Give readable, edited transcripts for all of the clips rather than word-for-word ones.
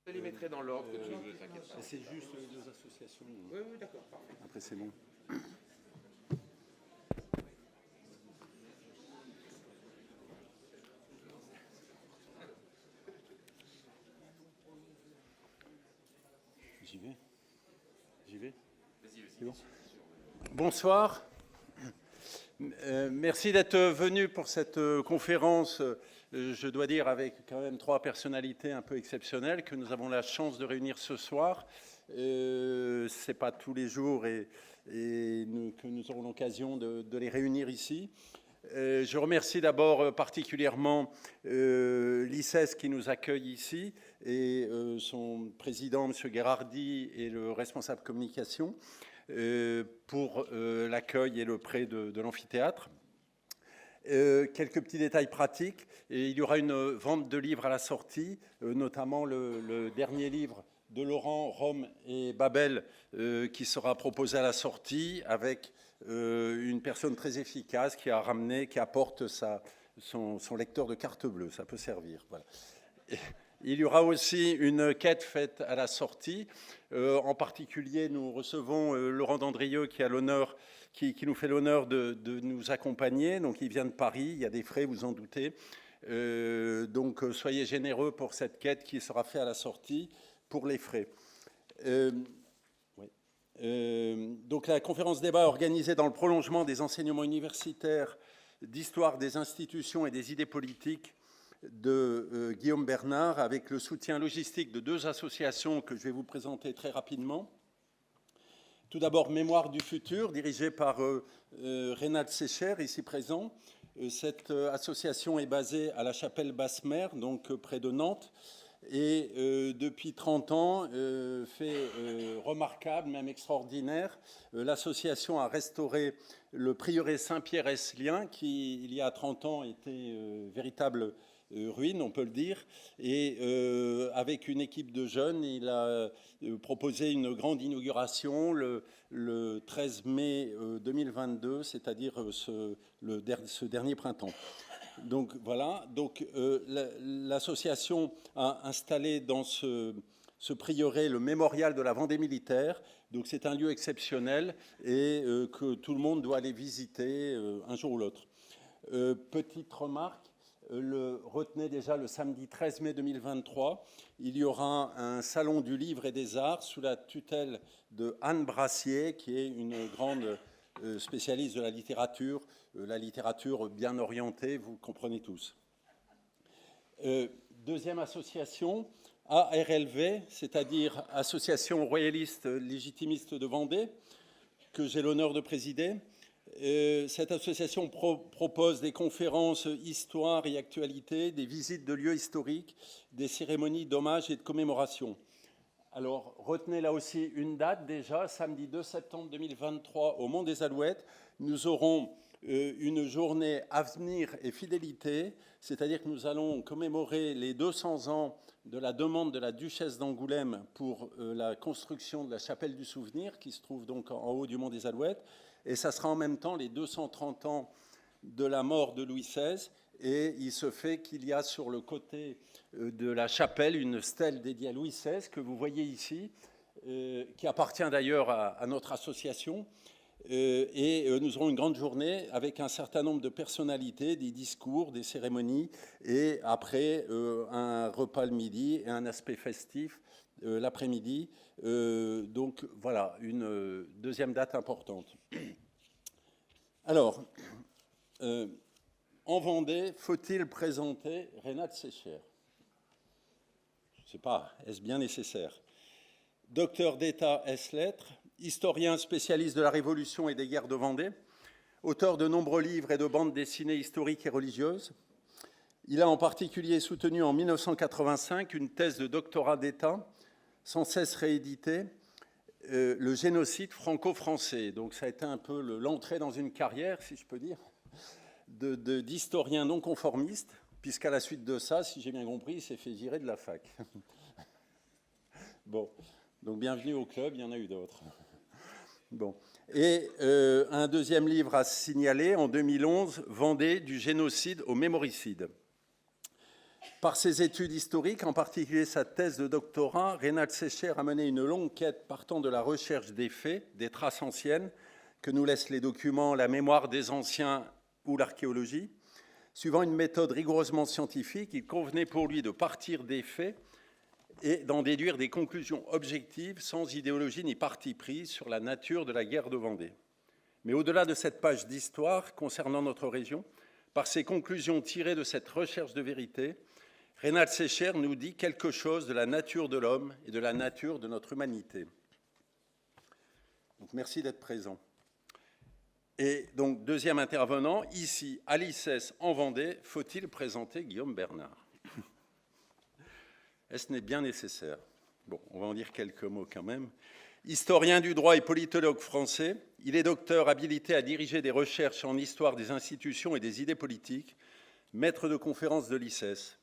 Je les mettrai dans l'ordre que tu veux, t'inquiète pas. C'est juste les deux associations. Oui, oui, d'accord, parfait. Après, c'est bon. J'y vais. J'y vais. C'est bon. Bonsoir. Merci d'être venu pour cette conférence, je dois dire, avec quand même 3 personnalités un peu exceptionnelles que nous avons la chance de réunir ce soir. Ce n'est pas tous les jours que nous aurons l'occasion de les réunir ici. Je remercie d'abord particulièrement l'ICES qui nous accueille ici et son président, M. Gherardi, et le responsable communication pour l'accueil et le prêt de l'amphithéâtre. Quelques petits détails pratiques. Et il y aura une vente de livres à la sortie, notamment le dernier livre de Laurent, Rome et Babel, qui sera proposé à la sortie avec une personne très efficace qui apporte son lecteur de carte bleue. Ça peut servir. Voilà. Il y aura aussi une quête faite à la sortie. En particulier, nous recevons Laurent Dandrieux qui nous fait l'honneur de nous accompagner. Donc, il vient de Paris. Il y a des frais, vous en doutez. Donc, soyez généreux pour cette quête qui sera faite à la sortie pour les frais. Donc, la conférence débat est organisée dans le prolongement des enseignements universitaires d'histoire des institutions et des idées politiques de Guillaume Bernard, avec le soutien logistique de 2 associations que je vais vous présenter très rapidement. Tout d'abord, Mémoire du futur, dirigée par Reynald Secher, ici présent. Cette association est basée à la Chapelle Basse-Mer, donc près de Nantes, et depuis 30 ans, fait remarquable, même extraordinaire. L'association a restauré le prieuré Saint-Pierre-Esselien, qui, il y a 30 ans, était véritable ruine, on peut le dire, et avec une équipe de jeunes, il a proposé une grande inauguration le 13 mai 2022, c'est-à-dire ce dernier printemps. Donc voilà, l'association a installé dans ce prieuré le mémorial de la Vendée militaire. Donc c'est un lieu exceptionnel et que tout le monde doit aller visiter un jour ou l'autre. Petite remarque. Retenez déjà le samedi 13 mai 2023, il y aura un salon du livre et des arts sous la tutelle de Anne Brassier, qui est une grande spécialiste de la littérature bien orientée, vous comprenez tous. Deuxième association, ARLV, c'est-à-dire Association royaliste légitimiste de Vendée, que j'ai l'honneur de présider. Cette association propose des conférences histoire et actualité, des visites de lieux historiques, des cérémonies d'hommage et de commémoration. Alors, retenez là aussi une date déjà, samedi 2 septembre 2023, au Mont des Alouettes, nous aurons une journée avenir et fidélité, c'est-à-dire que nous allons commémorer les 200 ans de la demande de la duchesse d'Angoulême pour la construction de la chapelle du souvenir, qui se trouve donc en haut du Mont des Alouettes. Et ça sera en même temps les 230 ans de la mort de Louis XVI. Et il se fait qu'il y a sur le côté de la chapelle une stèle dédiée à Louis XVI que vous voyez ici, qui appartient d'ailleurs à notre association. Et nous aurons une grande journée avec un certain nombre de personnalités, des discours, des cérémonies, et après un repas le midi et un aspect festif l'après-midi. Donc voilà, une deuxième date importante. Alors, en Vendée, faut-il présenter Reynald Secher? Je ne sais pas, est-ce bien nécessaire? Docteur d'État ès-lettres, historien spécialiste de la Révolution et des guerres de Vendée, auteur de nombreux livres et de bandes dessinées historiques et religieuses. Il a en particulier soutenu en 1985 une thèse de doctorat d'État, sans cesse rééditée, le génocide franco-français. Donc ça a été un peu l'entrée dans une carrière, si je peux dire, d'historien non conformiste, puisqu'à la suite de ça, si j'ai bien compris, il s'est fait virer de la fac. Bon, donc bienvenue au club, il y en a eu d'autres. Bon. Et un deuxième livre à signaler, en 2011, Vendée, du génocide au mémoricide. Par ses études historiques, en particulier sa thèse de doctorat, Reynald Secher a mené une longue quête partant de la recherche des faits, des traces anciennes, que nous laissent les documents, la mémoire des anciens ou l'archéologie. Suivant une méthode rigoureusement scientifique, il convenait pour lui de partir des faits et d'en déduire des conclusions objectives, sans idéologie ni parti pris, sur la nature de la guerre de Vendée. Mais au-delà de cette page d'histoire concernant notre région, par ses conclusions tirées de cette recherche de vérité, Reynald Secher nous dit quelque chose de la nature de l'homme et de la nature de notre humanité. Donc, merci d'être présent. Et donc, deuxième intervenant, ici, à l'ICES en Vendée, faut-il présenter Guillaume Bernard? Est-ce n'est bien nécessaire? Bon, on va en dire quelques mots quand même. Historien du droit et politologue français, il est docteur habilité à diriger des recherches en histoire des institutions et des idées politiques, maître de conférences de l'ICES.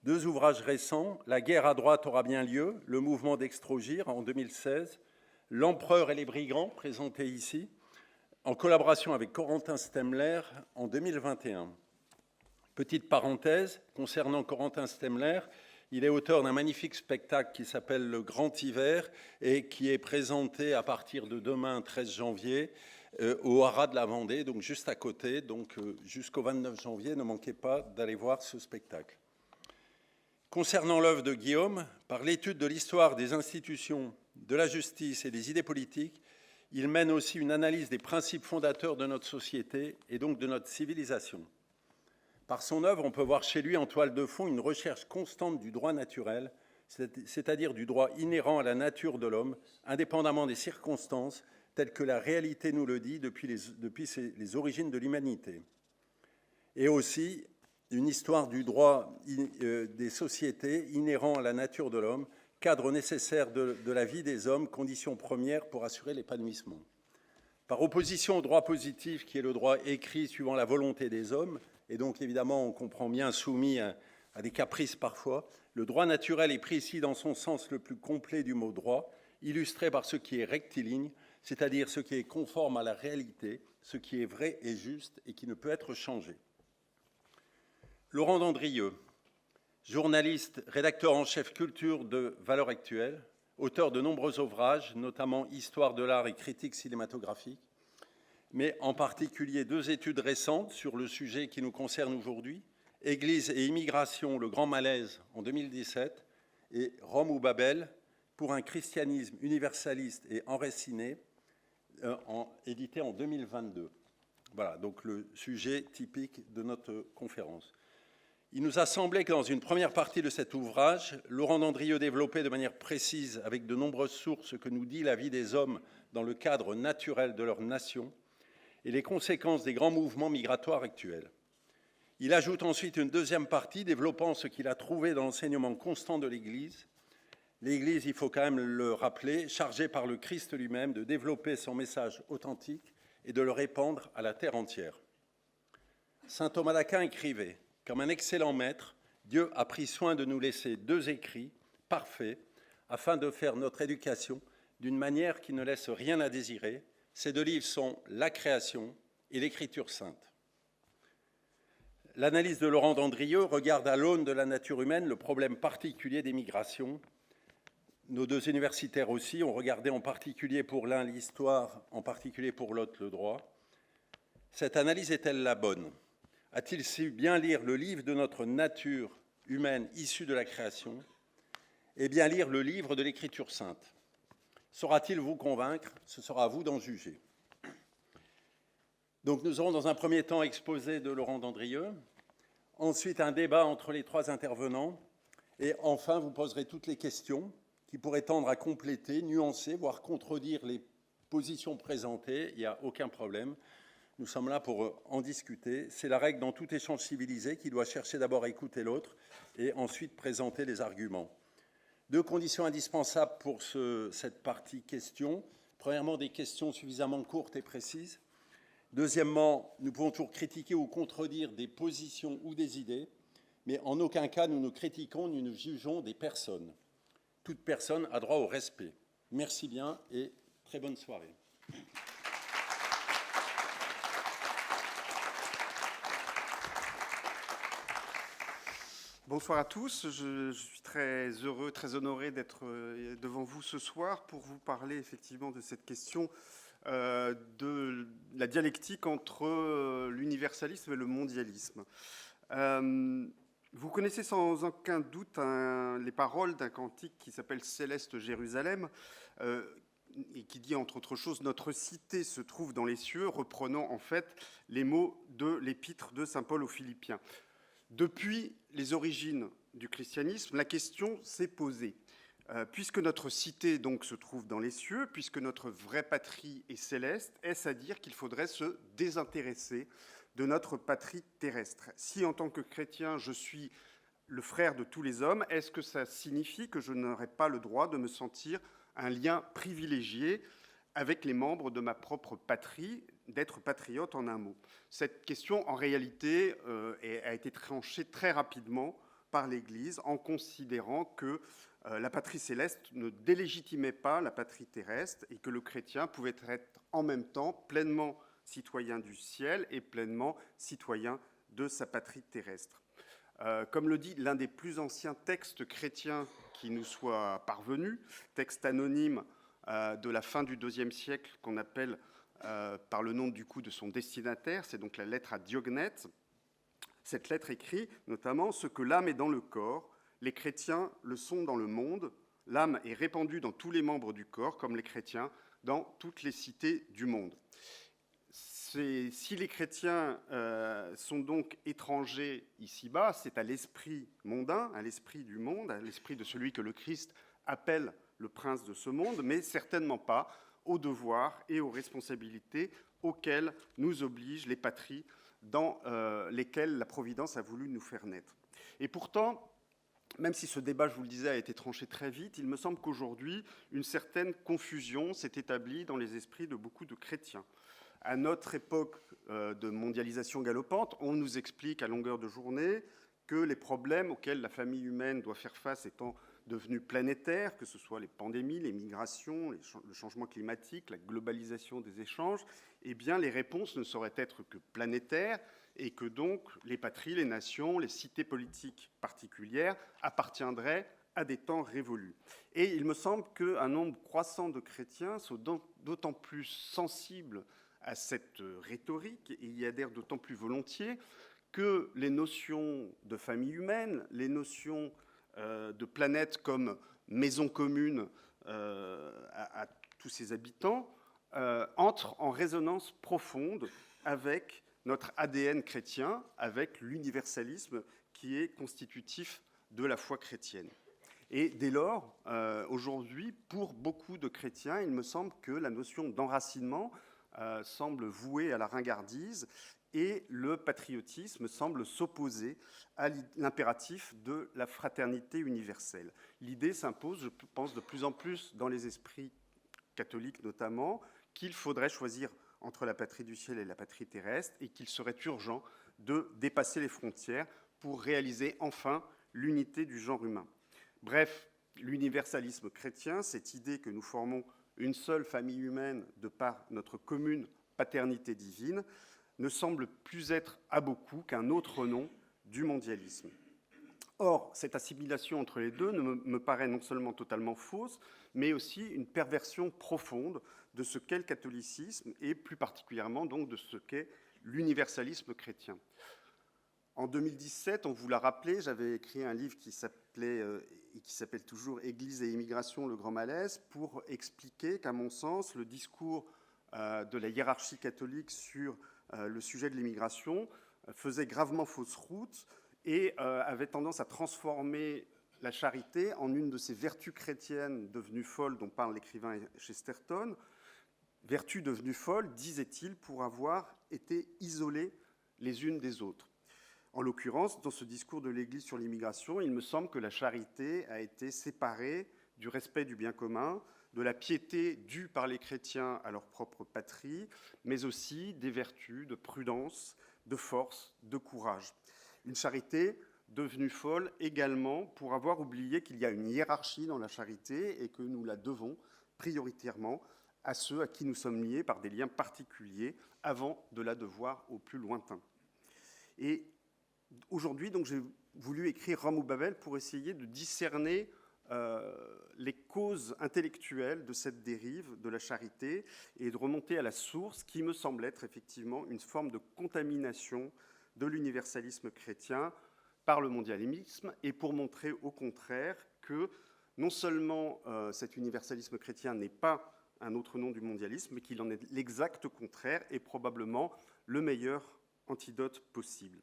2 ouvrages récents, La guerre à droite aura bien lieu, le mouvement d'Extrogir en 2016, L'empereur et les brigands, présenté ici, en collaboration avec Corentin Stemler en 2021. Petite parenthèse, concernant Corentin Stemler, il est auteur d'un magnifique spectacle qui s'appelle Le Grand Hiver et qui est présenté à partir de demain, 13 janvier, au Haras de la Vendée, donc juste à côté, donc jusqu'au 29 janvier, ne manquez pas d'aller voir ce spectacle. Concernant l'œuvre de Guillaume, par l'étude de l'histoire des institutions, de la justice et des idées politiques, il mène aussi une analyse des principes fondateurs de notre société et donc de notre civilisation. Par son œuvre, on peut voir chez lui en toile de fond une recherche constante du droit naturel, c'est-à-dire du droit inhérent à la nature de l'homme, indépendamment des circonstances, telles que la réalité nous le dit depuis les origines de l'humanité. Et aussi une histoire du droit des sociétés inhérent à la nature de l'homme, cadre nécessaire de la vie des hommes, condition première pour assurer l'épanouissement. Par opposition au droit positif, qui est le droit écrit suivant la volonté des hommes, et donc évidemment on comprend bien soumis à des caprices parfois, le droit naturel est pris ici dans son sens le plus complet du mot droit, illustré par ce qui est rectiligne, c'est-à-dire ce qui est conforme à la réalité, ce qui est vrai et juste et qui ne peut être changé. Laurent Dandrieux, journaliste, rédacteur en chef culture de Valeurs Actuelles, auteur de nombreux ouvrages, notamment Histoire de l'art et critique cinématographique, mais en particulier 2 études récentes sur le sujet qui nous concerne aujourd'hui, Église et immigration, le grand malaise en 2017, et Rome ou Babel, pour un christianisme universaliste et enraciné, édité en 2022. Voilà, donc le sujet typique de notre conférence. Il nous a semblé que dans une première partie de cet ouvrage, Laurent Dandrieux développait de manière précise, avec de nombreuses sources, ce que nous dit la vie des hommes dans le cadre naturel de leur nation et les conséquences des grands mouvements migratoires actuels. Il ajoute ensuite une deuxième partie développant ce qu'il a trouvé dans l'enseignement constant de l'Église. L'Église, il faut quand même le rappeler, chargée par le Christ lui-même de développer son message authentique et de le répandre à la terre entière. Saint Thomas d'Aquin écrivait « Comme un excellent maître, Dieu a pris soin de nous laisser 2 écrits parfaits afin de faire notre éducation d'une manière qui ne laisse rien à désirer. Ces 2 livres sont la création et l'écriture sainte. » L'analyse de Laurent Dandrieux regarde à l'aune de la nature humaine le problème particulier des migrations. Nos 2 universitaires aussi ont regardé en particulier pour l'un l'histoire, en particulier pour l'autre le droit. Cette analyse est-elle la bonne? A-t-il su bien lire le livre de notre nature humaine issue de la création et bien lire le livre de l'Écriture sainte? Saura-t-il vous convaincre? Ce sera à vous d'en juger. Donc nous aurons dans un premier temps exposé de Laurent Dandrieux, ensuite un débat entre les 3 intervenants, et enfin vous poserez toutes les questions qui pourraient tendre à compléter, nuancer, voire contredire les positions présentées. Il n'y a aucun problème. Nous sommes là pour en discuter. C'est la règle dans tout échange civilisé qui doit chercher d'abord à écouter l'autre et ensuite présenter les arguments. 2 conditions indispensables pour cette partie questions. Premièrement, des questions suffisamment courtes et précises. Deuxièmement, nous pouvons toujours critiquer ou contredire des positions ou des idées, mais en aucun cas nous ne critiquons ni nous jugeons des personnes. Toute personne a droit au respect. Merci bien et très bonne soirée. Bonsoir à tous. Je suis très heureux, très honoré d'être devant vous ce soir pour vous parler effectivement de cette question de la dialectique entre l'universalisme et le mondialisme. Vous connaissez sans aucun doute les paroles d'un cantique qui s'appelle « Céleste Jérusalem », et qui dit, entre autres choses, « Notre cité se trouve dans les cieux », reprenant en fait les mots de l'épître de saint Paul aux Philippiens. Depuis les origines du christianisme, la question s'est posée. Puisque notre cité donc se trouve dans les cieux, puisque notre vraie patrie est céleste, est-ce à dire qu'il faudrait se désintéresser de notre patrie terrestre? Si en tant que chrétien, je suis le frère de tous les hommes, est-ce que ça signifie que je n'aurai pas le droit de me sentir un lien privilégié avec les membres de ma propre patrie, d'être patriote en un mot? Cette question, en réalité, a été tranchée très rapidement par l'Église en considérant que la patrie céleste ne délégitimait pas la patrie terrestre et que le chrétien pouvait être en même temps pleinement citoyen du ciel et pleinement citoyen de sa patrie terrestre. Comme le dit l'un des plus anciens textes chrétiens qui nous soit parvenu, texte anonyme de la fin du IIe siècle qu'on appelle par le nom du coup de son destinataire, c'est donc la lettre à Diognète. Cette lettre écrit notamment « Ce que l'âme est dans le corps, les chrétiens le sont dans le monde, l'âme est répandue dans tous les membres du corps, comme les chrétiens dans toutes les cités du monde. » Si les chrétiens sont donc étrangers ici-bas, c'est à l'esprit mondain, à l'esprit du monde, à l'esprit de celui que le Christ appelle le prince de ce monde, mais certainement pas aux devoirs et aux responsabilités auxquelles nous obligent les patries dans lesquelles la Providence a voulu nous faire naître. Et pourtant, même si ce débat, je vous le disais, a été tranché très vite, il me semble qu'aujourd'hui, une certaine confusion s'est établie dans les esprits de beaucoup de chrétiens. À notre époque de mondialisation galopante, on nous explique à longueur de journée que les problèmes auxquels la famille humaine doit faire face étant devenus planétaires, que ce soit les pandémies, les migrations, le changement climatique, la globalisation des échanges, eh bien, les réponses ne sauraient être que planétaires et que donc les patries, les nations, les cités politiques particulières appartiendraient à des temps révolus. Et il me semble qu'un nombre croissant de chrétiens sont d'autant plus sensibles à cette rhétorique et y adhèrent d'autant plus volontiers que les notions de famille humaine, les notions de planète comme maison commune à tous ses habitants, entrent en résonance profonde avec notre ADN chrétien, avec l'universalisme qui est constitutif de la foi chrétienne. Et dès lors, aujourd'hui, pour beaucoup de chrétiens, il me semble que la notion d'enracinement semble vouée à la ringardise et le patriotisme semble s'opposer à l'impératif de la fraternité universelle. L'idée s'impose, je pense, de plus en plus dans les esprits catholiques notamment, qu'il faudrait choisir entre la patrie du ciel et la patrie terrestre et qu'il serait urgent de dépasser les frontières pour réaliser enfin l'unité du genre humain. Bref, l'universalisme chrétien, cette idée que nous formons une seule famille humaine de par notre commune paternité divine, ne semble plus être à beaucoup qu'un autre nom du mondialisme. Or, cette assimilation entre les deux me paraît non seulement totalement fausse, mais aussi une perversion profonde de ce qu'est le catholicisme et plus particulièrement donc de ce qu'est l'universalisme chrétien. En 2017, on vous l'a rappelé, j'avais écrit un livre qui s'appelait et qui s'appelle toujours « Église et immigration, le grand malaise » pour expliquer qu'à mon sens, le discours de la hiérarchie catholique sur le sujet de l'immigration faisait gravement fausse route et avait tendance à transformer la charité en une de ces vertus chrétiennes devenues folles dont parle l'écrivain Chesterton, vertus devenues folles, disait-il, pour avoir été isolées les unes des autres. En l'occurrence, dans ce discours de l'Église sur l'immigration, il me semble que la charité a été séparée du respect du bien commun, de la piété due par les chrétiens à leur propre patrie, mais aussi des vertus de prudence, de force, de courage. Une charité devenue folle également pour avoir oublié qu'il y a une hiérarchie dans la charité et que nous la devons prioritairement à ceux à qui nous sommes liés par des liens particuliers avant de la devoir aux plus lointains. Et aujourd'hui, donc, j'ai voulu écrire Rome ou Babel pour essayer de discerner les causes intellectuelles de cette dérive de la charité et de remonter à la source qui me semble être effectivement une forme de contamination de l'universalisme chrétien par le mondialisme, et pour montrer au contraire que non seulement cet universalisme chrétien n'est pas un autre nom du mondialisme, mais qu'il en est l'exact contraire et probablement le meilleur antidote possible.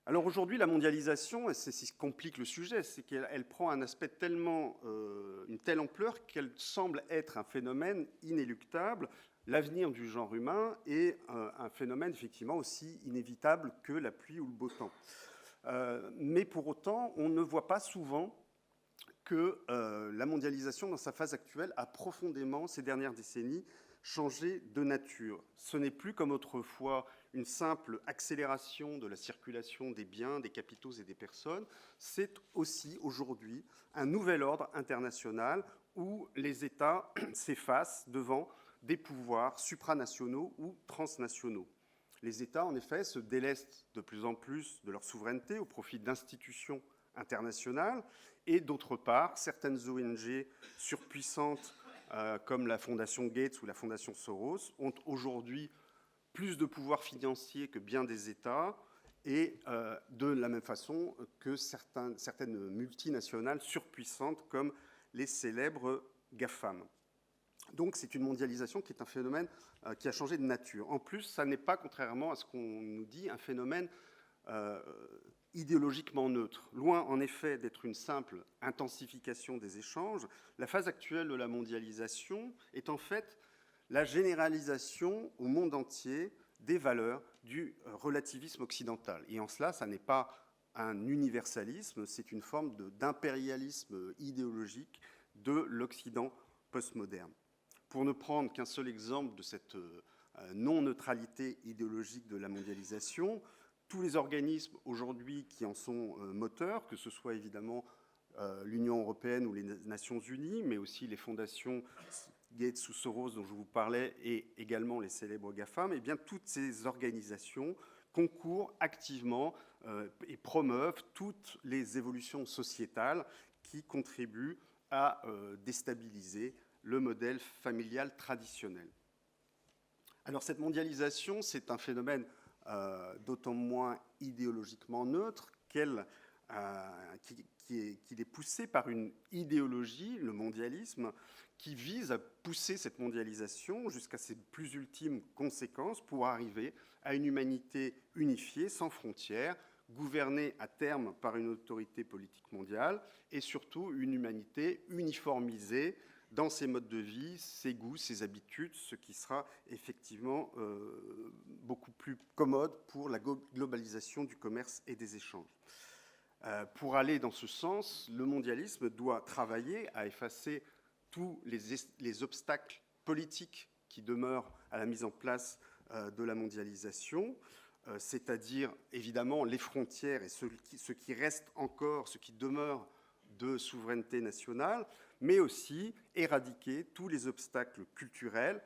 Alors aujourd'hui, la mondialisation, et c'est ce qui complique le sujet, c'est qu'elle prend un aspect une telle ampleur qu'elle semble être un phénomène inéluctable. L'avenir du genre humain est un phénomène effectivement aussi inévitable que la pluie ou le beau temps. Mais pour autant, on ne voit pas souvent que la mondialisation, dans sa phase actuelle, a profondément, ces dernières décennies, changé de nature. Ce n'est plus comme autrefois une simple accélération de la circulation des biens, des capitaux et des personnes. C'est aussi aujourd'hui un nouvel ordre international où les États s'effacent devant des pouvoirs supranationaux ou transnationaux. Les États, en effet, se délestent de plus en plus de leur souveraineté au profit d'institutions internationales, et d'autre part, certaines ONG surpuissantes comme la Fondation Gates ou la Fondation Soros ont aujourd'hui plus de pouvoir financier que bien des États, et de la même façon que certaines multinationales surpuissantes comme les célèbres GAFAM. Donc c'est une mondialisation qui est un phénomène qui a changé de nature. En plus, ça n'est pas, contrairement à ce qu'on nous dit, un phénomène idéologiquement neutre. Loin, en effet, d'être une simple intensification des échanges, la phase actuelle de la mondialisation est en fait la généralisation au monde entier des valeurs du relativisme occidental. Et en cela, ça n'est pas un universalisme, c'est une forme d'impérialisme idéologique de l'Occident postmoderne. Pour ne prendre qu'un seul exemple de cette non-neutralité idéologique de la mondialisation, tous les organismes aujourd'hui qui en sont moteurs, que ce soit évidemment l'Union européenne ou les Nations unies, mais aussi les fondations Gates ou Soros dont je vous parlais, et également les célèbres GAFAM, eh bien toutes ces organisations concourent activement et promeuvent toutes les évolutions sociétales qui contribuent à déstabiliser le modèle familial traditionnel. Alors cette mondialisation, c'est un phénomène d'autant moins idéologiquement neutre qu'il est poussé par une idéologie, le mondialisme, qui vise à pousser cette mondialisation jusqu'à ses plus ultimes conséquences pour arriver à une humanité unifiée, sans frontières, gouvernée à terme par une autorité politique mondiale, et surtout une humanité uniformisée dans ses modes de vie, ses goûts, ses habitudes, ce qui sera effectivement beaucoup plus commode pour la globalisation du commerce et des échanges. Pour aller dans ce sens, le mondialisme doit travailler à effacer tous les obstacles politiques qui demeurent à la mise en place de la mondialisation, c'est-à-dire évidemment les frontières et ce qui reste encore, ce qui demeure de souveraineté nationale, mais aussi éradiquer tous les obstacles culturels,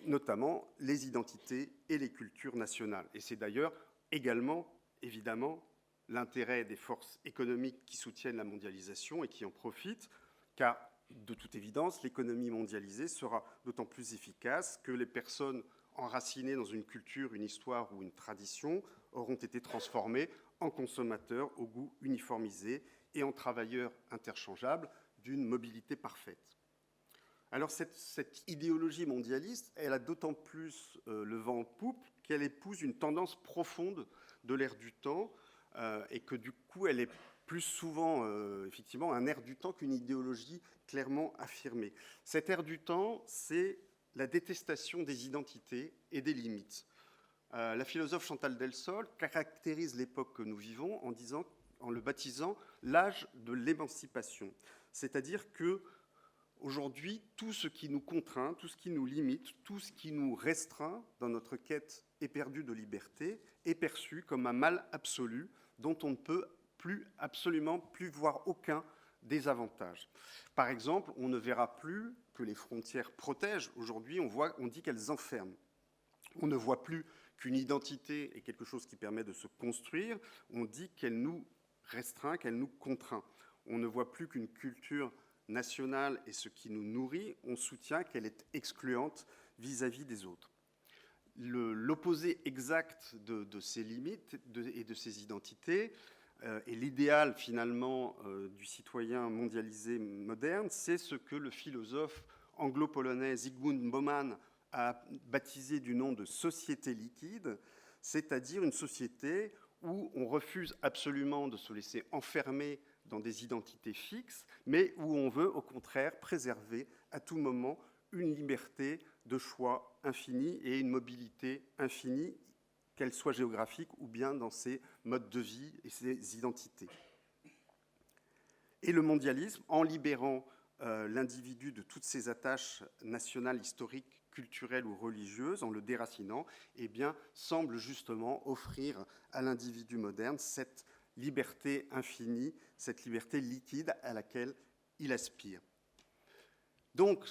notamment les identités et les cultures nationales. Et c'est d'ailleurs également, évidemment, l'intérêt des forces économiques qui soutiennent la mondialisation et qui en profitent, car, de toute évidence, l'économie mondialisée sera d'autant plus efficace que les personnes enracinées dans une culture, une histoire ou une tradition auront été transformées en consommateurs au goût uniformisé et en travailleurs interchangeables d'une mobilité parfaite. Alors cette idéologie mondialiste, elle a d'autant plus le vent en poupe qu'elle épouse une tendance profonde de l'ère du temps et que du coup elle est plus souvent effectivement un air du temps qu'une idéologie clairement affirmée. Cet air du temps, c'est la détestation des identités et des limites. La philosophe Chantal Delsol caractérise l'époque que nous vivons en le baptisant l'âge de l'émancipation. C'est-à-dire que aujourd'hui, tout ce qui nous contraint, tout ce qui nous limite, tout ce qui nous restreint dans notre quête éperdue de liberté est perçu comme un mal absolu dont on ne peut absolument plus voir aucun désavantage. Par exemple, on ne verra plus que les frontières protègent. Aujourd'hui, on dit qu'elles enferment. On ne voit plus qu'une identité est quelque chose qui permet de se construire, on dit qu'elle nous restreint, qu'elle nous contraint. On ne voit plus qu'une culture nationale et ce qui nous nourrit, on soutient qu'elle est excluante vis-à-vis des autres. L'opposé exact de ces limites et de ces identités, et l'idéal finalement du citoyen mondialisé moderne, c'est ce que le philosophe anglo-polonais Zygmunt Bauman a baptisé du nom de société liquide, c'est-à-dire une société où on refuse absolument de se laisser enfermer dans des identités fixes, mais où on veut au contraire préserver à tout moment une liberté de choix infinie et une mobilité infinie, qu'elle soit géographique ou bien dans ses modes de vie et ses identités. Et le mondialisme, en libérant l'individu de toutes ses attaches nationales, historiques, culturelles ou religieuses, en le déracinant, eh bien, semble justement offrir à l'individu moderne cette liberté infinie, cette liberté liquide à laquelle il aspire. Donc,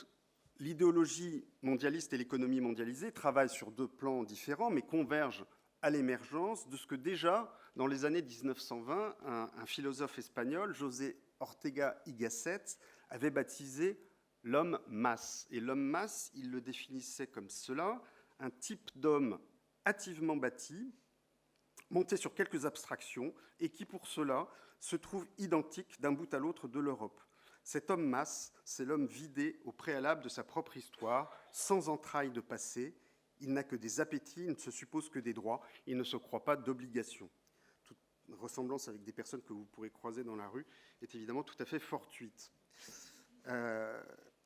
l'idéologie mondialiste et l'économie mondialisée travaillent sur deux plans différents, mais convergent à l'émergence de ce que déjà, dans les années 1920, un philosophe espagnol, José Ortega y Gasset, avait baptisé l'homme masse. Et l'homme masse, il le définissait comme cela, un type d'homme hâtivement bâti, monté sur quelques abstractions, et qui, pour cela, se trouve identique d'un bout à l'autre de l'Europe. Cet homme masse, c'est l'homme vidé au préalable de sa propre histoire, sans entrailles de passé. Il n'a que des appétits, il ne se suppose que des droits, il ne se croit pas d'obligations. Toute ressemblance avec des personnes que vous pourrez croiser dans la rue est évidemment tout à fait fortuite.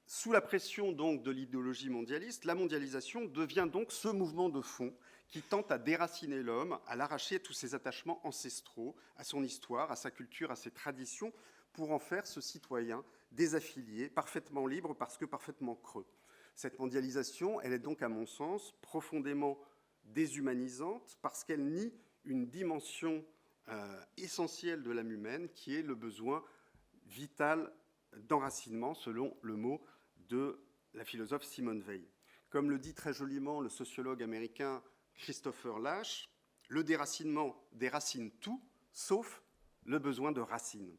Sous la pression donc de l'idéologie mondialiste, la mondialisation devient donc ce mouvement de fond qui tente à déraciner l'homme, à l'arracher à tous ses attachements ancestraux, à son histoire, à sa culture, à ses traditions, pour en faire ce citoyen désaffilié, parfaitement libre parce que parfaitement creux. Cette mondialisation, elle est donc, à mon sens, profondément déshumanisante parce qu'elle nie une dimension essentielle de l'âme humaine qui est le besoin vital d'enracinement, selon le mot de la philosophe Simone Weil. Comme le dit très joliment le sociologue américain Christopher Lasch, le déracinement déracine tout, sauf le besoin de racines.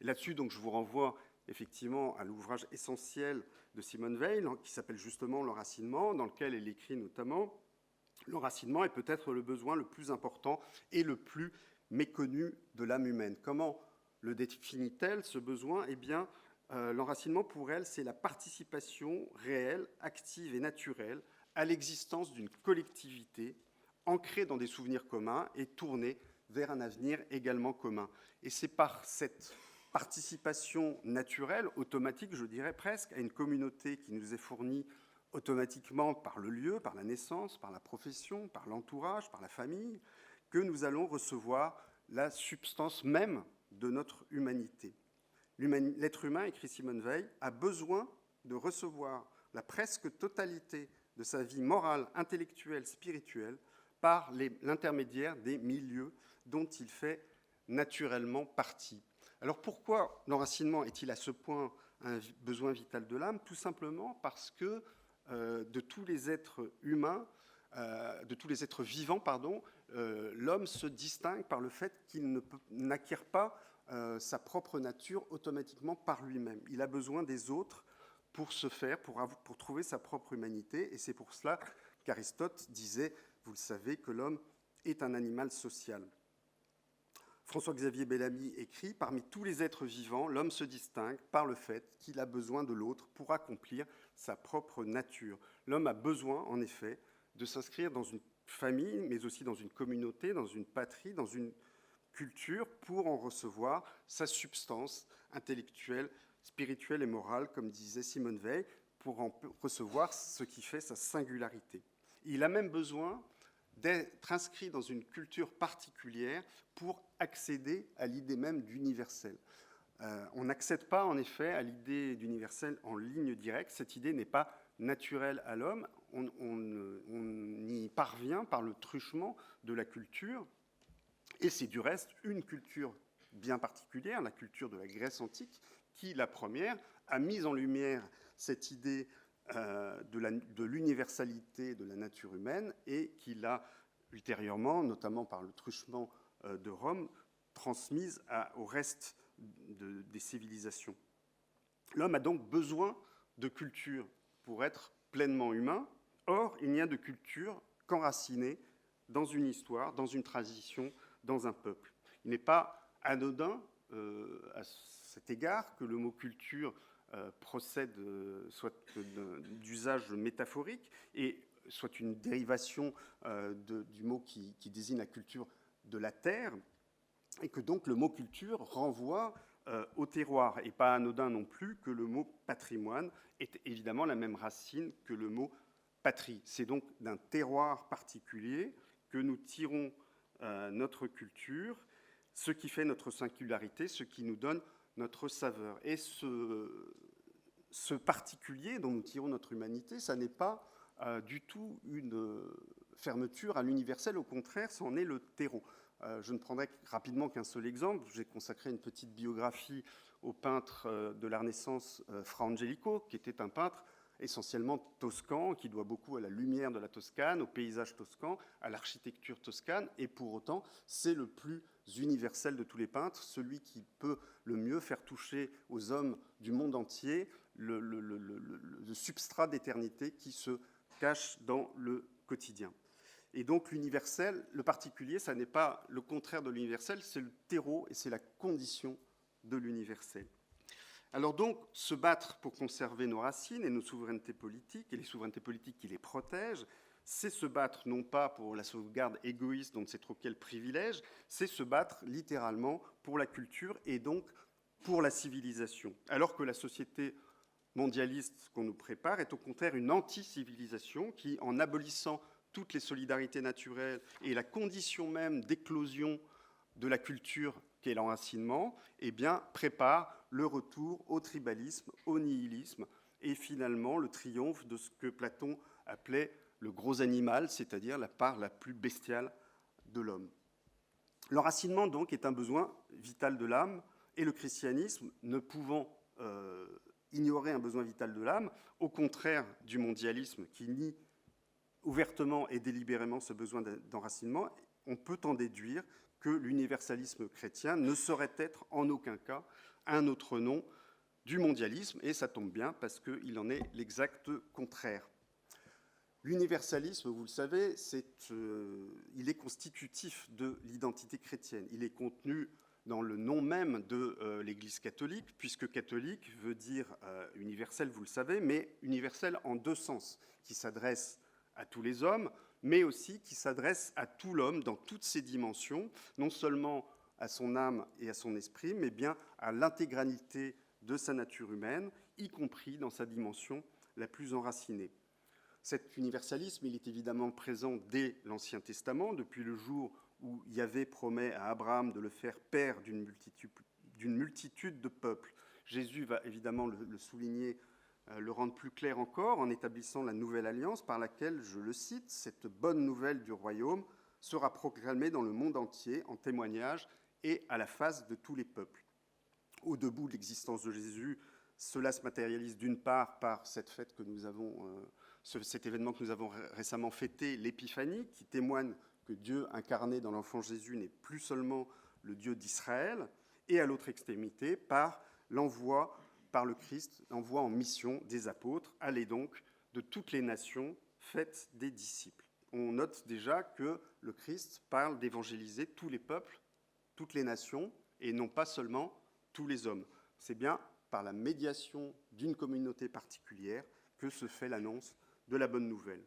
Là-dessus, donc, je vous renvoie effectivement à l'ouvrage essentiel de Simone Weil, qui s'appelle justement L'enracinement, dans lequel elle écrit notamment « L'enracinement est peut-être le besoin le plus important et le plus méconnu de l'âme humaine ». Comment le définit-elle, ce besoin ? Eh bien, l'enracinement, pour elle, c'est la participation réelle, active et naturelle à l'existence d'une collectivité ancrée dans des souvenirs communs et tournée vers un avenir également commun. Et c'est par cette participation naturelle, automatique, je dirais presque, à une communauté qui nous est fournie automatiquement par le lieu, par la naissance, par la profession, par l'entourage, par la famille, que nous allons recevoir la substance même de notre humanité. L'être humain, écrit Simone Weil, a besoin de recevoir la presque totalité de sa vie morale, intellectuelle, spirituelle, par l'intermédiaire des milieux dont il fait naturellement partie. Alors pourquoi l'enracinement est-il à ce point un besoin vital de l'âme ? Tout simplement parce que de tous les êtres humains, de tous les êtres vivants, l'homme se distingue par le fait qu'il n'acquiert pas sa propre nature automatiquement par lui-même. Il a besoin des autres pour se faire, pour trouver sa propre humanité, et c'est pour cela qu'Aristote disait, vous le savez, que l'homme est un animal social. François-Xavier Bellamy écrit « Parmi tous les êtres vivants, l'homme se distingue par le fait qu'il a besoin de l'autre pour accomplir sa propre nature. L'homme a besoin, en effet, de s'inscrire dans une famille, mais aussi dans une communauté, dans une patrie, dans une culture, pour en recevoir sa substance intellectuelle, spirituelle et morale, comme disait Simone Weil, pour en recevoir ce qui fait sa singularité. Il a même besoin d'être inscrit dans une culture particulière pour accéder à l'idée même d'universel. On n'accède pas, en effet, à l'idée d'universel en ligne directe. Cette idée n'est pas naturelle à l'homme. On y parvient par le truchement de la culture. Et c'est du reste une culture bien particulière, la culture de la Grèce antique, qui, la première, a mis en lumière cette idée de l'universalité de la nature humaine et qu'il a ultérieurement, notamment par le truchement de Rome, transmise au reste des civilisations. L'homme a donc besoin de culture pour être pleinement humain. Or, il n'y a de culture qu'enracinée dans une histoire, dans une tradition, dans un peuple. Il n'est pas anodin à cet égard que le mot culture procède soit d'usage métaphorique et soit une dérivation du mot qui désigne la culture de la terre, et que donc le mot culture renvoie au terroir, et pas anodin non plus que le mot patrimoine est évidemment la même racine que le mot patrie. C'est donc d'un terroir particulier que nous tirons notre culture, ce qui fait notre singularité, ce qui nous donne notre saveur. Et ce particulier dont nous tirons notre humanité, ça n'est pas du tout une fermeture à l'universel, au contraire, c'en est le terreau. Je ne prendrai rapidement qu'un seul exemple. J'ai consacré une petite biographie au peintre de la Renaissance, Fra Angelico, qui était un peintre essentiellement toscan, qui doit beaucoup à la lumière de la Toscane, au paysage toscan, à l'architecture toscane, et pour autant, c'est le plus universel de tous les peintres, celui qui peut le mieux faire toucher aux hommes du monde entier le substrat d'éternité qui se cache dans le quotidien. Et donc l'universel, le particulier, ça n'est pas le contraire de l'universel, c'est le terreau et c'est la condition de l'universel. Alors donc, se battre pour conserver nos racines et nos souverainetés politiques, et les souverainetés politiques qui les protègent, c'est se battre non pas pour la sauvegarde égoïste dont on ne sait trop quel privilège, c'est se battre littéralement pour la culture et donc pour la civilisation. Alors que la société mondialiste qu'on nous prépare est au contraire une anti-civilisation qui, en abolissant toutes les solidarités naturelles et la condition même d'éclosion de la culture qu'est l'enracinement, eh bien, prépare le retour au tribalisme, au nihilisme, et finalement le triomphe de ce que Platon appelait le gros animal, c'est-à-dire la part la plus bestiale de l'homme. L'enracinement, donc, est un besoin vital de l'âme, et le christianisme, ne pouvant ignorer un besoin vital de l'âme, au contraire du mondialisme qui nie ouvertement et délibérément ce besoin d'enracinement, on peut en déduire que l'universalisme chrétien ne saurait être en aucun cas un autre nom du mondialisme, et ça tombe bien parce qu'il en est l'exact contraire. L'universalisme, vous le savez, il est constitutif de l'identité chrétienne. Il est contenu dans le nom même de l'Église catholique, puisque catholique veut dire universel, vous le savez, mais universel en deux sens, qui s'adresse à tous les hommes, mais aussi qui s'adresse à tout l'homme dans toutes ses dimensions, non seulement à son âme et à son esprit, mais bien à l'intégralité de sa nature humaine, y compris dans sa dimension la plus enracinée. Cet universalisme, il est évidemment présent dès l'Ancien Testament, depuis le jour où Yahvé promet à Abraham de le faire père d'une multitude de peuples. Jésus va évidemment le souligner, le rendre plus clair encore en établissant la nouvelle alliance par laquelle, je le cite, « cette bonne nouvelle du royaume sera proclamée dans le monde entier en témoignage et à la face de tous les peuples ». Au debout de l'existence de Jésus, cela se matérialise d'une part par cette fête que nous avons, cet événement que nous avons récemment fêté, l'Épiphanie, qui témoigne que Dieu incarné dans l'enfant Jésus n'est plus seulement le Dieu d'Israël, et à l'autre extrémité par l'envoi par le Christ, l'envoi en mission des apôtres. Allez donc de toutes les nations, faites des disciples. On note déjà que le Christ parle d'évangéliser tous les peuples, toutes les nations, et non pas seulement tous les hommes. C'est bien par la médiation d'une communauté particulière que se fait l'annonce de la bonne nouvelle.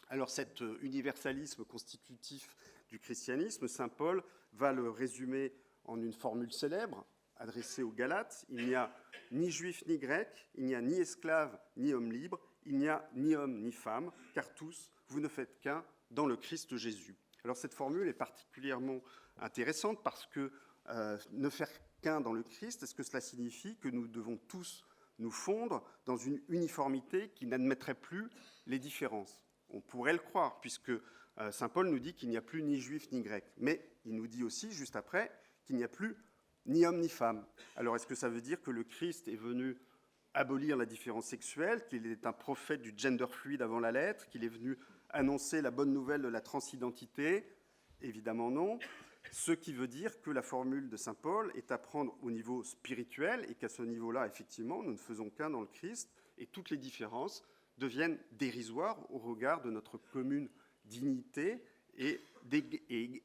Alors cet universalisme constitutif du christianisme, saint Paul va le résumer en une formule célèbre adressée aux Galates. Il n'y a ni juif ni grec, il n'y a ni esclave ni homme libre, il n'y a ni homme ni femme, car tous, vous ne faites qu'un dans le Christ Jésus. Alors cette formule est particulièrement intéressante parce que ne faire qu'un dans le Christ, est-ce que cela signifie que nous devons tous nous fondre dans une uniformité qui n'admettrait plus les différences? On pourrait le croire, puisque saint Paul nous dit qu'il n'y a plus ni juif ni grec. Mais il nous dit aussi, juste après, qu'il n'y a plus ni homme ni femme. Alors, est-ce que ça veut dire que le Christ est venu abolir la différence sexuelle, qu'il est un prophète du gender fluide avant la lettre, qu'il est venu annoncer la bonne nouvelle de la transidentité. Évidemment non. Ce qui veut dire que la formule de saint Paul est à prendre au niveau spirituel et qu'à ce niveau-là, effectivement, nous ne faisons qu'un dans le Christ et toutes les différences deviennent dérisoires au regard de notre commune dignité et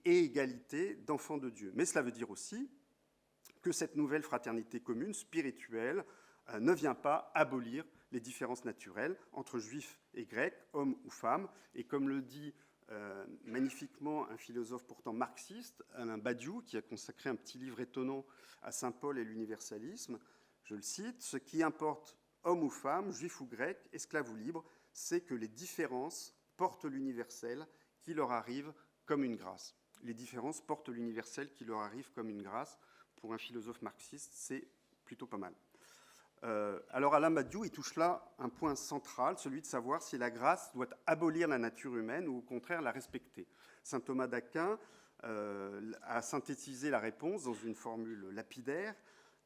égalité d'enfants de Dieu. Mais cela veut dire aussi que cette nouvelle fraternité commune, spirituelle, ne vient pas abolir les différences naturelles entre juifs et grecs, hommes ou femmes. Et comme le dit magnifiquement un philosophe pourtant marxiste, Alain Badiou, qui a consacré un petit livre étonnant à saint Paul et l'universalisme, je le cite, « Ce qui importe, homme ou femme, juif ou grec, esclave ou libre, c'est que les différences portent l'universel qui leur arrive comme une grâce. » Les différences portent l'universel qui leur arrive comme une grâce. Pour un philosophe marxiste, c'est plutôt pas mal. Alors Alain Badiou, il touche là un point central, celui de savoir si la grâce doit abolir la nature humaine ou au contraire la respecter. Saint Thomas d'Aquin a synthétisé la réponse dans une formule lapidaire.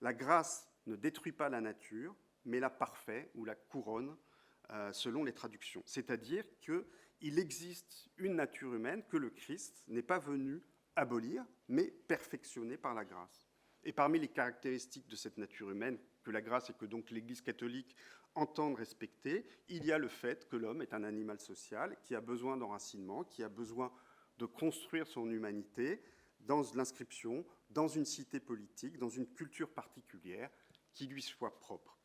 La grâce ne détruit pas la nature, mais la parfait ou la couronne, selon les traductions. C'est-à-dire qu'il existe une nature humaine que le Christ n'est pas venu abolir, mais perfectionner par la grâce. Et parmi les caractéristiques de cette nature humaine, que la grâce et que donc l'Église catholique entendent respecter, il y a le fait que l'homme est un animal social qui a besoin d'enracinement, qui a besoin de construire son humanité dans l'inscription, dans une cité politique, dans une culture particulière qui lui soit propre.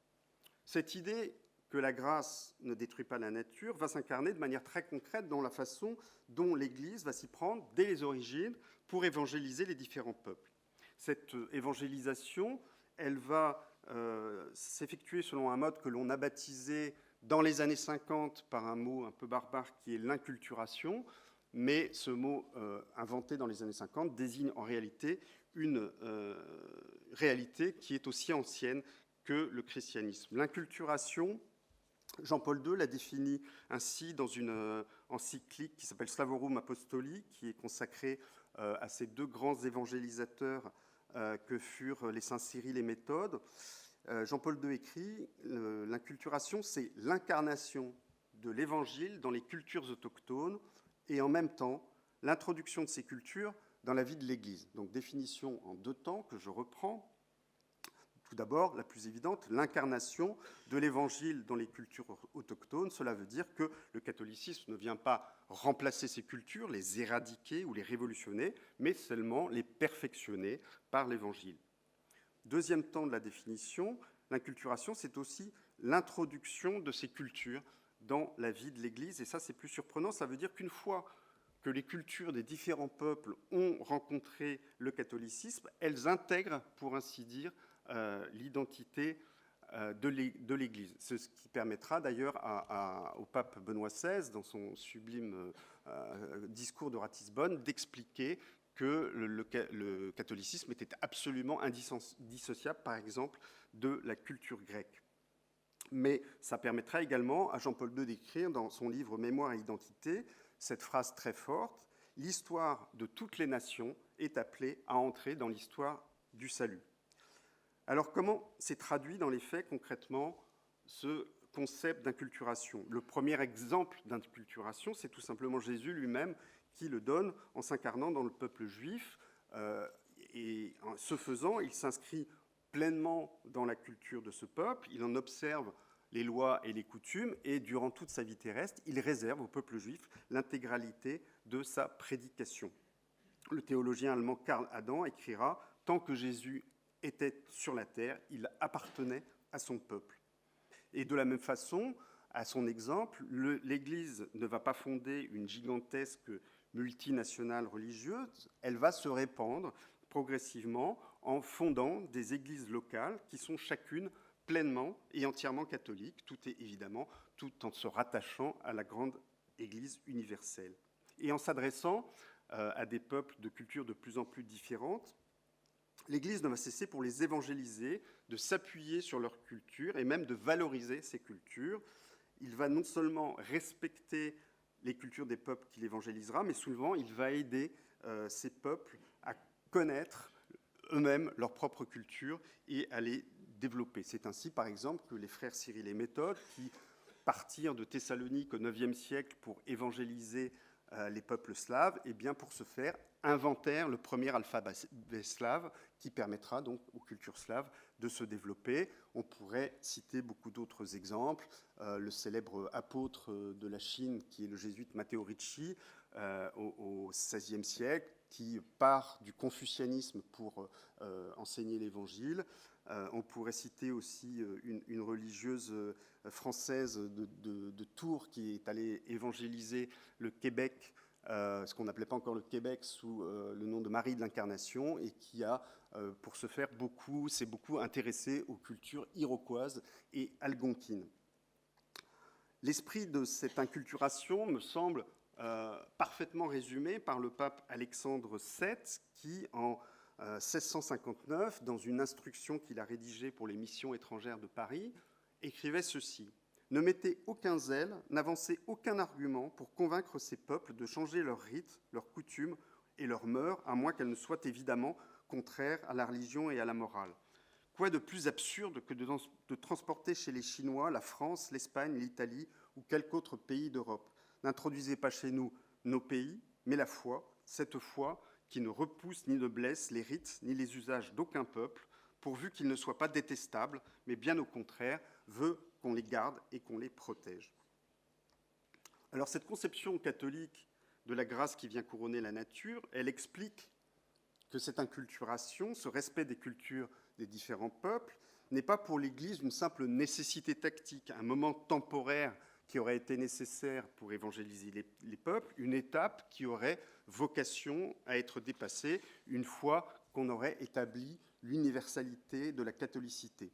Cette idée que la grâce ne détruit pas la nature va s'incarner de manière très concrète dans la façon dont l'Église va s'y prendre dès les origines pour évangéliser les différents peuples. Cette évangélisation, elle va s'effectuer selon un mode que l'on a baptisé dans les années 50 par un mot un peu barbare qui est l'inculturation, mais ce mot inventé dans les années 50 désigne en réalité une réalité qui est aussi ancienne que le christianisme. L'inculturation, Jean-Paul II l'a définit ainsi dans une encyclique qui s'appelle Slavorum Apostoli, qui est consacrée à ces deux grands évangélisateurs que furent les saints Cyril et Méthode. Jean-Paul II écrit « L'inculturation, c'est l'incarnation de l'Évangile dans les cultures autochtones et en même temps l'introduction de ces cultures dans la vie de l'Église. » Donc définition en deux temps que je reprends. Tout d'abord, la plus évidente, l'incarnation de l'Évangile dans les cultures autochtones. Cela veut dire que le catholicisme ne vient pas remplacer ces cultures, les éradiquer ou les révolutionner, mais seulement les perfectionner par l'Évangile. Deuxième temps de la définition, l'inculturation, c'est aussi l'introduction de ces cultures dans la vie de l'Église. Et ça, c'est plus surprenant. Ça veut dire qu'une fois que les cultures des différents peuples ont rencontré le catholicisme, elles intègrent, pour ainsi dire, l'identité de l'Église. C'est ce qui permettra d'ailleurs au pape Benoît XVI, dans son sublime discours de Ratisbonne, d'expliquer que le catholicisme était absolument indissociable, par exemple, de la culture grecque. Mais ça permettra également à Jean-Paul II d'écrire dans son livre « Mémoire et identité » cette phrase très forte, « L'histoire de toutes les nations est appelée à entrer dans l'histoire du salut ». Alors, comment s'est traduit dans les faits, concrètement, ce concept d'inculturation ? Le premier exemple d'inculturation, c'est tout simplement Jésus lui-même qui le donne en s'incarnant dans le peuple juif. Et en ce faisant, il s'inscrit pleinement dans la culture de ce peuple, il en observe les lois et les coutumes, et durant toute sa vie terrestre, il réserve au peuple juif l'intégralité de sa prédication. Le théologien allemand Karl Adam écrira « Tant que Jésus était sur la terre, il appartenait à son peuple. » Et de la même façon, à son exemple, l'Église ne va pas fonder une gigantesque multinationale religieuse, elle va se répandre progressivement en fondant des églises locales qui sont chacune pleinement et entièrement catholiques, tout en se rattachant à la grande Église universelle. Et en s'adressant à des peuples de cultures de plus en plus différentes, l'Église ne va cesser pour les évangéliser de s'appuyer sur leur culture et même de valoriser ces cultures. Il va non seulement respecter les cultures des peuples qu'il évangélisera, mais souvent il va aider ces peuples à connaître eux-mêmes leur propre culture et à les développer. C'est ainsi, par exemple, que les frères Cyril et Méthode, qui partirent de Thessalonique au IXe siècle pour évangéliser les peuples slaves, et bien pour ce faire, inventèrent le premier alphabet slave qui permettra donc aux cultures slaves de se développer. On pourrait citer beaucoup d'autres exemples. Le célèbre apôtre de la Chine, qui est le jésuite Matteo Ricci, au XVIe siècle, qui part du confucianisme pour enseigner l'Évangile. On pourrait citer aussi une religieuse française de Tours qui est allée évangéliser le Québec, ce qu'on n'appelait pas encore le Québec, sous le nom de Marie de l'Incarnation, et qui a, pour ce faire, s'est beaucoup intéressée aux cultures iroquoises et algonquines. L'esprit de cette inculturation me semble parfaitement résumé par le pape Alexandre VII, qui, en 1659, dans une instruction qu'il a rédigée pour les missions étrangères de Paris, écrivait ceci: « Ne mettez aucun zèle, n'avancez aucun argument pour convaincre ces peuples de changer leurs rites, leurs coutumes et leurs mœurs, à moins qu'elles ne soient évidemment contraires à la religion et à la morale. Quoi de plus absurde que de transporter chez les Chinois la France, l'Espagne, l'Italie ou quelque autre pays d'Europe? N'introduisez pas chez nous nos pays, mais la foi, cette foi qui ne repousse ni ne blesse les rites ni les usages d'aucun peuple, pourvu qu'ils ne soient pas détestables, mais bien au contraire, veut qu'on les garde et qu'on les protège. » Alors cette conception catholique de la grâce qui vient couronner la nature, elle explique que cette inculturation, ce respect des cultures des différents peuples, n'est pas pour l'Église une simple nécessité tactique, un moment temporaire qui aurait été nécessaire pour évangéliser les peuples, une étape qui aurait vocation à être dépassée une fois qu'on aurait établi l'universalité de la catholicité.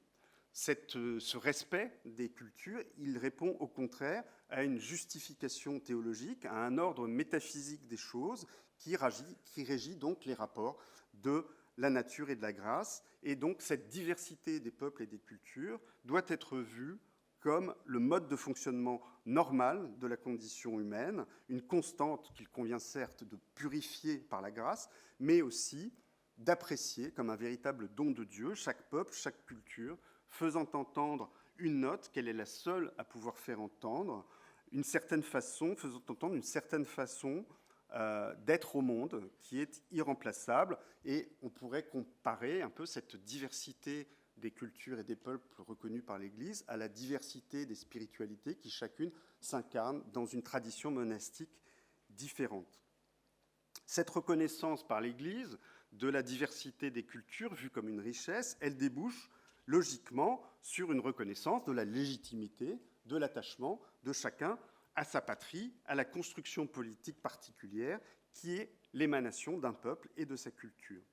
Ce respect des cultures, il répond au contraire à une justification théologique, à un ordre métaphysique des choses qui régit donc les rapports de la nature et de la grâce. Et donc cette diversité des peuples et des cultures doit être vue comme le mode de fonctionnement normal de la condition humaine, une constante qu'il convient certes de purifier par la grâce, mais aussi d'apprécier comme un véritable don de Dieu, chaque peuple, chaque culture, faisant entendre une note qu'elle est la seule à pouvoir faire entendre, faisant entendre une certaine façon d'être au monde qui est irremplaçable. Et on pourrait comparer un peu cette diversité des cultures et des peuples reconnus par l'Église à la diversité des spiritualités qui chacune s'incarne dans une tradition monastique différente. Cette reconnaissance par l'Église de la diversité des cultures, vue comme une richesse, elle débouche logiquement sur une reconnaissance de la légitimité, de l'attachement de chacun à sa patrie, à la construction politique particulière qui est l'émanation d'un peuple et de sa culture.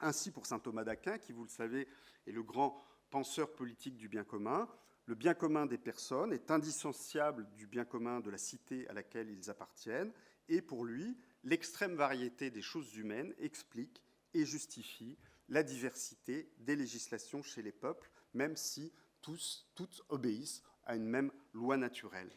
Ainsi, pour saint Thomas d'Aquin, qui, vous le savez, est le grand penseur politique du bien commun, le bien commun des personnes est indissociable du bien commun de la cité à laquelle ils appartiennent, et pour lui, l'extrême variété des choses humaines explique et justifie la diversité des législations chez les peuples, même si toutes obéissent à une même loi naturelle.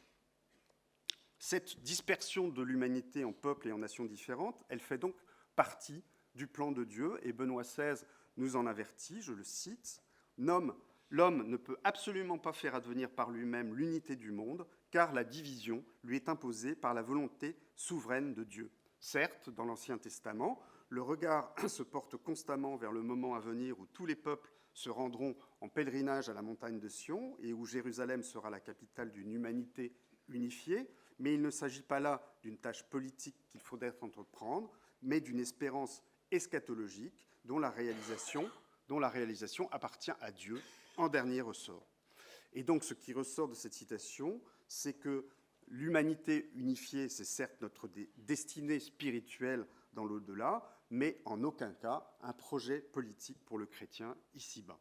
Cette dispersion de l'humanité en peuples et en nations différentes, elle fait donc partie du plan de Dieu, et Benoît XVI nous en avertit, je le cite, « L'homme ne peut absolument pas faire advenir par lui-même l'unité du monde, car la division lui est imposée par la volonté souveraine de Dieu. Certes, dans l'Ancien Testament, le regard se porte constamment vers le moment à venir où tous les peuples se rendront en pèlerinage à la montagne de Sion et où Jérusalem sera la capitale d'une humanité unifiée, mais il ne s'agit pas là d'une tâche politique qu'il faudrait entreprendre, mais d'une espérance eschatologique dont la réalisation appartient à Dieu en dernier ressort. » Et donc ce qui ressort de cette citation, c'est que l'humanité unifiée, c'est certes notre destinée spirituelle dans l'au-delà, mais en aucun cas un projet politique pour le chrétien ici-bas.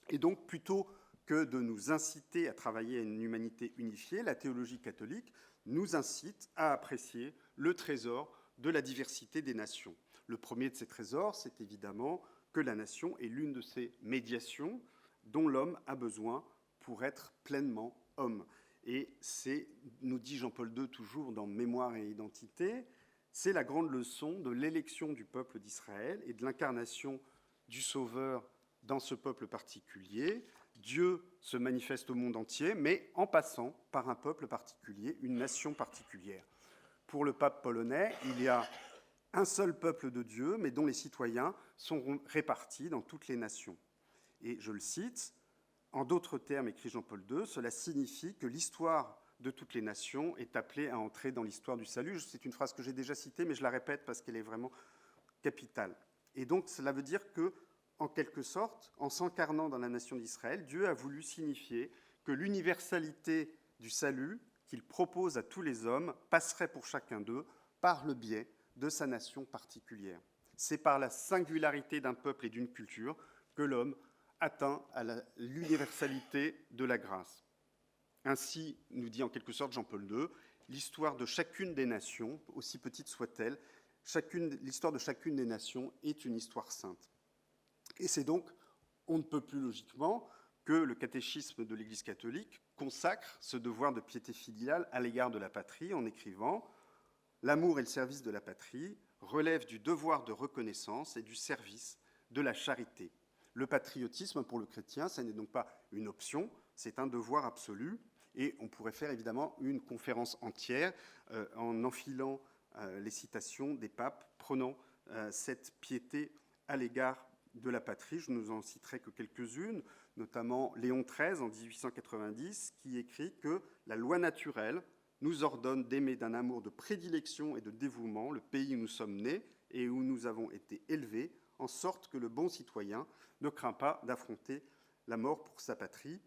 Et donc, plutôt que de nous inciter à travailler à une humanité unifiée, la théologie catholique nous incite à apprécier le trésor de la diversité des nations. Le premier de ces trésors, c'est évidemment que la nation est l'une de ces médiations dont l'homme a besoin pour être pleinement homme. Et c'est, nous dit Jean-Paul II toujours dans Mémoire et identité, c'est la grande leçon de l'élection du peuple d'Israël et de l'incarnation du Sauveur dans ce peuple particulier. Dieu se manifeste au monde entier, mais en passant par un peuple particulier, une nation particulière. Pour le pape polonais, il y a un seul peuple de Dieu, mais dont les citoyens sont répartis dans toutes les nations. Et je le cite, en d'autres termes, écrit Jean-Paul II, cela signifie que l'histoire de toutes les nations est appelée à entrer dans l'histoire du salut. C'est une phrase que j'ai déjà citée, mais je la répète parce qu'elle est vraiment capitale. Et donc, cela veut dire que, en quelque sorte, en s'incarnant dans la nation d'Israël, Dieu a voulu signifier que l'universalité du salut qu'il propose à tous les hommes passerait pour chacun d'eux par le biais de sa nation particulière. C'est par la singularité d'un peuple et d'une culture que l'homme atteint à l'universalité de la grâce. Ainsi, nous dit en quelque sorte Jean-Paul II, l'histoire de chacune des nations, aussi petite soit-elle, l'histoire de chacune des nations est une histoire sainte. Et c'est donc, on ne peut plus logiquement, que le catéchisme de l'Église catholique consacre ce devoir de piété filiale à l'égard de la patrie en écrivant « L'amour et le service de la patrie relèvent du devoir de reconnaissance et du service de la charité. Le patriotisme, pour le chrétien, ce n'est donc pas une option, c'est un devoir absolu. » Et on pourrait faire évidemment une conférence entière en enfilant les citations des papes prenant cette piété à l'égard de la patrie. Je ne vous en citerai que quelques-unes, notamment Léon XIII en 1890, qui écrit que la loi naturelle nous ordonne d'aimer d'un amour de prédilection et de dévouement le pays où nous sommes nés et où nous avons été élevés, en sorte que le bon citoyen ne craint pas d'affronter la mort pour sa patrie.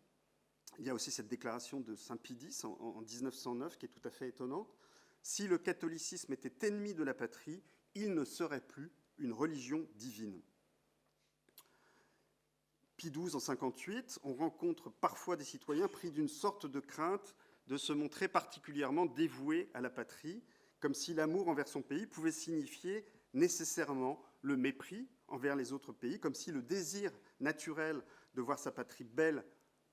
Il y a aussi cette déclaration de Saint Pie X en 1909 qui est tout à fait étonnante. Si le catholicisme était ennemi de la patrie, il ne serait plus une religion divine. Pie XII en 1958, on rencontre parfois des citoyens pris d'une sorte de crainte de se montrer particulièrement dévoués à la patrie, comme si l'amour envers son pays pouvait signifier nécessairement le mépris envers les autres pays, comme si le désir naturel de voir sa patrie belle,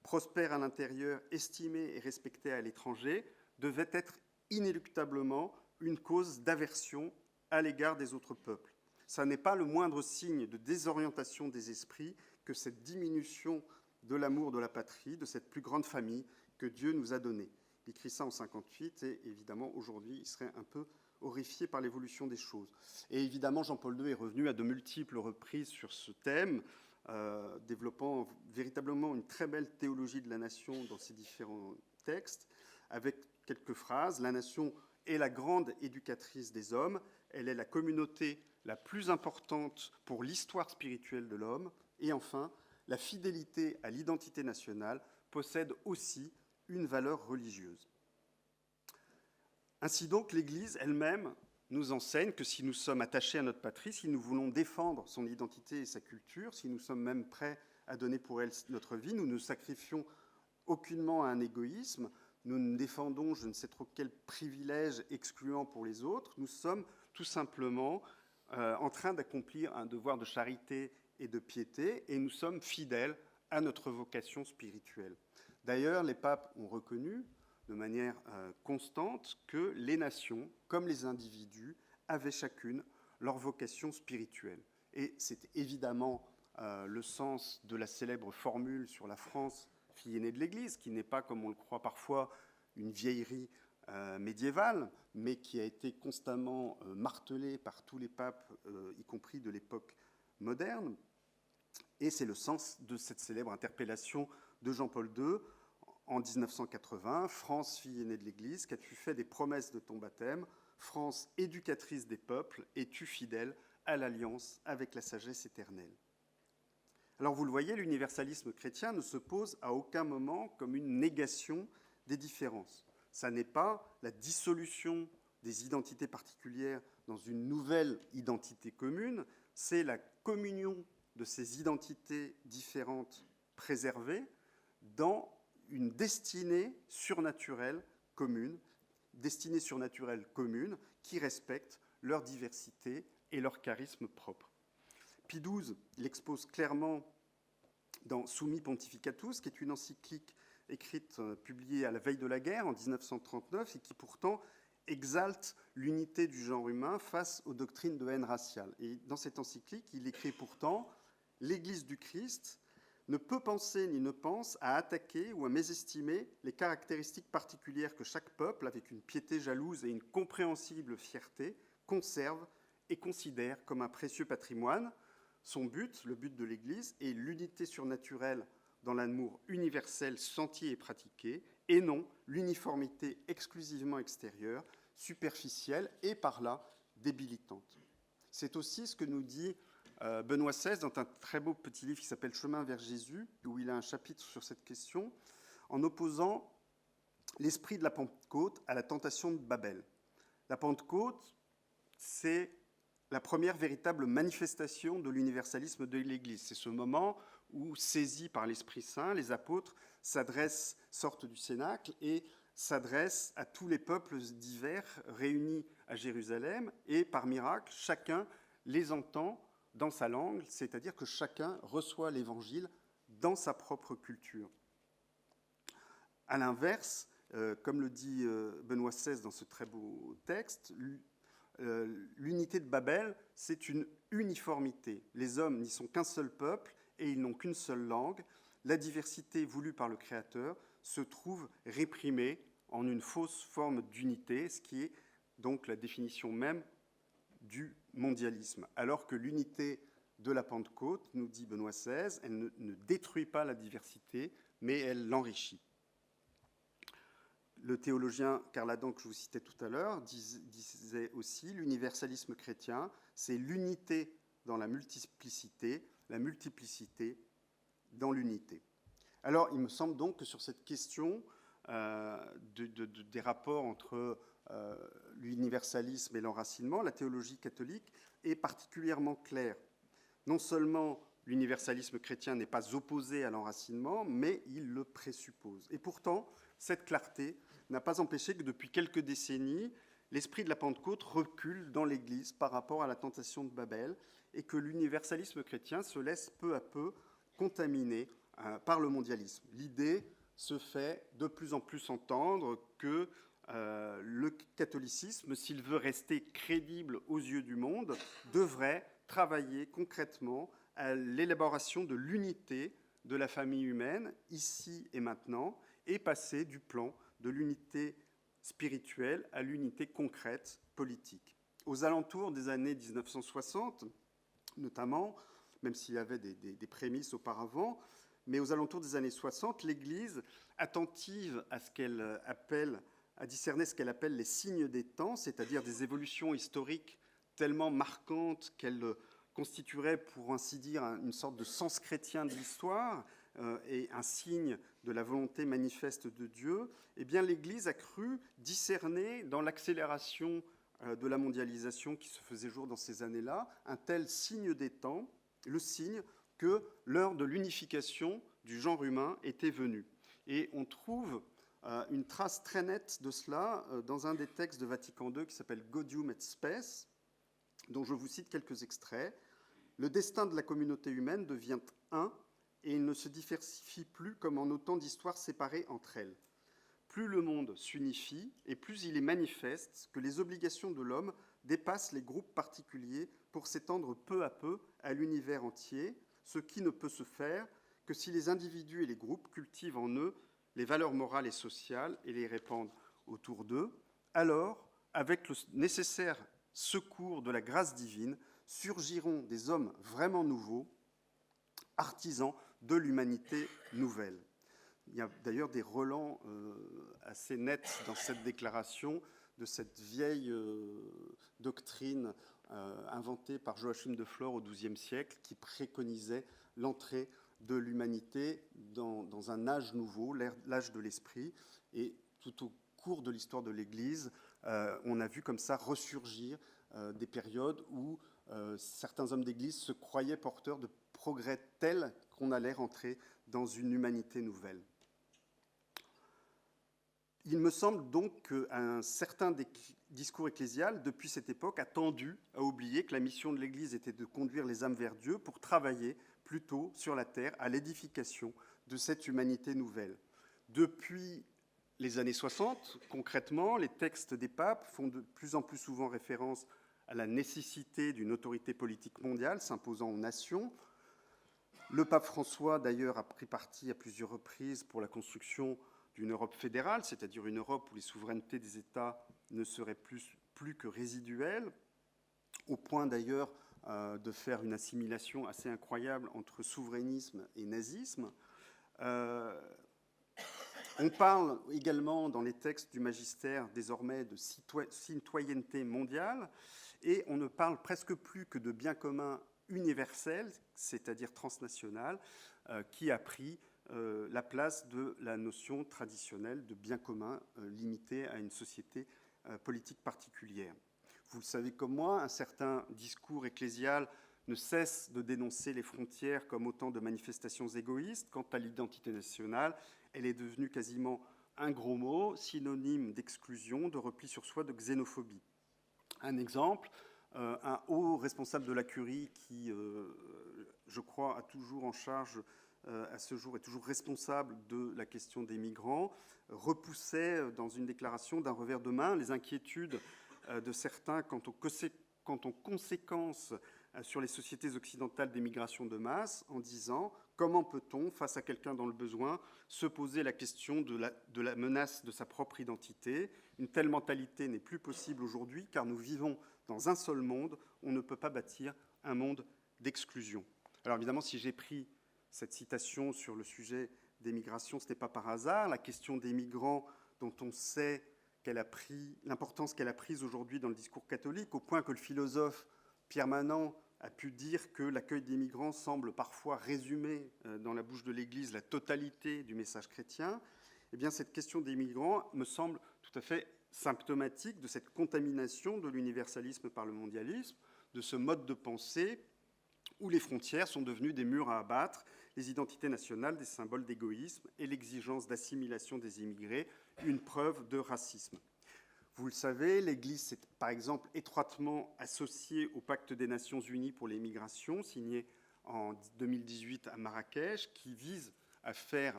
prospère à l'intérieur, estimée et respectée à l'étranger, devait être inéluctablement une cause d'aversion à l'égard des autres peuples. Ça n'est pas le moindre signe de désorientation des esprits que cette diminution de l'amour de la patrie, de cette plus grande famille que Dieu nous a donnée. Il écrit ça en 1958 et évidemment aujourd'hui il serait un peu horrifié par l'évolution des choses. Et évidemment Jean-Paul II est revenu à de multiples reprises sur ce thème, développant véritablement une très belle théologie de la nation dans ses différents textes, avec quelques phrases. La nation est la grande éducatrice des hommes, elle est la communauté la plus importante pour l'histoire spirituelle de l'homme, et enfin, la fidélité à l'identité nationale possède aussi une valeur religieuse. Ainsi donc, l'Église elle-même nous enseigne que si nous sommes attachés à notre patrie, si nous voulons défendre son identité et sa culture, si nous sommes même prêts à donner pour elle notre vie, nous ne sacrifions aucunement à un égoïsme, nous ne défendons je ne sais trop quel privilège excluant pour les autres, nous sommes tout simplement en train d'accomplir un devoir de charité et de piété, et nous sommes fidèles à notre vocation spirituelle. D'ailleurs, les papes ont reconnu de manière constante que les nations, comme les individus, avaient chacune leur vocation spirituelle. Et c'est évidemment le sens de la célèbre formule sur la France, fille aînée de l'Église, qui n'est pas, comme on le croit parfois, une vieillerie médiévale, mais qui a été constamment martelée par tous les papes, y compris de l'époque moderne. Et c'est le sens de cette célèbre interpellation de Jean-Paul II en 1980. « France, fille aînée de l'Église, qu'as-tu fait des promesses de ton baptême ? France, éducatrice des peuples, es-tu fidèle à l'alliance avec la sagesse éternelle ?» Alors vous le voyez, l'universalisme chrétien ne se pose à aucun moment comme une négation des différences. Ça n'est pas la dissolution des identités particulières dans une nouvelle identité commune, c'est la communion de ces identités différentes préservées dans une destinée surnaturelle commune qui respecte leur diversité et leur charisme propre. Pie XII l'expose clairement dans Summi Pontificatus, qui est une encyclique écrite, publiée à la veille de la guerre en 1939 et qui pourtant exalte l'unité du genre humain face aux doctrines de haine raciale. Et dans cette encyclique, il écrit pourtant « l'Église du Christ ne peut penser ni ne pense à attaquer ou à mésestimer les caractéristiques particulières que chaque peuple, avec une piété jalouse et une compréhensible fierté, conserve et considère comme un précieux patrimoine. Son but, le but de l'Église, est l'unité surnaturelle dans l'amour universel senti et pratiqué, et non l'uniformité exclusivement extérieure, superficielle et par là débilitante. C'est aussi ce que nous dit Benoît XVI dans un très beau petit livre qui s'appelle « Chemin vers Jésus », où il a un chapitre sur cette question, en opposant l'esprit de la Pentecôte à la tentation de Babel. La Pentecôte, c'est la première véritable manifestation de l'universalisme de l'Église. C'est ce moment où, saisis par l'Esprit Saint, les apôtres sortent du Cénacle et s'adressent à tous les peuples divers réunis à Jérusalem, et par miracle, chacun les entend dans sa langue, c'est-à-dire que chacun reçoit l'Évangile dans sa propre culture. À l'inverse, comme le dit Benoît XVI dans ce très beau texte, l'unité de Babel, c'est une uniformité. Les hommes n'y sont qu'un seul peuple et ils n'ont qu'une seule langue. La diversité voulue par le Créateur se trouve réprimée en une fausse forme d'unité, ce qui est donc la définition même du mondialisme. Alors que l'unité de la Pentecôte, nous dit Benoît XVI, elle ne détruit pas la diversité, mais elle l'enrichit. Le théologien Karl Adam, que je vous citais tout à l'heure, disait aussi « L'universalisme chrétien, c'est l'unité dans la multiplicité dans l'unité ». Alors, il me semble donc que sur cette question des rapports entre l'universalisme et l'enracinement, la théologie catholique est particulièrement claire. Non seulement l'universalisme chrétien n'est pas opposé à l'enracinement, mais il le présuppose. Et pourtant, cette clarté n'a pas empêché que depuis quelques décennies, l'esprit de la Pentecôte recule dans l'Église par rapport à la tentation de Babel et que l'universalisme chrétien se laisse peu à peu contaminer par le mondialisme. L'idée se fait de plus en plus entendre que le catholicisme, s'il veut rester crédible aux yeux du monde, devrait travailler concrètement à l'élaboration de l'unité de la famille humaine, ici et maintenant, et passer du plan de l'unité spirituelle à l'unité concrète politique. Aux alentours des années 1960, notamment, même s'il y avait des prémices auparavant, mais aux alentours des années 60, l'Église, attentive à ce qu'elle appelle, à discerner ce qu'elle appelle les signes des temps, c'est-à-dire des évolutions historiques tellement marquantes qu'elles constitueraient, pour ainsi dire, une sorte de sens chrétien de l'histoire et un signe de la volonté manifeste de Dieu, eh bien, l'Église a cru discerner dans l'accélération de la mondialisation qui se faisait jour dans ces années-là un tel signe des temps, le signe que l'heure de l'unification du genre humain était venue. Et on trouve une trace très nette de cela dans un des textes de Vatican II qui s'appelle Gaudium et Spes, dont je vous cite quelques extraits. « Le destin de la communauté humaine devient un, et il ne se diversifie plus comme en autant d'histoires séparées entre elles. Plus le monde s'unifie, et plus il est manifeste que les obligations de l'homme dépassent les groupes particuliers pour s'étendre peu à peu à l'univers entier, ce qui ne peut se faire que si les individus et les groupes cultivent en eux les valeurs morales et sociales et les répandent autour d'eux. Alors, avec le nécessaire secours de la grâce divine, surgiront des hommes vraiment nouveaux, artisans de l'humanité nouvelle. » Il y a d'ailleurs des relents assez nets dans cette déclaration de cette vieille doctrine inventée par Joachim de Flore au XIIe siècle qui préconisait l'entrée de l'humanité dans un âge nouveau, l'âge de l'esprit. Et tout au cours de l'histoire de l'Église, on a vu comme ça ressurgir des périodes où certains hommes d'Église se croyaient porteurs de progrès tels qu'on allait rentrer dans une humanité nouvelle. Il me semble donc qu'un certain discours ecclésial, depuis cette époque, a tendu à oublier que la mission de l'Église était de conduire les âmes vers Dieu pour travailler plutôt sur la terre à l'édification de cette humanité nouvelle. Depuis les années 60, concrètement, les textes des papes font de plus en plus souvent référence à la nécessité d'une autorité politique mondiale s'imposant aux nations. Le pape François, d'ailleurs, a pris parti à plusieurs reprises pour la construction d'une Europe fédérale, c'est-à-dire une Europe où les souverainetés des États ne seraient plus que résiduelles, au point d'ailleurs de faire une assimilation assez incroyable entre souverainisme et nazisme. On parle également dans les textes du magistère désormais de citoyenneté mondiale, et on ne parle presque plus que de bien commun universel, c'est-à-dire transnational, qui a pris la place de la notion traditionnelle de bien commun limité à une société politique particulière. Vous le savez comme moi, un certain discours ecclésial ne cesse de dénoncer les frontières comme autant de manifestations égoïstes. Quant à l'identité nationale, elle est devenue quasiment un gros mot, synonyme d'exclusion, de repli sur soi, de xénophobie. Un exemple, un haut responsable de la Curie qui, je crois, a toujours en charge, à ce jour, est toujours responsable de la question des migrants, repoussait dans une déclaration d'un revers de main les inquiétudes de certains quant aux conséquences sur les sociétés occidentales des migrations de masse, en disant « Comment peut-on, face à quelqu'un dans le besoin, se poser la question de la menace de sa propre identité ? Une telle mentalité n'est plus possible aujourd'hui, car nous vivons dans un seul monde, on ne peut pas bâtir un monde d'exclusion. » Alors évidemment, si j'ai pris cette citation sur le sujet des migrations, ce n'est pas par hasard. La question des migrants, dont on sait l'importance qu'elle a prise aujourd'hui dans le discours catholique, au point que le philosophe Pierre Manant a pu dire que l'accueil des migrants semble parfois résumer dans la bouche de l'Église la totalité du message chrétien, eh bien cette question des migrants me semble tout à fait symptomatique de cette contamination de l'universalisme par le mondialisme, de ce mode de pensée où les frontières sont devenues des murs à abattre, les identités nationales des symboles d'égoïsme et l'exigence d'assimilation des immigrés, une preuve de racisme. Vous le savez, l'Église s'est par exemple étroitement associée au Pacte des Nations Unies pour les migrations, signé en 2018 à Marrakech,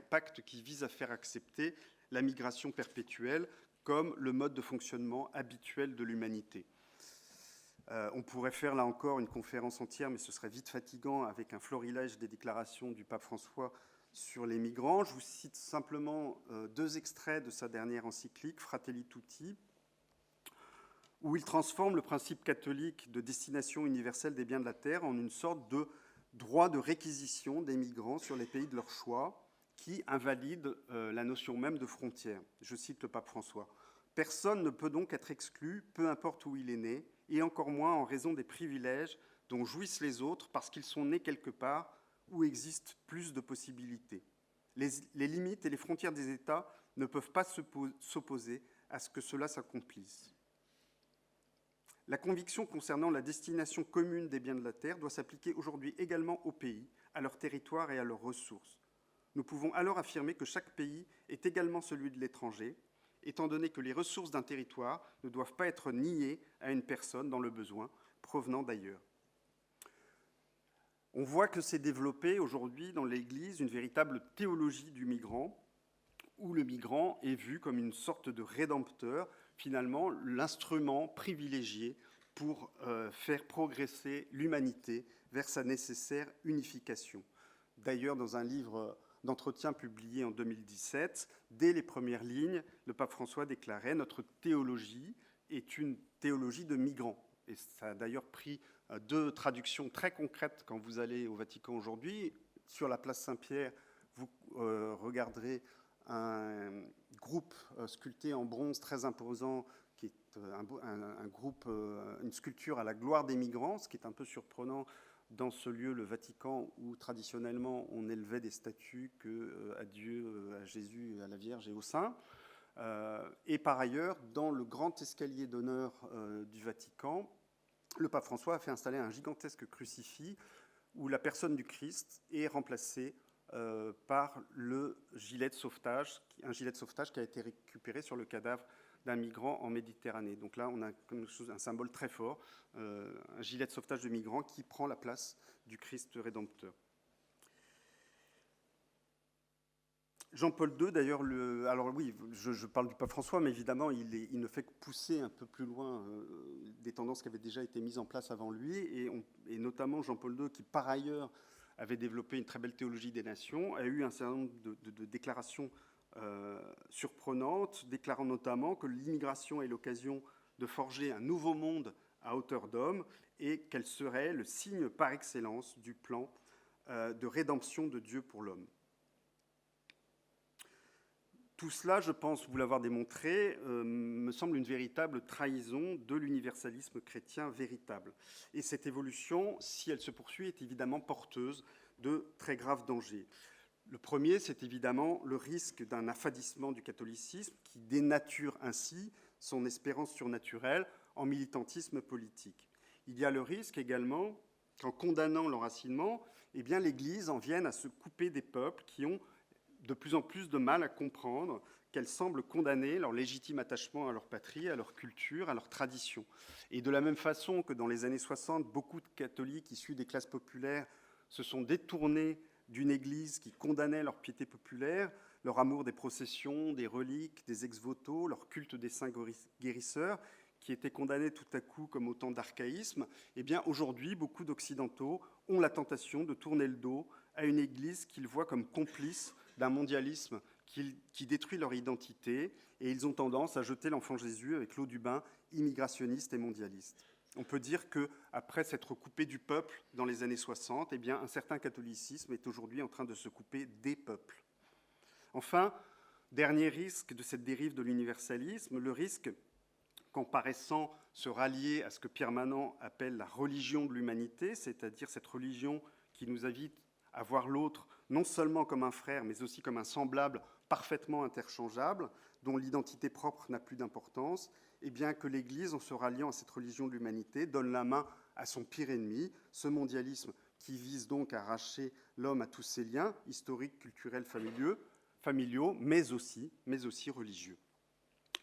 pacte qui vise à faire accepter la migration perpétuelle comme le mode de fonctionnement habituel de l'humanité. On pourrait faire là encore une conférence entière, mais ce serait vite fatigant avec un florilège des déclarations du pape François sur les migrants. Je vous cite simplement 2 extraits de sa dernière encyclique, Fratelli Tutti, où il transforme le principe catholique de destination universelle des biens de la terre en une sorte de droit de réquisition des migrants sur les pays de leur choix, qui invalide la notion même de frontière. Je cite le pape François. « Personne ne peut donc être exclu, peu importe où il est né, et encore moins en raison des privilèges dont jouissent les autres parce qu'ils sont nés quelque part où existent plus de possibilités. Les limites et les frontières des États ne peuvent pas s'opposer à ce que cela s'accomplisse. La conviction concernant la destination commune des biens de la terre doit s'appliquer aujourd'hui également aux pays, à leur territoire et à leurs ressources. Nous pouvons alors affirmer que chaque pays est également celui de l'étranger, étant donné que les ressources d'un territoire ne doivent pas être niées à une personne dans le besoin, provenant d'ailleurs. » On voit que s'est développée aujourd'hui dans l'Église une véritable théologie du migrant, où le migrant est vu comme une sorte de rédempteur, finalement l'instrument privilégié pour faire progresser l'humanité vers sa nécessaire unification. D'ailleurs, dans un livre d'entretien publié en 2017, dès les premières lignes, le pape François déclarait « Notre théologie est une théologie de migrants ». Et ça a d'ailleurs pris 2 traductions très concrètes quand vous allez au Vatican aujourd'hui. Sur la place Saint-Pierre, vous regarderez un groupe sculpté en bronze très imposant, qui est un groupe, une sculpture à la gloire des migrants, ce qui est un peu surprenant dans ce lieu, le Vatican, où traditionnellement on élevait des statues à Dieu, à Jésus, à la Vierge et aux saints. Et par ailleurs, dans le grand escalier d'honneur du Vatican, le pape François a fait installer un gigantesque crucifix où la personne du Christ est remplacée par le gilet de sauvetage, un gilet de sauvetage qui a été récupéré sur le cadavre d'un migrant en Méditerranée. Donc là, on a un symbole très fort, un gilet de sauvetage de migrants qui prend la place du Christ rédempteur. Jean-Paul II, d'ailleurs, alors oui, je parle du pape François, mais évidemment, il ne fait que pousser un peu plus loin des tendances qui avaient déjà été mises en place avant lui, et notamment Jean-Paul II, qui par ailleurs avait développé une très belle théologie des nations, a eu un certain nombre de déclarations surprenantes, déclarant notamment que l'immigration est l'occasion de forger un nouveau monde à hauteur d'homme et qu'elle serait le signe par excellence du plan de rédemption de Dieu pour l'homme. Tout cela, je pense vous l'avoir démontré, me semble une véritable trahison de l'universalisme chrétien véritable. Et cette évolution, si elle se poursuit, est évidemment porteuse de très graves dangers. Le premier, c'est évidemment le risque d'un affadissement du catholicisme qui dénature ainsi son espérance surnaturelle en militantisme politique. Il y a le risque également qu'en condamnant l'enracinement, eh bien, l'Église en vienne à se couper des peuples qui ont de plus en plus de mal à comprendre qu'elle semble condamner leur légitime attachement à leur patrie, à leur culture, à leur tradition. Et de la même façon que dans les années 60, beaucoup de catholiques issus des classes populaires se sont détournés d'une Église qui condamnait leur piété populaire, leur amour des processions, des reliques, des ex-voto, leur culte des saints guérisseurs, qui étaient condamnés tout à coup comme autant d'archaïsme, eh bien aujourd'hui, beaucoup d'Occidentaux ont la tentation de tourner le dos à une Église qu'ils voient comme complice d'un mondialisme qui détruit leur identité, et ils ont tendance à jeter l'enfant Jésus avec l'eau du bain immigrationniste et mondialiste. On peut dire qu'après s'être coupé du peuple dans les années 60, eh bien, un certain catholicisme est aujourd'hui en train de se couper des peuples. Enfin, dernier risque de cette dérive de l'universalisme, le risque qu'en paraissant se rallier à ce que Pierre Manant appelle la religion de l'humanité, c'est-à-dire cette religion qui nous invite à voir l'autre non seulement comme un frère, mais aussi comme un semblable parfaitement interchangeable, dont l'identité propre n'a plus d'importance, et bien que l'Église, en se ralliant à cette religion de l'humanité, donne la main à son pire ennemi, ce mondialisme qui vise donc à arracher l'homme à tous ses liens historiques, culturels, familiaux, mais aussi religieux.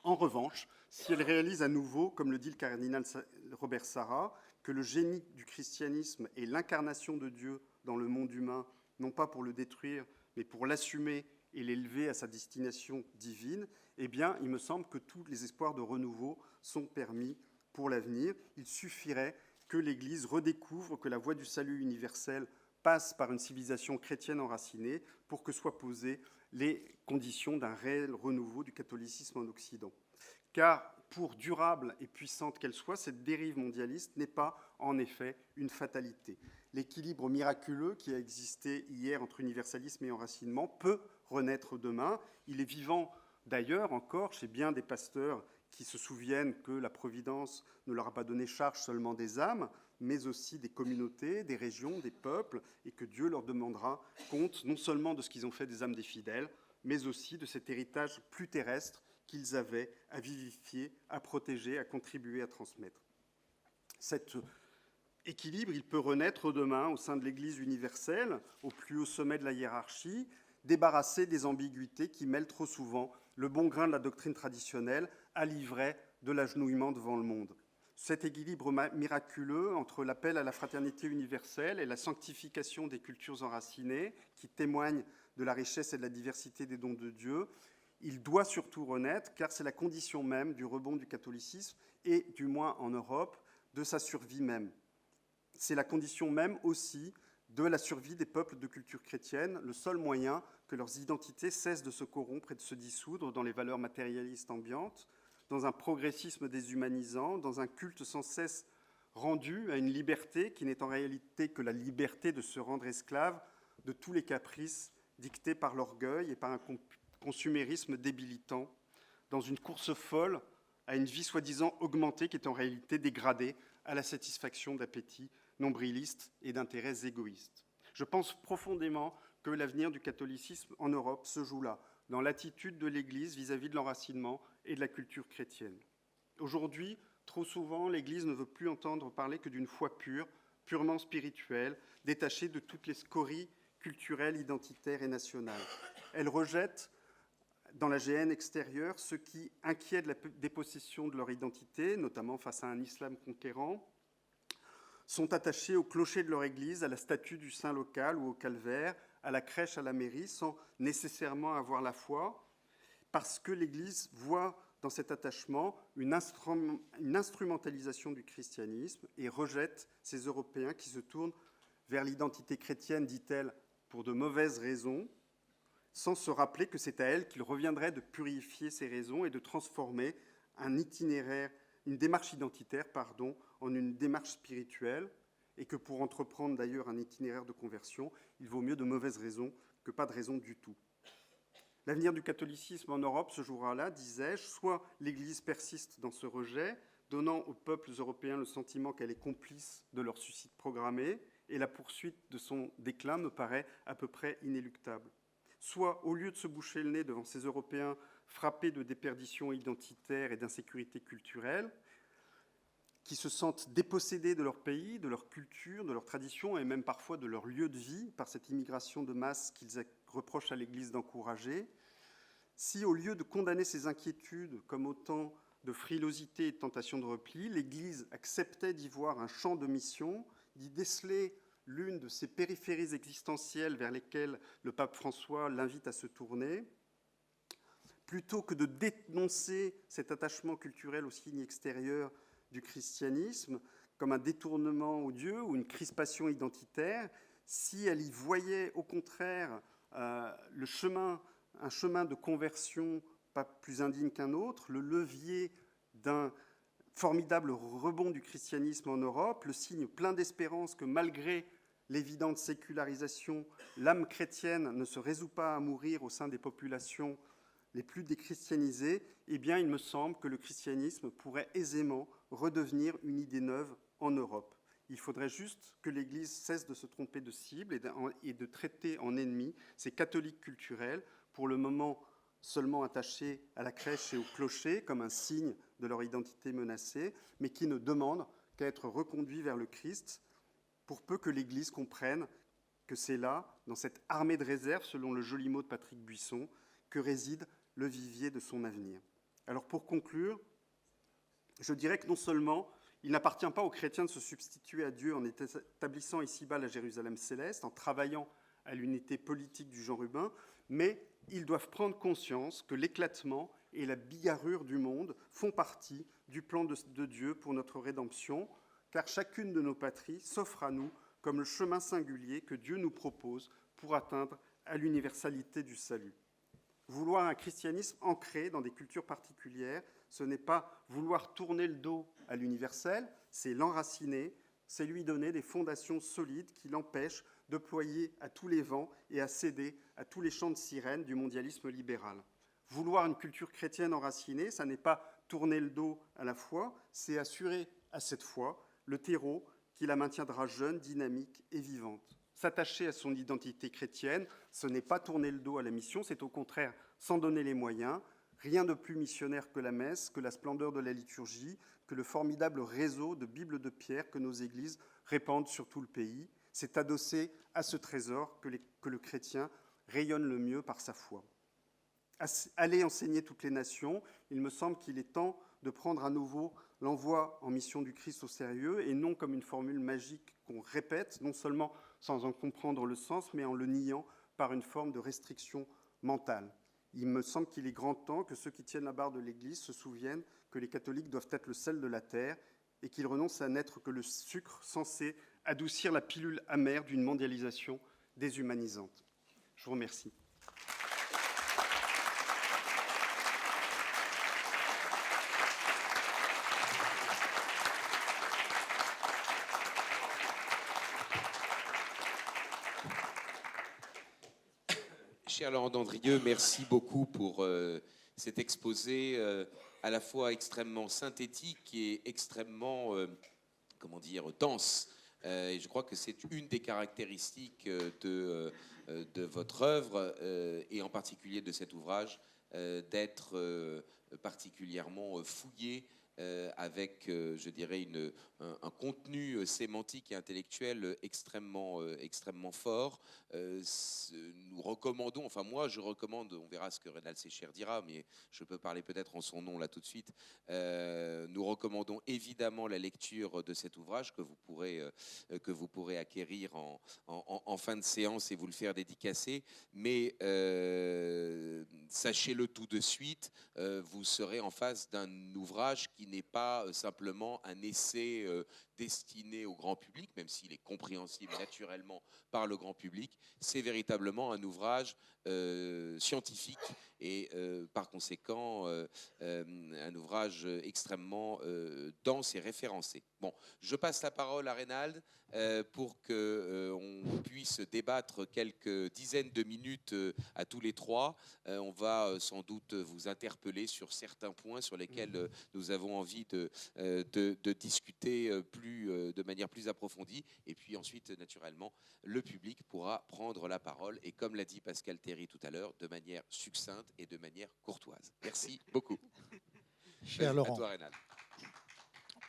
En revanche, si elle réalise à nouveau, comme le dit le cardinal Robert Sarra, que le génie du christianisme est l'incarnation de Dieu dans le monde humain, non pas pour le détruire, mais pour l'assumer et l'élever à sa destination divine, eh bien, il me semble que tous les espoirs de renouveau sont permis pour l'avenir. Il suffirait que l'Église redécouvre que la voie du salut universel passe par une civilisation chrétienne enracinée pour que soient posées les conditions d'un réel renouveau du catholicisme en Occident. Car, pour durable et puissante qu'elle soit, cette dérive mondialiste n'est pas, en effet, une fatalité. L'équilibre miraculeux qui a existé hier entre universalisme et enracinement peut renaître demain. Il est vivant, d'ailleurs, encore chez bien des pasteurs qui se souviennent que la Providence ne leur a pas donné charge seulement des âmes, mais aussi des communautés, des régions, des peuples, et que Dieu leur demandera compte non seulement de ce qu'ils ont fait des âmes des fidèles, mais aussi de cet héritage plus terrestre qu'ils avaient à vivifier, à protéger, à contribuer à transmettre. Cet équilibre, il peut renaître demain au sein de l'Église universelle, au plus haut sommet de la hiérarchie, débarrassé des ambiguïtés qui mêlent trop souvent le bon grain de la doctrine traditionnelle à l'ivraie de l'agenouillement devant le monde. Cet équilibre miraculeux entre l'appel à la fraternité universelle et la sanctification des cultures enracinées, qui témoignent de la richesse et de la diversité des dons de Dieu, il doit surtout renaître, car c'est la condition même du rebond du catholicisme et, du moins en Europe, de sa survie même. C'est la condition même aussi de la survie des peuples de culture chrétienne, le seul moyen que leurs identités cessent de se corrompre et de se dissoudre dans les valeurs matérialistes ambiantes, dans un progressisme déshumanisant, dans un culte sans cesse rendu à une liberté qui n'est en réalité que la liberté de se rendre esclave de tous les caprices dictés par l'orgueil et par un consumérisme débilitant, dans une course folle à une vie soi-disant augmentée qui est en réalité dégradée à la satisfaction d'appétits nombrilistes et d'intérêts égoïstes. Je pense profondément que l'avenir du catholicisme en Europe se joue là, dans l'attitude de l'Église vis-à-vis de l'enracinement et de la culture chrétienne. Aujourd'hui, trop souvent, l'Église ne veut plus entendre parler que d'une foi pure, purement spirituelle, détachée de toutes les scories culturelles, identitaires et nationales. Elle rejette dans la géhenne extérieure ceux qui, inquiets de la dépossession de leur identité, notamment face à un islam conquérant, sont attachés au clocher de leur église, à la statue du saint local ou au calvaire, à la crèche, à la mairie, sans nécessairement avoir la foi, parce que l'Église voit dans cet attachement une instrumentalisation du christianisme et rejette ces Européens qui se tournent vers l'identité chrétienne, dit-elle, pour de mauvaises raisons, sans se rappeler que c'est à elle qu'il reviendrait de purifier ces raisons et de transformer un itinéraire, une démarche identitaire, en une démarche spirituelle, et que pour entreprendre d'ailleurs un itinéraire de conversion, il vaut mieux de mauvaises raisons que pas de raisons du tout. L'avenir du catholicisme en Europe se jouera là, disais-je, soit l'Église persiste dans ce rejet, donnant aux peuples européens le sentiment qu'elle est complice de leur suicide programmé, et la poursuite de son déclin me paraît à peu près inéluctable. Soit, au lieu de se boucher le nez devant ces Européens frappés de déperdition identitaire et d'insécurité culturelle, qui se sentent dépossédés de leur pays, de leur culture, de leur tradition et même parfois de leur lieu de vie par cette immigration de masse qu'ils reprochent à l'Église d'encourager, si au lieu de condamner ces inquiétudes comme autant de frilosité et de tentation de repli, l'Église acceptait d'y voir un champ de mission, d'y déceler l'une de ces périphéries existentielles vers lesquelles le pape François l'invite à se tourner, plutôt que de dénoncer cet attachement culturel aux signes extérieurs du christianisme comme un détournement odieux ou une crispation identitaire, si elle y voyait au contraire un chemin de conversion pas plus indigne qu'un autre, le levier d'un formidable rebond du christianisme en Europe, le signe plein d'espérance que malgré l'évidente sécularisation, l'âme chrétienne ne se résout pas à mourir au sein des populations les plus déchristianisées, eh bien, il me semble que le christianisme pourrait aisément redevenir une idée neuve en Europe. Il faudrait juste que l'Église cesse de se tromper de cible et de traiter en ennemis ces catholiques culturels, pour le moment seulement attachés à la crèche et au clocher, comme un signe de leur identité menacée, mais qui ne demandent qu'à être reconduits vers le Christ, pour peu que l'Église comprenne que c'est là, dans cette armée de réserve, selon le joli mot de Patrick Buisson, que réside le vivier de son avenir. Alors pour conclure, je dirais que non seulement il n'appartient pas aux chrétiens de se substituer à Dieu en établissant ici-bas la Jérusalem céleste, en travaillant à l'unité politique du genre humain, mais ils doivent prendre conscience que l'éclatement et la bigarrure du monde font partie du plan de Dieu pour notre rédemption, car chacune de nos patries s'offre à nous comme le chemin singulier que Dieu nous propose pour atteindre à l'universalité du salut. Vouloir un christianisme ancré dans des cultures particulières, ce n'est pas vouloir tourner le dos à l'universel, c'est l'enraciner, c'est lui donner des fondations solides qui l'empêchent de ployer à tous les vents et à céder à tous les chants de sirène du mondialisme libéral. Vouloir une culture chrétienne enracinée, ça n'est pas tourner le dos à la foi, c'est assurer à cette foi le terreau qui la maintiendra jeune, dynamique et vivante. S'attacher à son identité chrétienne, ce n'est pas tourner le dos à la mission, c'est au contraire s'en donner les moyens. Rien de plus missionnaire que la messe, que la splendeur de la liturgie, que le formidable réseau de Bibles de pierre que nos églises répandent sur tout le pays. C'est adossé à ce trésor que le chrétien rayonne le mieux par sa foi. Aller enseigner toutes les nations, il me semble qu'il est temps de prendre à nouveau l'envoi en mission du Christ au sérieux et non comme une formule magique qu'on répète, non seulement sans en comprendre le sens, mais en le niant par une forme de restriction mentale. Il me semble qu'il est grand temps que ceux qui tiennent la barre de l'Église se souviennent que les catholiques doivent être le sel de la terre et qu'ils renoncent à n'être que le sucre censé adoucir la pilule amère d'une mondialisation déshumanisante. Je vous remercie. Cher Laurent Dandrieux, merci beaucoup pour cet exposé à la fois extrêmement synthétique et extrêmement, dense. Et je crois que c'est une des caractéristiques de votre œuvre et en particulier de cet ouvrage, d'être particulièrement fouillé avec, je dirais, un contenu sémantique et intellectuel extrêmement fort. Nous recommandons, enfin moi je recommande, on verra ce que Rénal Sécher dira, mais je peux parler peut-être en son nom là tout de suite, nous recommandons évidemment la lecture de cet ouvrage que vous pourrez acquérir en fin de séance et vous le faire dédicacer, mais sachez-le tout de suite, vous serez en face d'un ouvrage qui n'est pas simplement un essai destiné au grand public, même s'il est compréhensible naturellement par le grand public. C'est véritablement un ouvrage scientifique et par conséquent un ouvrage extrêmement dense et référencé. Bon, je passe la parole à Reynald pour qu'on puisse débattre quelques dizaines de minutes à tous les trois. On va sans doute vous interpeller sur certains points sur lesquels nous avons envie de discuter de manière plus approfondie. Et puis ensuite, naturellement, le public pourra prendre la parole. Et comme l'a dit Pascal Théry tout à l'heure, de manière succincte et de manière courtoise. Merci beaucoup. Cher Laurent, à toi, Reynald.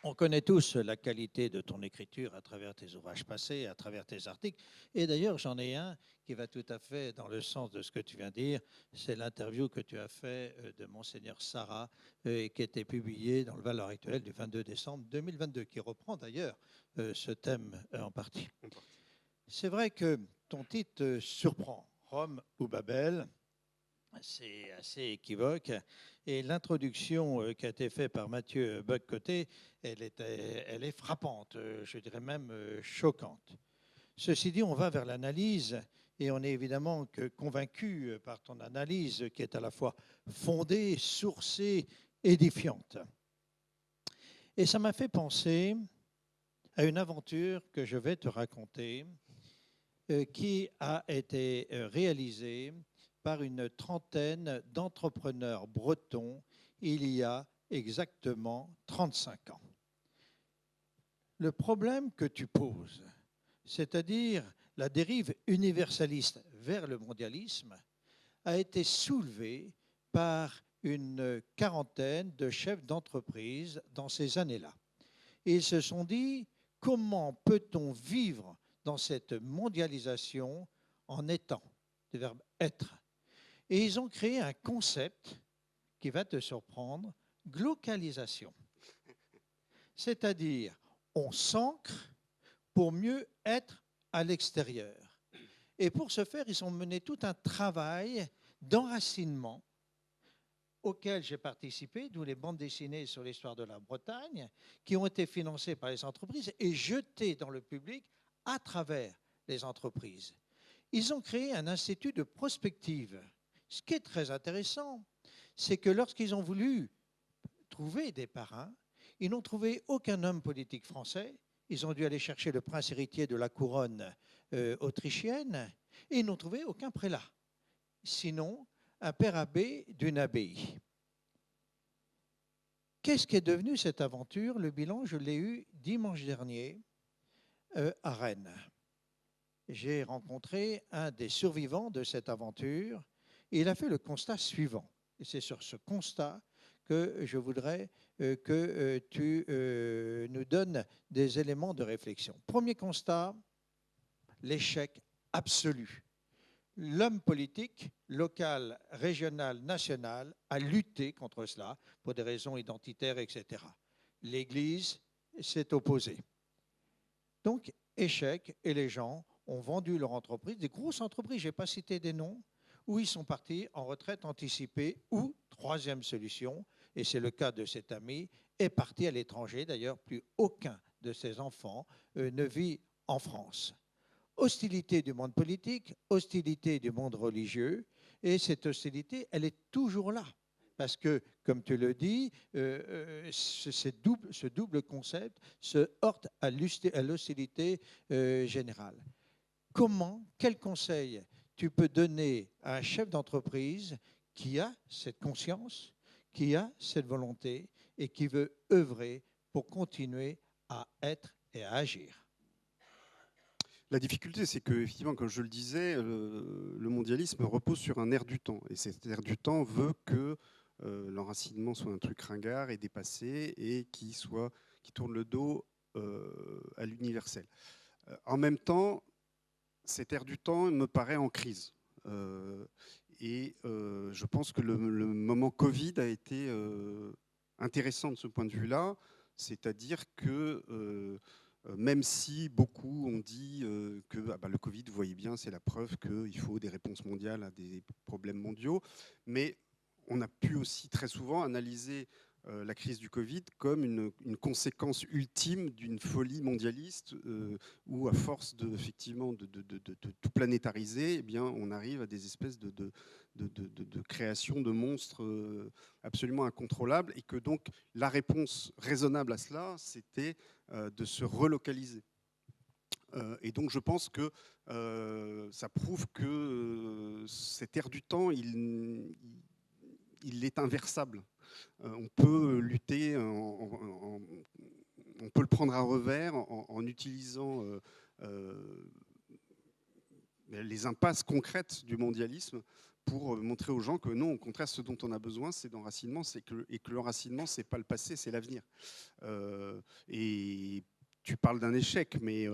on connaît tous la qualité de ton écriture à travers tes ouvrages passés, à travers tes articles. Et d'ailleurs, j'en ai un qui va tout à fait dans le sens de ce que tu viens de dire. C'est l'interview que tu as fait de Monseigneur Sarah et qui a été publiée dans le Valeurs Actuelles du 22 décembre 2022, qui reprend d'ailleurs ce thème en partie. C'est vrai que ton titre surprend. Rome ou Babel, c'est assez équivoque. Et l'introduction qui a été faite par Mathieu Bock-Côté, elle est frappante, je dirais même choquante. Ceci dit, on va vers l'analyse et on est évidemment convaincu par ton analyse qui est à la fois fondée, sourcée, édifiante. Et ça m'a fait penser à une aventure que je vais te raconter qui a été réalisée par une trentaine d'entrepreneurs bretons il y a exactement 35 ans. Le problème que tu poses, c'est-à-dire la dérive universaliste vers le mondialisme, a été soulevé par une quarantaine de chefs d'entreprise dans ces années-là. Et ils se sont dit, comment peut-on vivre dans cette mondialisation en étant, le verbe être. Et ils ont créé un concept qui va te surprendre, glocalisation. C'est-à-dire, on s'ancre pour mieux être à l'extérieur. Et pour ce faire, ils ont mené tout un travail d'enracinement auquel j'ai participé, d'où les bandes dessinées sur l'histoire de la Bretagne, qui ont été financées par les entreprises et jetées dans le public à travers les entreprises. Ils ont créé un institut de prospective. Ce qui est très intéressant, c'est que lorsqu'ils ont voulu trouver des parrains, ils n'ont trouvé aucun homme politique français. Ils ont dû aller chercher le prince héritier de la couronne autrichienne et ils n'ont trouvé aucun prélat. Sinon, un père abbé d'une abbaye. Qu'est-ce qui est devenu cette aventure? Le bilan, je l'ai eu dimanche dernier à Rennes. J'ai rencontré un des survivants de cette aventure et il a fait le constat suivant. Et c'est sur ce constat que je voudrais que tu nous donnes des éléments de réflexion. Premier constat, l'échec absolu. L'homme politique, local, régional, national, a lutté contre cela pour des raisons identitaires, etc. L'Église s'est opposée. Donc, échec, et les gens ont vendu leur entreprise, des grosses entreprises, je n'ai pas cité des noms, où ils sont partis en retraite anticipée, ou, troisième solution, et c'est le cas de cet ami, est parti à l'étranger. D'ailleurs, plus aucun de ses enfants ne vit en France. Hostilité du monde politique, hostilité du monde religieux, et cette hostilité, elle est toujours là. Parce que, comme tu le dis, ce double concept se heurte à l'hostilité générale. Comment, quel conseil tu peux donner à un chef d'entreprise qui a cette conscience, qui a cette volonté et qui veut œuvrer pour continuer à être et à agir? La difficulté, c'est que, effectivement, comme je le disais, le mondialisme repose sur un air du temps. Et cet air du temps veut que l'enracinement soit un truc ringard et dépassé et qui tourne le dos à l'universel. En même temps, cet air du temps me paraît en crise. Et je pense que le moment Covid a été intéressant de ce point de vue-là, c'est-à-dire que même si beaucoup ont dit que le Covid, vous voyez bien, c'est la preuve qu'il faut des réponses mondiales à des problèmes mondiaux, mais on a pu aussi très souvent analyser la crise du Covid comme une conséquence ultime d'une folie mondialiste où, à force effectivement de tout planétariser, eh bien, on arrive à des espèces de création de monstres absolument incontrôlables, et que donc la réponse raisonnable à cela, c'était de se relocaliser. Et donc je pense que ça prouve que cet air du temps, il est inversable. On peut lutter, on peut le prendre à revers en utilisant les impasses concrètes du mondialisme pour montrer aux gens que non, au contraire, ce dont on a besoin, c'est d'enracinement, et que l'enracinement, c'est pas le passé, c'est l'avenir. Et tu parles d'un échec, mais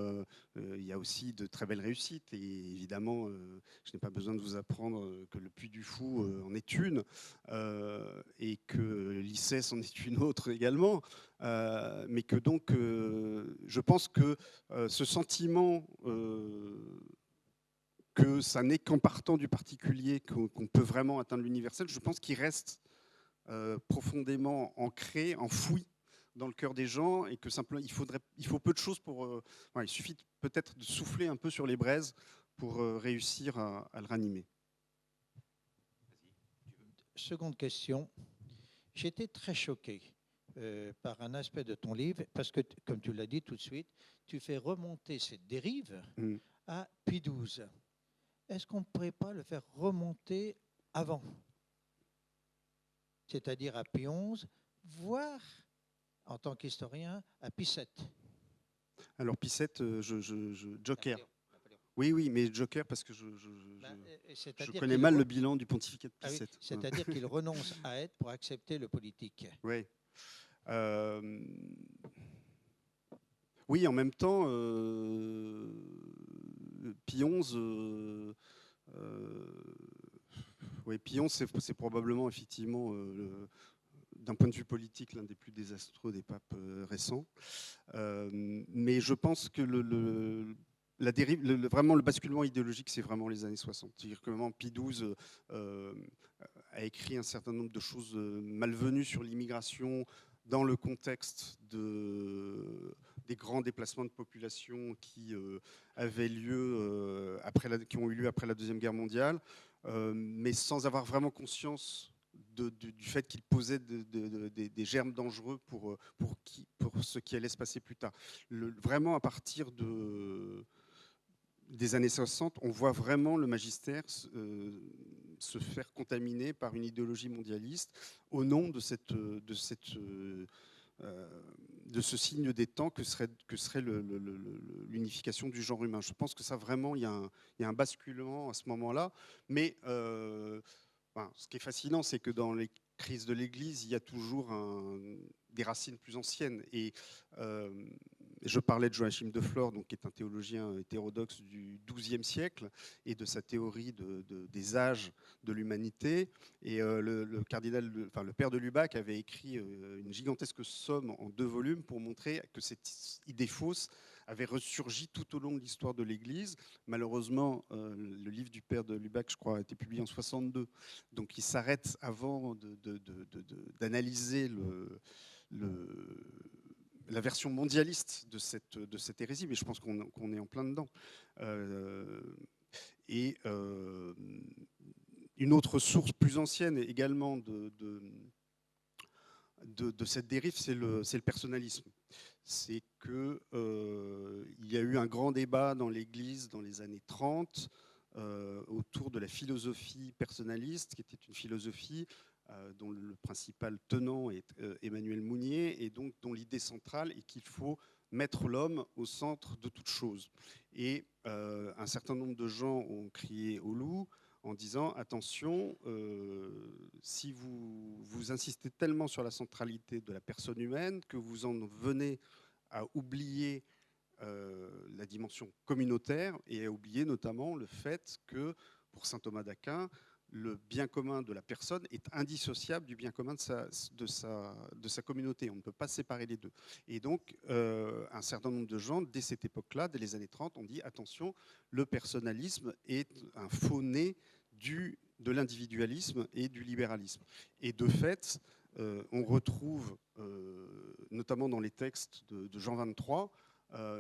il y a aussi de très belles réussites. Et évidemment, je n'ai pas besoin de vous apprendre que le Puy du Fou en est une, et que l'ICES en est une autre également. Mais que donc, je pense que ce sentiment que ça n'est qu'en partant du particulier qu'on peut vraiment atteindre l'universel, je pense qu'il reste profondément ancré, enfoui dans le cœur des gens, et que simplement il faut peu de choses pour. Il suffit peut-être de souffler un peu sur les braises pour réussir à le ranimer. Seconde question. J'étais très choqué par un aspect de ton livre, parce que, comme tu l'as dit tout de suite, tu fais remonter cette dérive à Pie XII. Est-ce qu'on ne pourrait pas le faire remonter avant, c'est-à-dire à Pie XI, voire, en tant qu'historien, à Pie VII? Alors Pie VII, Joker. Oui, mais Joker, parce que je connais mal le bilan du pontificat de Pie VII. Oui, c'est-à-dire qu'il renonce à être pour accepter le politique. Oui. Oui, en même temps, Pie XI, Pie XI, c'est probablement effectivement, d'un point de vue politique, l'un des plus désastreux des papes récents. Mais je pense que la dérive, vraiment le basculement idéologique, c'est vraiment les années 60. C'est-à-dire que vraiment Pie XII a écrit un certain nombre de choses malvenues sur l'immigration dans le contexte des grands déplacements de population qui avaient lieu qui ont eu lieu après la Deuxième Guerre mondiale, mais sans avoir vraiment conscience du fait qu'il posait des germes dangereux pour ce qui allait se passer plus tard. Vraiment, à partir des années 60, on voit vraiment le magistère se faire contaminer par une idéologie mondialiste au nom de ce signe des temps que serait l'unification du genre humain. Je pense que ça, vraiment, il y a un basculement à ce moment-là. Mais ce qui est fascinant, c'est que dans les crises de l'Église, il y a toujours des racines plus anciennes. Et je parlais de Joachim de Flore, donc, qui est un théologien hétérodoxe du XIIe siècle, et de sa théorie des âges de l'humanité. Et le père de Lubac avait écrit une gigantesque somme en 2 volumes pour montrer que cette idée fausse avait ressurgi tout au long de l'histoire de l'Église. Malheureusement, le livre du père de Lubac, je crois, a été publié en 62. Donc il s'arrête avant d'analyser la version mondialiste de cette hérésie, mais je pense qu'on est en plein dedans. Une autre source plus ancienne également de cette dérive, c'est le personnalisme. C'est qu'il y a eu un grand débat dans l'Église dans les années 30 autour de la philosophie personnaliste, qui était une philosophie dont le principal tenant est Emmanuel Mounier, et donc dont l'idée centrale est qu'il faut mettre l'homme au centre de toute chose. Et un certain nombre de gens ont crié au loup en disant attention, si vous insistez tellement sur la centralité de la personne humaine que vous en venez à oublier la dimension communautaire, et à oublier notamment le fait que, pour saint Thomas d'Aquin, le bien commun de la personne est indissociable du bien commun de sa communauté. On ne peut pas séparer les deux. Et donc, un certain nombre de gens, dès cette époque-là, dès les années 30, ont dit attention, le personnalisme est un faux-né de l'individualisme et du libéralisme. Et de fait, on retrouve, notamment dans les textes de Jean 23,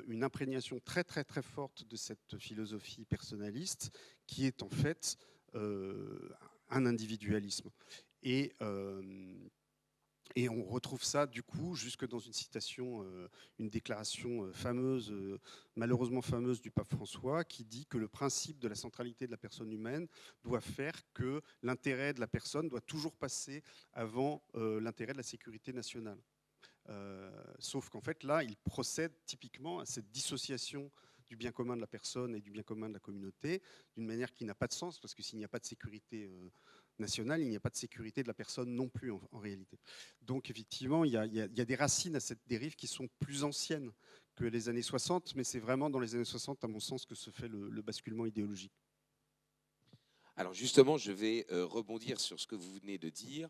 une imprégnation très très très forte de cette philosophie personnaliste qui est en fait un individualisme. Et on retrouve ça, du coup, jusque dans une citation, une déclaration fameuse, malheureusement fameuse, du pape François, qui dit que le principe de la centralité de la personne humaine doit faire que l'intérêt de la personne doit toujours passer avant l'intérêt de la sécurité nationale. Sauf qu'en fait, là, il procède typiquement à cette dissociation du bien commun de la personne et du bien commun de la communauté, d'une manière qui n'a pas de sens, parce que s'il n'y a pas de sécurité nationale, il n'y a pas de sécurité de la personne non plus en réalité. Donc effectivement, il y a des racines à cette dérive qui sont plus anciennes que les années 60, mais c'est vraiment dans les années 60, à mon sens, que se fait le basculement idéologique. Alors justement, je vais rebondir sur ce que vous venez de dire.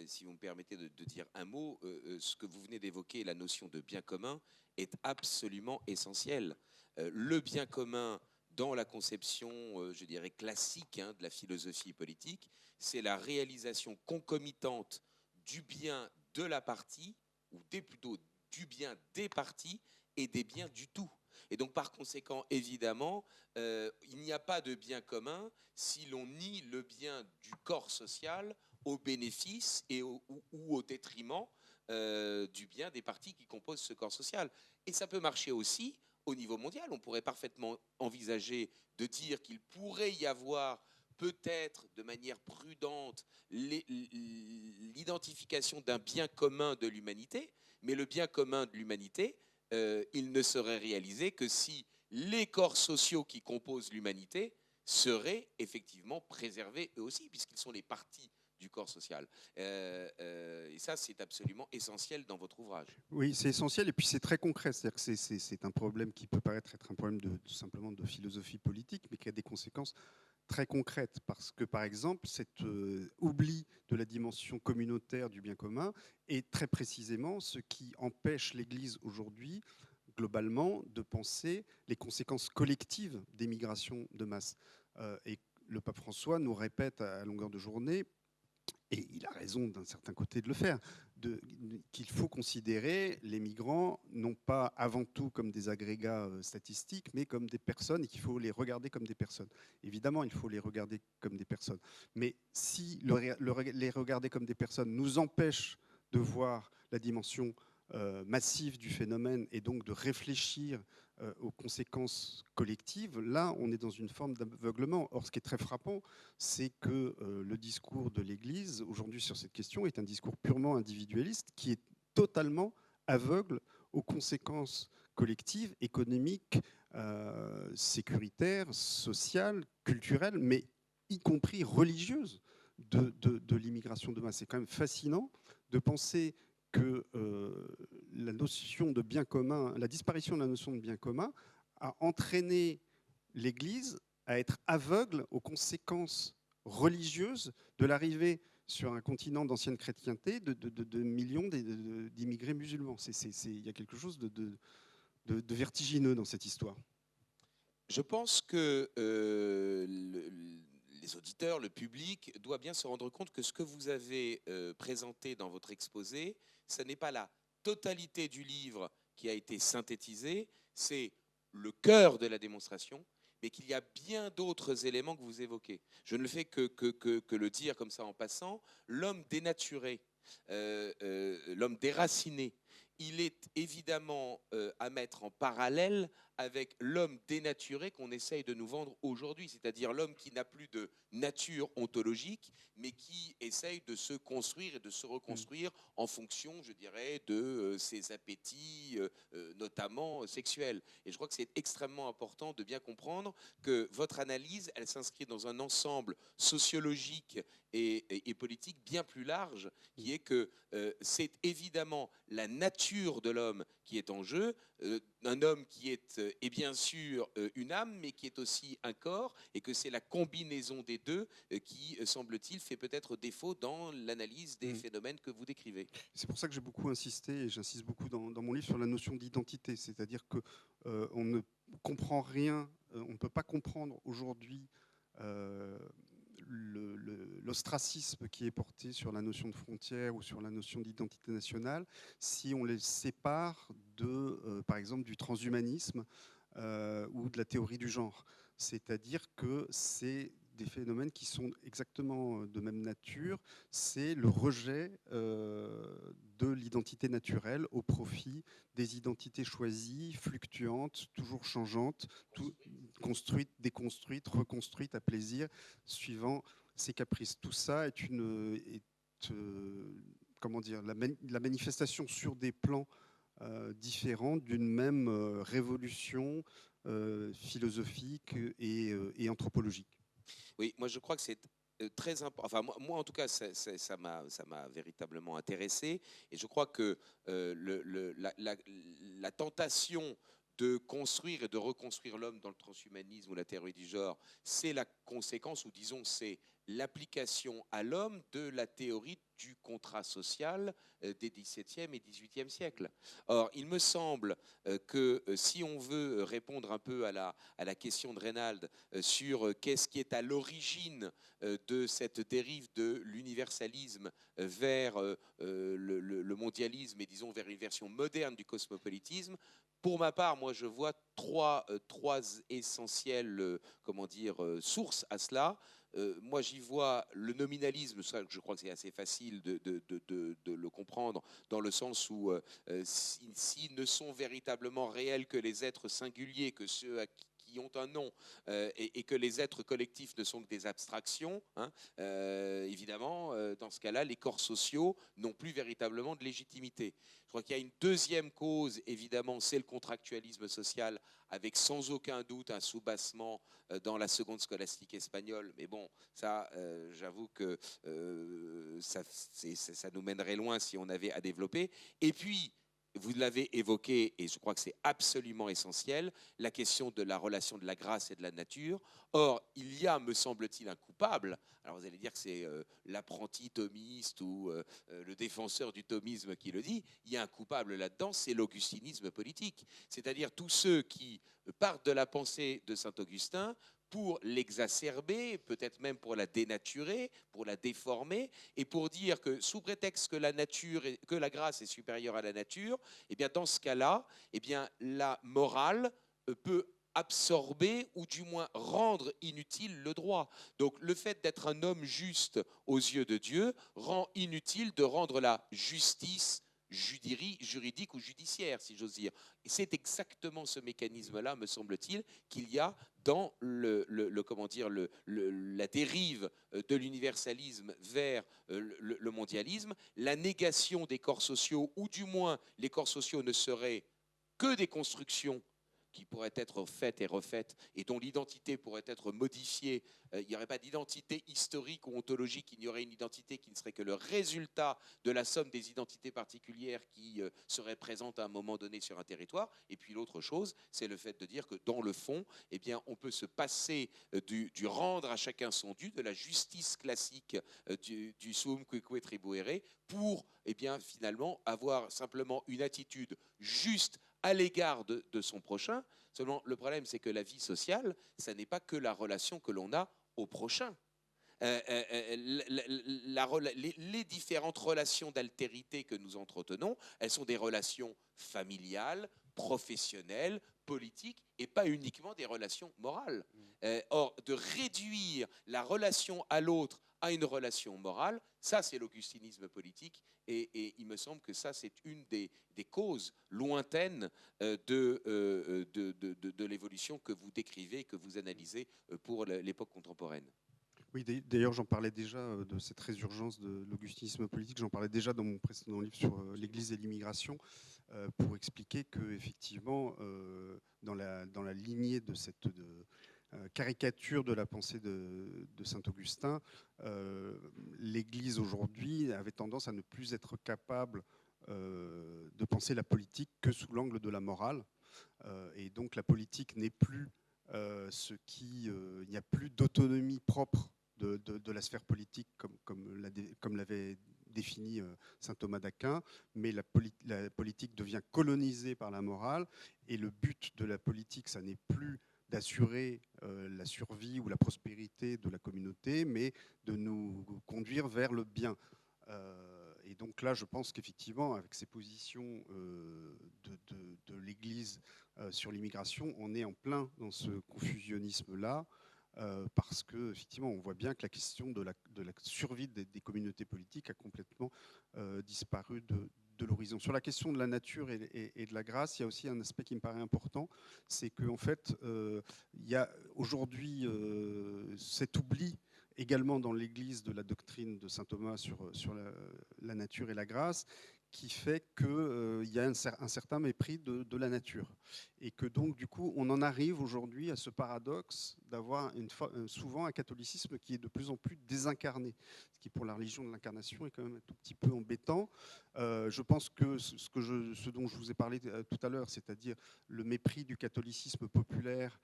Si vous me permettez de dire un mot, ce que vous venez d'évoquer, la notion de bien commun, est absolument essentielle. Le bien commun, dans la conception, je dirais, classique de la philosophie politique, c'est la réalisation concomitante du bien de la partie, ou plutôt du bien des parties et des biens du tout. Et donc, par conséquent, évidemment, il n'y a pas de bien commun si l'on nie le bien du corps social au bénéfice ou au détriment du bien des parties qui composent ce corps social. Et ça peut marcher aussi au niveau mondial. On pourrait parfaitement envisager de dire qu'il pourrait y avoir peut-être de manière prudente l'identification d'un bien commun de l'humanité, mais le bien commun de l'humanité, il ne serait réalisé que si les corps sociaux qui composent l'humanité seraient effectivement préservés eux aussi, puisqu'ils sont les parties du corps social. Et ça, c'est absolument essentiel dans votre ouvrage. Oui, c'est essentiel, et puis c'est très concret. C'est-à-dire que c'est un problème qui peut paraître être un problème simplement de philosophie politique, mais qui a des conséquences très concrètes, parce que, par exemple, cet oubli de la dimension communautaire du bien commun est très précisément ce qui empêche l'Église aujourd'hui, globalement, de penser les conséquences collectives des migrations de masse. Et le pape François nous répète à longueur de journée, et il a raison d'un certain côté de le faire, qu'il faut considérer les migrants non pas avant tout comme des agrégats statistiques, mais comme des personnes, et qu'il faut les regarder comme des personnes. Évidemment, il faut les regarder comme des personnes. Mais si les regarder comme des personnes nous empêche de voir la dimension massive du phénomène et donc de réfléchir aux conséquences collectives, là, on est dans une forme d'aveuglement. Or, ce qui est très frappant, c'est que le discours de l'Église, aujourd'hui, sur cette question, est un discours purement individualiste qui est totalement aveugle aux conséquences collectives, économiques, sécuritaires, sociales, culturelles, mais y compris religieuses de l'immigration de masse. C'est quand même fascinant de penser que la notion de bien commun, la disparition de la notion de bien commun a entraîné l'Église à être aveugle aux conséquences religieuses de l'arrivée sur un continent d'ancienne chrétienté de millions d'immigrés musulmans. Il y a quelque chose de vertigineux dans cette histoire. Je pense que les auditeurs, le public, doit bien se rendre compte que ce que vous avez présenté dans votre exposé, ce n'est pas la totalité du livre qui a été synthétisé, c'est le cœur de la démonstration, mais qu'il y a bien d'autres éléments que vous évoquez. Je ne le fais que le dire comme ça en passant. L'homme dénaturé, l'homme déraciné, il est évidemment à mettre en parallèle avec l'homme dénaturé qu'on essaye de nous vendre aujourd'hui, c'est-à-dire l'homme qui n'a plus de nature ontologique, mais qui essaye de se construire et de se reconstruire en fonction, je dirais, de ses appétits, notamment sexuels. Et je crois que c'est extrêmement important de bien comprendre que votre analyse, elle s'inscrit dans un ensemble sociologique et politique bien plus large, qui est que c'est évidemment la nature de l'homme qui est en jeu, un homme qui est bien sûr une âme, mais qui est aussi un corps, et que c'est la combinaison des deux qui, semble-t-il, fait peut-être défaut dans l'analyse des phénomènes que vous décrivez. C'est pour ça que j'ai beaucoup insisté, et j'insiste beaucoup dans mon livre, sur la notion d'identité, c'est-à-dire qu'on ne comprend rien, on ne peut pas comprendre aujourd'hui l'ostracisme qui est porté sur la notion de frontière ou sur la notion d'identité nationale, si on les sépare par exemple, du transhumanisme ou de la théorie du genre. C'est-à-dire que c'est des phénomènes qui sont exactement de même nature. C'est le rejet de l'identité naturelle au profit des identités choisies, fluctuantes, toujours changeantes, construites, déconstruites, reconstruites à plaisir, suivant ses caprices. Tout ça est comment dire, la manifestation sur des plans différents d'une même révolution philosophique et anthropologique. Oui, moi je crois que c'est très important. Enfin, moi, en tout cas, ça m'a véritablement intéressé. Et je crois que la tentation de construire et de reconstruire l'homme dans le transhumanisme ou la théorie du genre, c'est la conséquence, ou disons, c'est l'application à l'homme de la théorie du contrat social des XVIIe et XVIIIe siècles. Or, il me semble que si on veut répondre un peu à la question de Reynald sur qu'est-ce qui est à l'origine de cette dérive de l'universalisme vers le mondialisme et disons vers une version moderne du cosmopolitisme, pour ma part, moi, je vois trois essentielles, sources à cela. Moi, j'y vois le nominalisme, ça, je crois que c'est assez facile de le comprendre, dans le sens où s'ils ne sont véritablement réels que les êtres singuliers, que ceux qui ont un nom, et que les êtres collectifs ne sont que des abstractions, hein, évidemment, dans ce cas-là, les corps sociaux n'ont plus véritablement de légitimité. Je crois qu'il y a une deuxième cause, évidemment, c'est le contractualisme social, avec sans aucun doute un soubassement dans la seconde scolastique espagnole. Mais bon, ça, j'avoue que ça nous mènerait loin si on avait à développer. Et puis, vous l'avez évoqué, et je crois que c'est absolument essentiel, la question de la relation de la grâce et de la nature. Or, il y a, me semble-t-il, un coupable. Alors vous allez dire que c'est l'apprenti thomiste ou le défenseur du thomisme qui le dit. Il y a un coupable là-dedans, c'est l'augustinisme politique. C'est-à-dire tous ceux qui partent de la pensée de saint Augustin pour l'exacerber, peut-être même pour la dénaturer, pour la déformer, et pour dire que sous prétexte que la grâce est supérieure à la nature, eh bien dans ce cas-là, eh bien la morale peut absorber ou du moins rendre inutile le droit. Donc le fait d'être un homme juste aux yeux de Dieu rend inutile de rendre la justice juridique ou judiciaire, si j'ose dire. Et c'est exactement ce mécanisme-là, me semble-t-il, qu'il y a dans la dérive de l'universalisme vers le mondialisme, la négation des corps sociaux, ou du moins les corps sociaux ne seraient que des constructions qui pourraient être faites et refaites et dont l'identité pourrait être modifiée. Il n'y aurait pas d'identité historique ou ontologique, il y aurait une identité qui ne serait que le résultat de la somme des identités particulières qui seraient présentes à un moment donné sur un territoire. Et puis l'autre chose, c'est le fait de dire que dans le fond, eh bien, on peut se passer du rendre à chacun son dû, de la justice classique du suum cuique tribuere, pour eh bien, finalement avoir simplement une attitude juste à l'égard de son prochain. Seulement, le problème, c'est que la vie sociale, ça n'est pas que la relation que l'on a au prochain. Les différentes relations d'altérité que nous entretenons, elles sont des relations familiales, professionnelles, politiques, et pas uniquement des relations morales. Or, de réduire la relation à l'autre à une relation morale, ça c'est l'augustinisme politique, et il me semble que ça c'est une des causes lointaines de l'évolution que vous décrivez, que vous analysez pour l'époque contemporaine. Oui, d'ailleurs, j'en parlais déjà de cette résurgence de l'augustinisme politique. J'en parlais déjà dans mon précédent livre sur l'Église et l'immigration, pour expliquer que effectivement, dans la lignée de cette caricature de la pensée de saint Augustin, l'Église aujourd'hui avait tendance à ne plus être capable de penser la politique que sous l'angle de la morale, et donc la politique n'est plus il n'y a plus d'autonomie propre de la sphère politique comme l'avait défini saint Thomas d'Aquin, mais la politique devient colonisée par la morale, et le but de la politique, ça n'est plus d'assurer la survie ou la prospérité de la communauté, mais de nous conduire vers le bien. Et donc là, je pense qu'effectivement, avec ces positions de l'Église sur l'immigration, on est en plein dans ce confusionnisme-là, parce que effectivement, on voit bien que la question de la survie des communautés politiques a complètement disparu de l'horizon. Sur la question de la nature et de la grâce, il y a aussi un aspect qui me paraît important, c'est qu'en fait, il y a aujourd'hui cet oubli également dans l'Église de la doctrine de saint Thomas sur la nature et la grâce, qui fait qu'il y a un certain mépris de la nature. Et que donc, du coup, on en arrive aujourd'hui à ce paradoxe d'avoir souvent un catholicisme qui est de plus en plus désincarné, ce qui pour la religion de l'incarnation est quand même un tout petit peu embêtant. Je pense que ce dont je vous ai parlé tout à l'heure, c'est-à-dire le mépris du catholicisme populaire,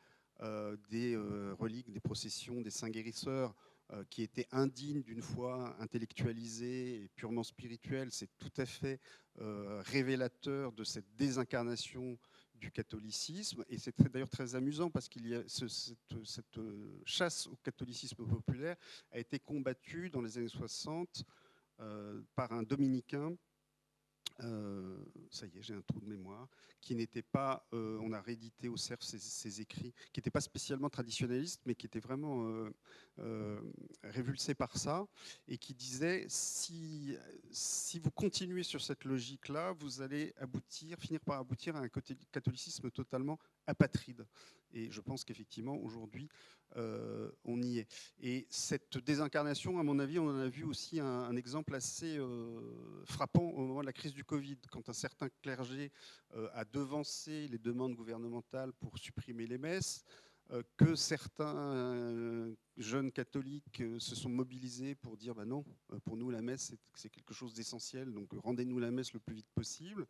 des reliques, des processions, des saints guérisseurs, qui était indigne d'une foi intellectualisée et purement spirituelle, c'est tout à fait révélateur de cette désincarnation du catholicisme. Et c'est d'ailleurs très amusant parce qu'il y a cette chasse au catholicisme populaire a été combattue dans les années 60 par un dominicain. Ça y est, j'ai un trou de mémoire, qui n'était pas, on a réédité au CERF ses écrits, qui n'était pas spécialement traditionnaliste, mais qui était vraiment révulsé par ça, et qui disait, si vous continuez sur cette logique-là, vous allez finir par aboutir à un catholicisme totalement apatride. Et je pense qu'effectivement, aujourd'hui, on y est. Et cette désincarnation, à mon avis, on en a vu aussi un exemple assez frappant au moment de la crise du Covid, quand un certain clergé a devancé les demandes gouvernementales pour supprimer les messes, que certains jeunes catholiques se sont mobilisés pour dire non, pour nous la messe c'est quelque chose d'essentiel, donc rendez-nous la messe le plus vite possible,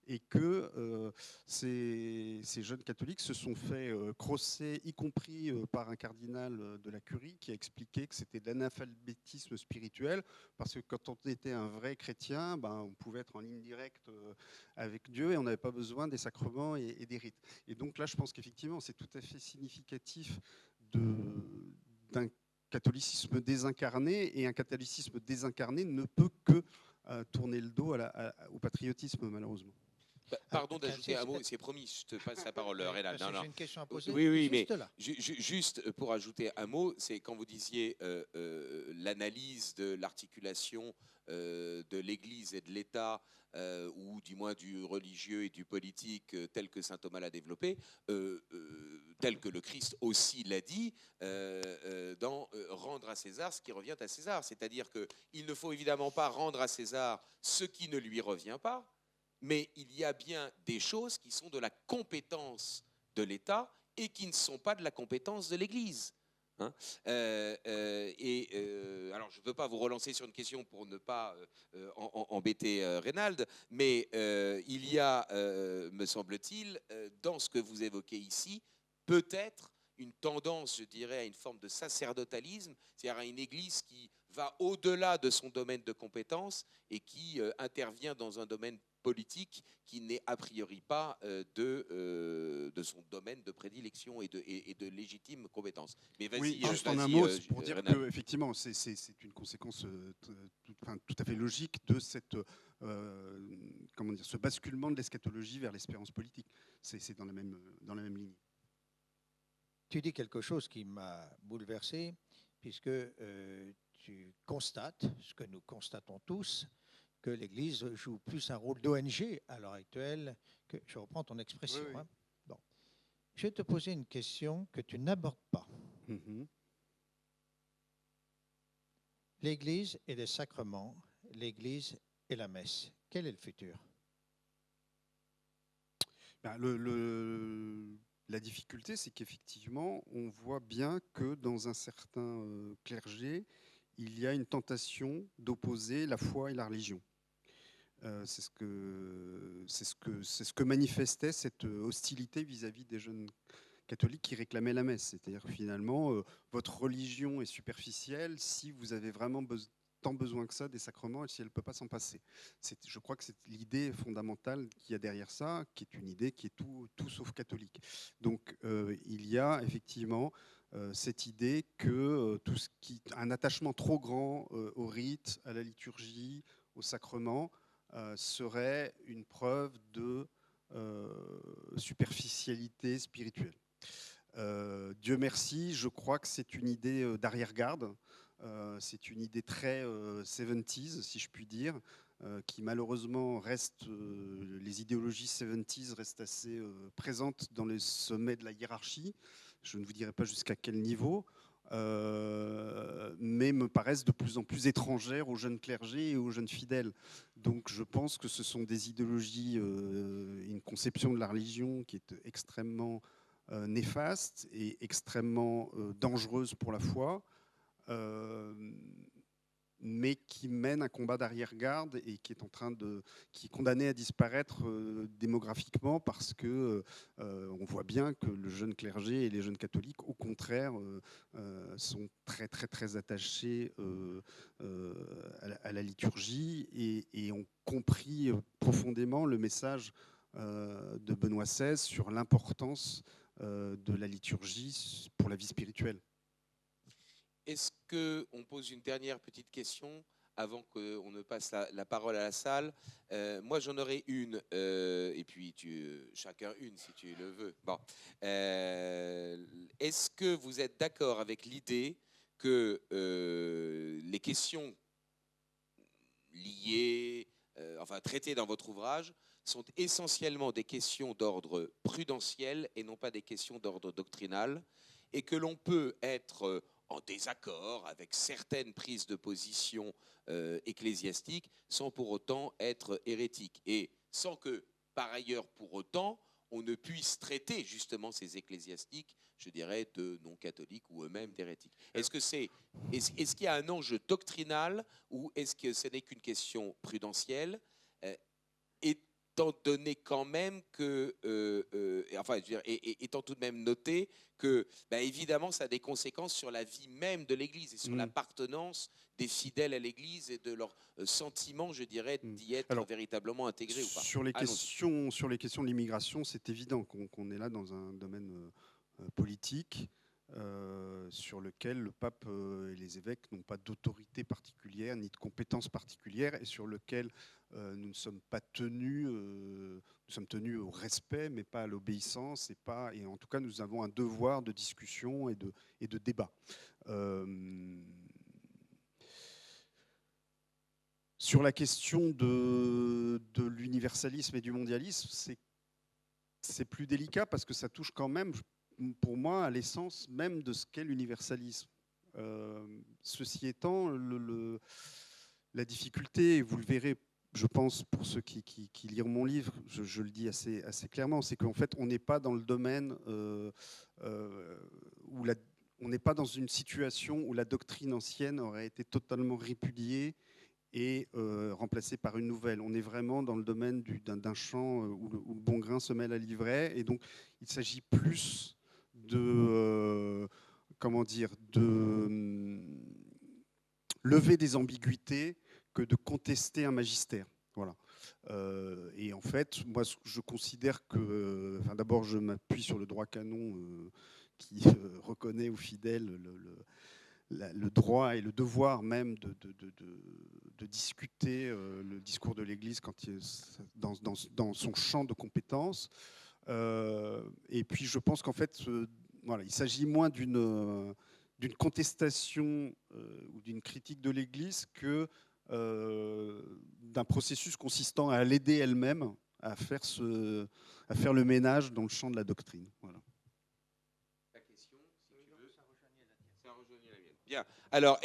et que ces jeunes catholiques se sont fait crosser, y compris par un cardinal de la Curie qui a expliqué que c'était de l'analphabétisme spirituel, parce que quand on était un vrai chrétien, on pouvait être en ligne directe avec Dieu et on n'avait pas besoin des sacrements et des rites. Et donc là, je pense qu'effectivement, c'est tout à fait significatif d'un catholicisme désincarné, et un catholicisme désincarné ne peut que tourner le dos au patriotisme, malheureusement. Pardon d'ajouter un mot, c'est promis, je te passe la parole, Rénal. J'ai une question à poser. Oui, juste mais là. Juste pour ajouter un mot, c'est quand vous disiez l'analyse de l'articulation de l'Église et de l'État, ou du moins du religieux et du politique, tel que saint Thomas l'a développé, tel que le Christ aussi l'a dit, dans rendre à César ce qui revient à César. C'est-à-dire qu'il ne faut évidemment pas rendre à César ce qui ne lui revient pas, mais il y a bien des choses qui sont de la compétence de l'État et qui ne sont pas de la compétence de l'Église. Alors, je ne veux pas vous relancer sur une question pour ne pas embêter Reynald, mais il y a, me semble-t-il, dans ce que vous évoquez ici, peut-être une tendance, je dirais, à une forme de sacerdotalisme, c'est-à-dire à une Église qui va au-delà de son domaine de compétence et qui intervient dans un domaine politique qui n'est a priori pas de son domaine de prédilection et de légitime compétence. Mais vas-y, oui, juste en un mot, pour dire qu'effectivement, c'est une conséquence tout à fait logique de ce basculement de l'eschatologie vers l'espérance politique. C'est dans la même ligne. Tu dis quelque chose qui m'a bouleversé, puisque tu constates, ce que nous constatons tous, que l'Église joue plus un rôle d'ONG à l'heure actuelle que, je reprends ton expression. Oui. Hein. Bon. Je vais te poser une question que tu n'abordes pas. Mm-hmm. L'Église et les sacrements, l'Église et la messe, quel est le futur ? La difficulté, c'est qu'effectivement, on voit bien que dans un certain clergé, il y a une tentation d'opposer la foi et la religion. C'est ce que manifestait cette hostilité vis-à-vis des jeunes catholiques qui réclamaient la messe. C'est-à-dire que finalement, votre religion est superficielle si vous avez vraiment tant besoin que ça des sacrements et si elle ne peut pas s'en passer. Je crois que c'est l'idée fondamentale qu'il y a derrière ça, qui est une idée qui est tout sauf catholique. Donc il y a effectivement cette idée que un attachement trop grand au rite, à la liturgie, au sacrement, serait une preuve de superficialité spirituelle. Dieu merci, je crois que c'est une idée d'arrière-garde, c'est une idée très 70s, si je puis dire, qui malheureusement reste, les idéologies 70s restent assez présentes dans les sommets de la hiérarchie. Je ne vous dirai pas jusqu'à quel niveau, mais me paraissent de plus en plus étrangères aux jeunes clergés et aux jeunes fidèles. Donc je pense que ce sont des idéologies, une conception de la religion qui est extrêmement néfaste et extrêmement dangereuse pour la foi, mais qui mène un combat d'arrière-garde et qui est condamné à disparaître démographiquement parce que on voit bien que le jeune clergé et les jeunes catholiques, au contraire, sont très très très attachés à la liturgie et ont compris profondément le message de Benoît XVI sur l'importance de la liturgie pour la vie spirituelle. Est-ce qu'on pose une dernière petite question avant qu'on ne passe la parole à la salle? Moi, j'en aurais une, et puis chacun une si tu le veux. Bon. Est-ce que vous êtes d'accord avec l'idée que les questions liées, enfin traitées dans votre ouvrage, sont essentiellement des questions d'ordre prudentiel et non pas des questions d'ordre doctrinal, et que l'on peut être en désaccord avec certaines prises de position ecclésiastiques sans pour autant être hérétique et sans que, par ailleurs, pour autant, on ne puisse traiter justement ces ecclésiastiques, je dirais, de non-catholiques ou eux-mêmes d'hérétiques. Est-ce qu'il y a un enjeu doctrinal ou est-ce que ce n'est qu'une question prudentielle, étant donné quand même que, enfin, je veux dire, étant tout de même noté que, évidemment, ça a des conséquences sur la vie même de l'Église et sur l'appartenance des fidèles à l'Église et de leur sentiment, je dirais, d'y être véritablement intégrés ou pas. Sur les questions de l'immigration, c'est évident qu'on est là dans un domaine politique sur lequel le pape et les évêques n'ont pas d'autorité particulière ni de compétences particulières et sur lequel nous ne sommes pas tenus, nous sommes tenus au respect, mais pas à l'obéissance, et en tout cas nous avons un devoir de discussion et de débat. Sur la question de l'universalisme et du mondialisme, c'est plus délicat parce que ça touche quand même, pour moi, à l'essence même de ce qu'est l'universalisme. Ceci étant, la difficulté, et vous le verrez, je pense, pour ceux qui liront mon livre, je le dis assez clairement, c'est qu'en fait, on n'est pas dans le domaine où on n'est pas dans une situation où la doctrine ancienne aurait été totalement répudiée et remplacée par une nouvelle. On est vraiment dans le domaine d'un champ où le bon grain se mêle à l'ivraie, et donc il s'agit plus de lever des ambiguïtés que de contester un magistère. Voilà. Et en fait, moi, je considère que, d'abord, je m'appuie sur le droit canon qui reconnaît aux fidèles le droit et le devoir même de discuter le discours de l'Église quand dans son champ de compétences. Et puis je pense qu'en fait, voilà, il s'agit moins d'une contestation ou d'une critique de l'Église que d'un processus consistant à l'aider elle-même à faire le ménage dans le champ de la doctrine. Voilà. Bien. Alors,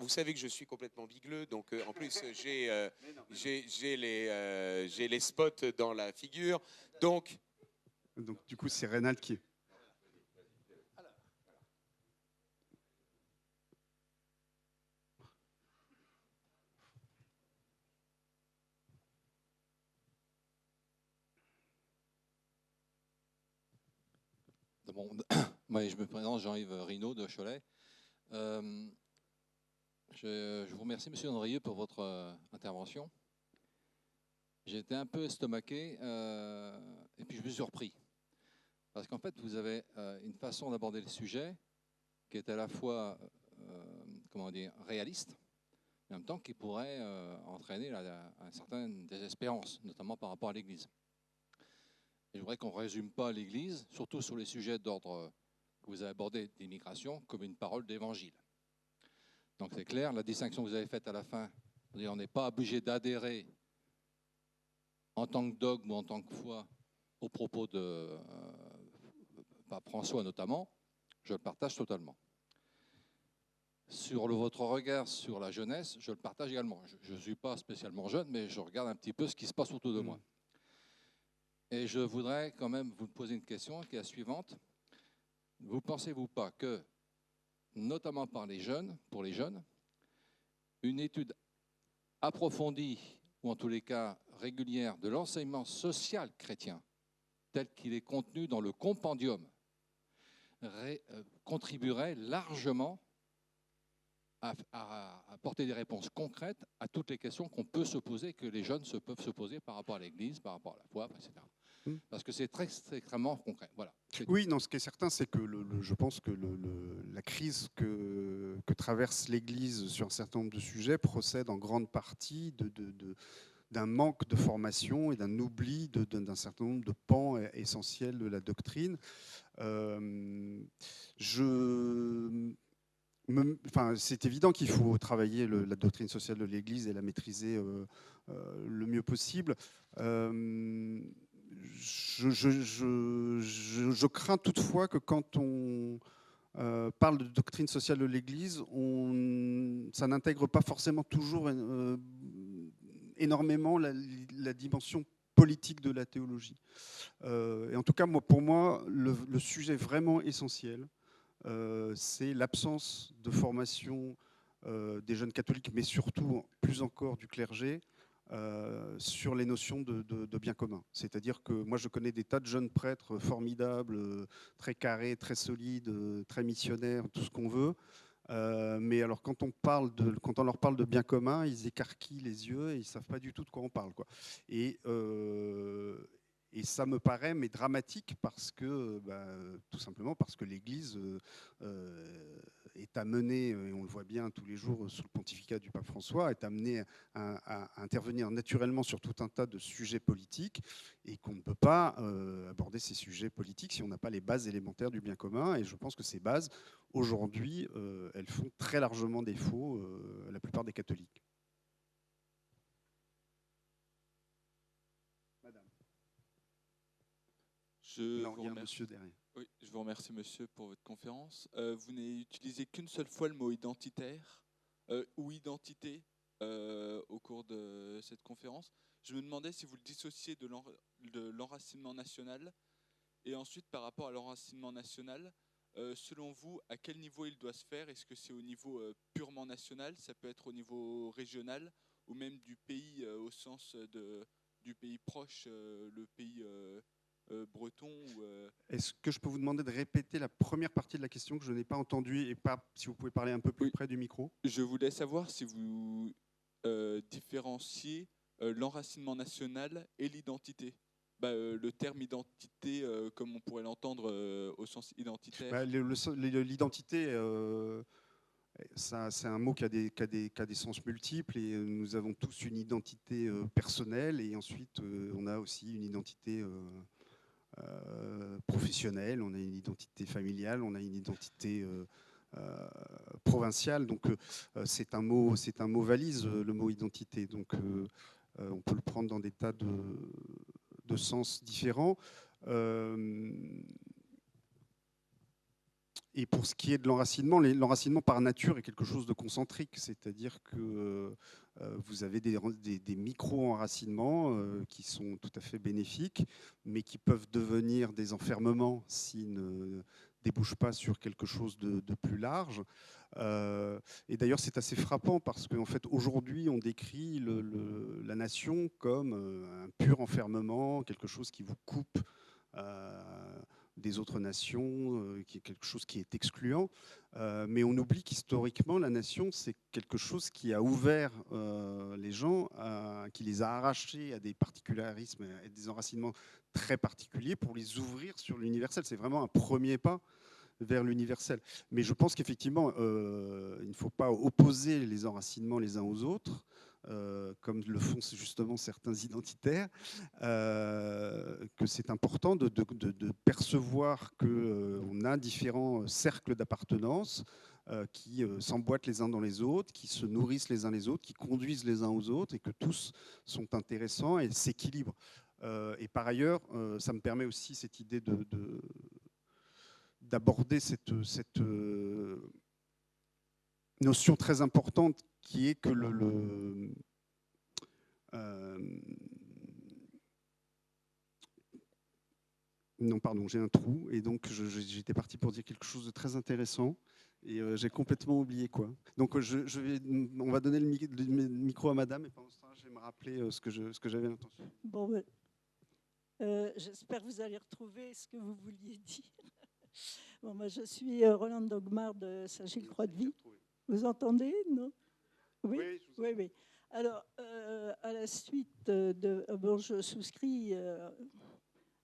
vous savez que je suis complètement bigleux, donc en plus j'ai les spots dans la figure, donc du coup c'est Reynald qui est. Bon, moi, je me présente Jean-Yves Rinaud de Cholet. Je vous remercie, Monsieur Andrieux, pour votre intervention. J'ai été un peu estomaqué et puis je me suis surpris. Parce qu'en fait, vous avez une façon d'aborder le sujet qui est à la fois comment dire, réaliste, mais en même temps qui pourrait entraîner une certaine désespérance, notamment par rapport à l'Église. Et je voudrais qu'on ne résume pas l'Église, surtout sur les sujets d'ordre que vous avez abordés d'immigration, comme une parole d'évangile. Donc c'est clair, la distinction que vous avez faite à la fin, on n'est pas obligé d'adhérer en tant que dogme ou en tant que foi aux propos de Pape François notamment, je le partage totalement. Sur votre regard sur la jeunesse, je le partage également. Je ne suis pas spécialement jeune, mais je regarde un petit peu ce qui se passe autour de moi. Et je voudrais quand même vous poser une question qui est la suivante. Vous pensez-vous pas que, notamment pour les jeunes, une étude approfondie, ou en tous les cas régulière, de l'enseignement social chrétien, tel qu'il est contenu dans le compendium, contribuerait largement à apporter des réponses concrètes à toutes les questions qu'on peut se poser, que les jeunes peuvent se poser par rapport à l'Église, par rapport à la foi, etc. Parce que c'est extrêmement concret. Voilà. Oui, non, ce qui est certain, c'est que je pense que la crise que traverse l'Église sur un certain nombre de sujets procède en grande partie d'un manque de formation et d'un oubli d'un certain nombre de pans essentiels de la doctrine. C'est évident qu'il faut travailler la doctrine sociale de l'Église et la maîtriser le mieux possible. Je crains toutefois que quand on parle de doctrine sociale de l'Église, ça n'intègre pas forcément toujours énormément la dimension politique de la théologie. Et en tout cas, pour moi, le sujet vraiment essentiel, c'est l'absence de formation des jeunes catholiques, mais surtout, plus encore, du clergé, sur les notions de bien commun. C'est-à-dire que moi, je connais des tas de jeunes prêtres formidables, très carrés, très solides, très missionnaires, tout ce qu'on veut. Mais alors, quand on leur parle de bien commun, ils écarquillent les yeux et ils ne savent pas du tout de quoi on parle, quoi. Et ça me paraît dramatique parce que, tout simplement parce que l'Église est amenée, et on le voit bien tous les jours sous le pontificat du pape François, est amenée à intervenir naturellement sur tout un tas de sujets politiques et qu'on ne peut pas aborder ces sujets politiques si on n'a pas les bases élémentaires du bien commun. Et je pense que ces bases, aujourd'hui, elles font très largement défaut à la plupart des catholiques. Je vous remercie, monsieur, pour votre conférence. Vous n'avez utilisé qu'une seule fois le mot identitaire ou identité au cours de cette conférence. Je me demandais si vous le dissociez de l'enracinement national. Et ensuite, par rapport à l'enracinement national, selon vous, à quel niveau il doit se faire? Est-ce que c'est au niveau purement national? Ça peut être au niveau régional ou même du pays au sens du pays proche, le pays breton Est-ce que je peux vous demander de répéter la première partie de la question que je n'ai pas entendue et si vous pouvez parler un peu plus près du micro? Je voulais savoir si vous différenciez l'enracinement national et l'identité. Le terme identité, comme on pourrait l'entendre au sens identitaire. L'identité, c'est un mot qui a des sens multiples et nous avons tous une identité personnelle et ensuite on a aussi une identité professionnelle, on a une identité familiale, on a une identité provinciale. Donc c'est un mot valise, le mot identité. Donc on peut le prendre dans des tas de sens différents. Et pour ce qui est de l'enracinement par nature est quelque chose de concentrique, c'est-à-dire que vous avez des micro-enracinements qui sont tout à fait bénéfiques, mais qui peuvent devenir des enfermements s'ils ne débouchent pas sur quelque chose de plus large. Et d'ailleurs, c'est assez frappant parce qu'en fait, aujourd'hui, on décrit la nation comme un pur enfermement, quelque chose qui vous coupe des autres nations, qui est quelque chose qui est excluant. Mais on oublie qu'historiquement, la nation, c'est quelque chose qui a ouvert les gens, qui les a arrachés à des particularismes et des enracinements très particuliers pour les ouvrir sur l'universel. C'est vraiment un premier pas vers l'universel. Mais je pense qu'effectivement, il ne faut pas opposer les enracinements les uns aux autres, comme le font justement certains identitaires, que c'est important de percevoir qu'on a différents cercles d'appartenance qui s'emboîtent les uns dans les autres, qui se nourrissent les uns les autres, qui conduisent les uns aux autres, et que tous sont intéressants et s'équilibrent. Et par ailleurs, ça me permet aussi cette idée d'aborder cette notion très importante qui est que non, pardon, j'ai un trou, et donc j'étais parti pour dire quelque chose de très intéressant, et j'ai complètement oublié quoi. Donc on va donner le micro à madame, et pendant ce temps, je vais me rappeler ce que j'avais l'intention. Bon, j'espère que vous allez retrouver ce que vous vouliez dire. Bon, moi, je suis Rolande Dogmar de Saint-Gilles-Croix-de-Vie. Vous entendez, non? Oui, oui. Alors, à la suite bon, je souscris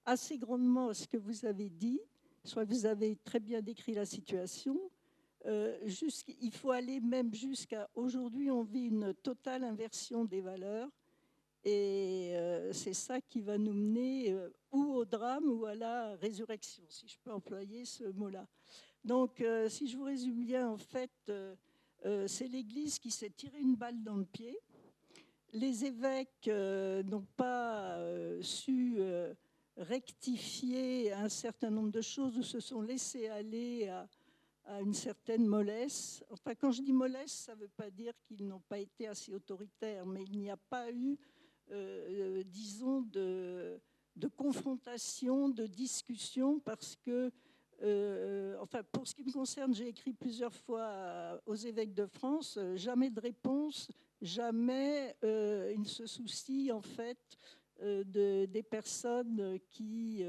assez grandement à ce que vous avez dit. Je crois que vous avez très bien décrit la situation. Il faut aller même jusqu'à aujourd'hui, on vit une totale inversion des valeurs. Et c'est ça qui va nous mener ou au drame ou à la résurrection, si je peux employer ce mot-là. Donc, si je vous résume bien, en fait, c'est l'Église qui s'est tiré une balle dans le pied. Les évêques n'ont pas su rectifier un certain nombre de choses ou se sont laissés aller à une certaine mollesse. Enfin, quand je dis mollesse, ça ne veut pas dire qu'ils n'ont pas été assez autoritaires, mais il n'y a pas eu disons, de confrontation, de discussion, parce que, enfin, pour ce qui me concerne, j'ai écrit plusieurs fois aux évêques de France, jamais de réponse, jamais ils ne se soucient, en fait, des personnes qui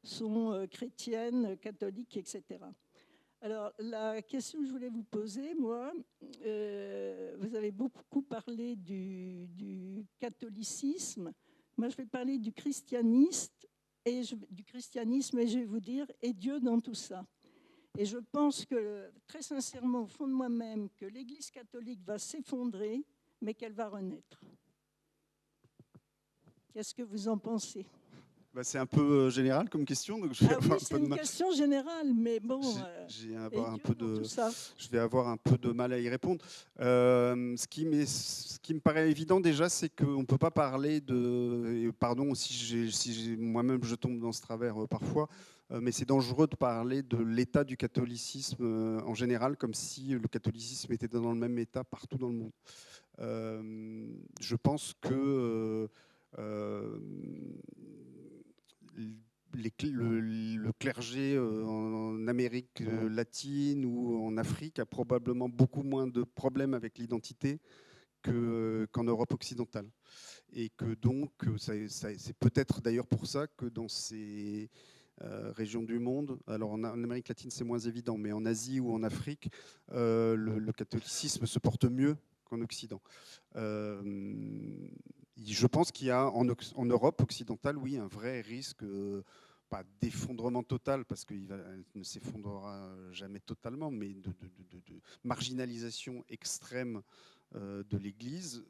sont chrétiennes, catholiques, etc. Alors, la question que je voulais vous poser, moi, vous avez beaucoup parlé du catholicisme. Moi, je vais parler du christianisme et je vais vous dire, et Dieu dans tout ça. Et je pense que, très sincèrement, au fond de moi-même, que l'Église catholique va s'effondrer, mais qu'elle va renaître. Qu'est-ce que vous en pensez ? C'est un peu général comme question, donc je vais avoir oui, c'est une question générale, mais bon. Je vais avoir un peu de mal à y répondre. Ce qui me paraît évident déjà, c'est qu'on ne peut pas parler de. Pardon si moi-même je tombe dans ce travers parfois, mais c'est dangereux de parler de l'état du catholicisme en général, comme si le catholicisme était dans le même état partout dans le monde. Je pense que le clergé en Amérique latine ou en Afrique a probablement beaucoup moins de problèmes avec l'identité qu'en Europe occidentale. Et que donc, c'est peut-être d'ailleurs pour ça que dans ces régions du monde, alors en Amérique latine c'est moins évident, mais en Asie ou en Afrique, le catholicisme se porte mieux qu'en Occident. Je pense qu'il y a en Europe occidentale, oui, un vrai risque, pas d'effondrement total, parce qu'il ne s'effondrera jamais totalement, mais de marginalisation extrême de l'Église,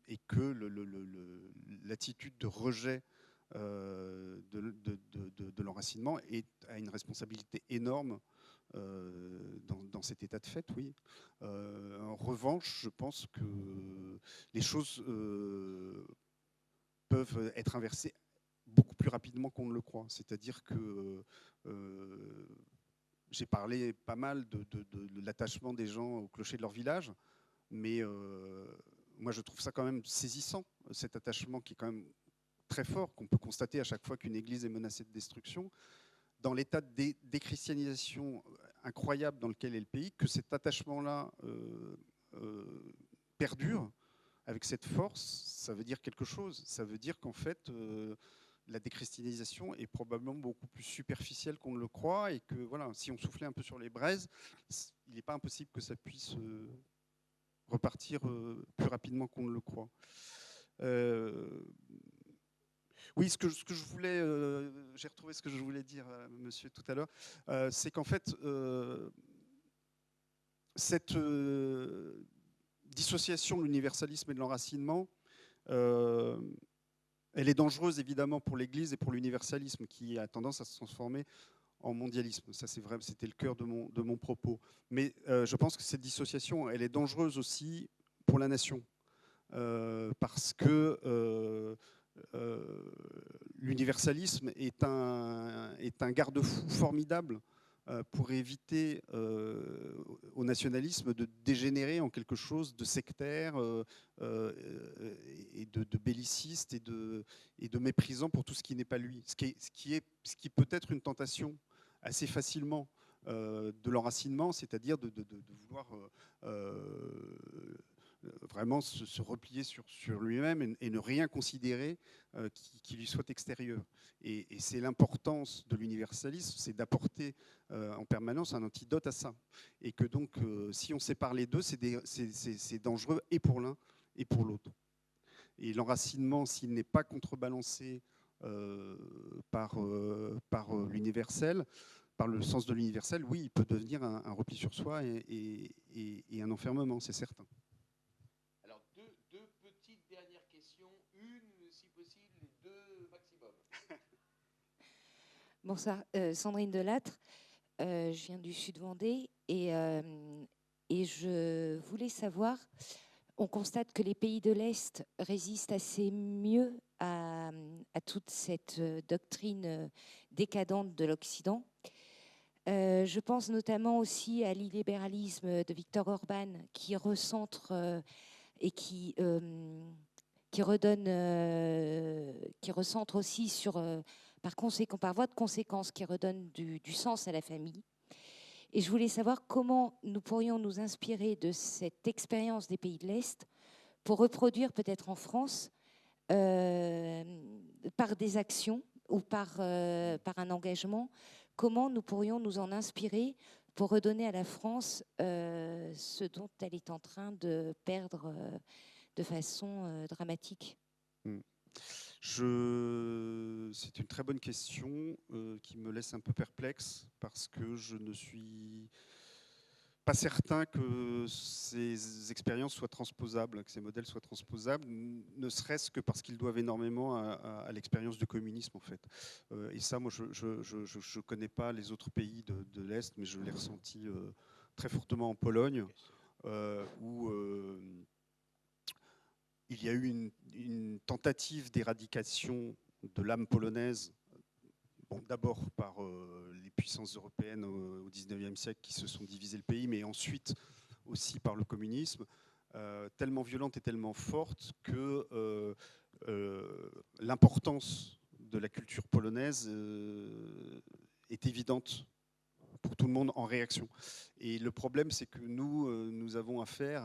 et que l'attitude de rejet de l'enracinement a une responsabilité énorme dans cet état de fait, oui. En revanche, je pense que les choses peuvent être inversées beaucoup plus rapidement qu'on ne le croit. C'est-à-dire que j'ai parlé pas mal de l'attachement des gens au clocher de leur village, mais moi je trouve ça quand même saisissant, cet attachement qui est quand même très fort, qu'on peut constater à chaque fois qu'une église est menacée de destruction, dans l'état de déchristianisation incroyable dans lequel est le pays, que cet attachement-là perdure avec cette force. Ça veut dire quelque chose. Ça veut dire qu'en fait, la déchristianisation est probablement beaucoup plus superficielle qu'on ne le croit, et que voilà, si on soufflait un peu sur les braises, il n'est pas impossible que ça puisse repartir plus rapidement qu'on ne le croit. Oui, ce que je voulais, j'ai retrouvé ce que je voulais dire, monsieur, tout à l'heure, c'est qu'en fait, cette dissociation de l'universalisme et de l'enracinement, elle est dangereuse évidemment pour l'Église et pour l'universalisme qui a tendance à se transformer en mondialisme. Ça, c'est vrai, c'était le cœur de mon propos. Mais je pense que cette dissociation, elle est dangereuse aussi pour la nation, parce que l'universalisme est un garde-fou formidable pour éviter au nationalisme de dégénérer en quelque chose de sectaire et de belliciste et de méprisant pour tout ce qui n'est pas lui. Ce qui peut être une tentation assez facilement de l'enracinement, c'est-à-dire de vouloir vraiment se replier sur lui-même et ne rien considérer qui lui soit extérieur. Et c'est l'importance de l'universalisme, c'est d'apporter en permanence un antidote à ça. Et que donc, si on sépare les deux, c'est dangereux et pour l'un et pour l'autre. Et l'enracinement, s'il n'est pas contrebalancé par l'universel, par le sens de l'universel, oui, il peut devenir un repli sur soi et un enfermement, c'est certain. Deux petites dernières questions, une si possible, deux maximum. Bonsoir, Sandrine Delattre, je viens du Sud-Vendée et je voulais savoir, on constate que les pays de l'Est résistent assez mieux à toute cette doctrine décadente de l'Occident. Je pense notamment aussi à l'illibéralisme de Viktor Orban qui recentre et qui recentre aussi sur, par voie de conséquence, qui redonne du sens à la famille. Et je voulais savoir comment nous pourrions nous inspirer de cette expérience des pays de l'Est pour reproduire peut-être en France, par des actions ou par un engagement, comment nous pourrions nous en inspirer pour redonner à la France ce dont elle est en train de perdre de façon dramatique. C'est une très bonne question qui me laisse un peu perplexe parce que je ne suis pas certain que ces expériences soient transposables, que ces modèles soient transposables, ne serait-ce que parce qu'ils doivent énormément à l'expérience du communisme en fait. Et ça, moi, je ne connais pas les autres pays de l'Est, mais je l'ai ressenti très fortement en Pologne, où il y a eu une tentative d'éradication de l'âme polonaise, bon, d'abord par les puissances européennes au XIXe siècle qui se sont divisé le pays, mais ensuite aussi par le communisme, tellement violente et tellement forte que l'importance de la culture polonaise est évidente pour tout le monde en réaction. Et le problème, c'est que nous avons affaire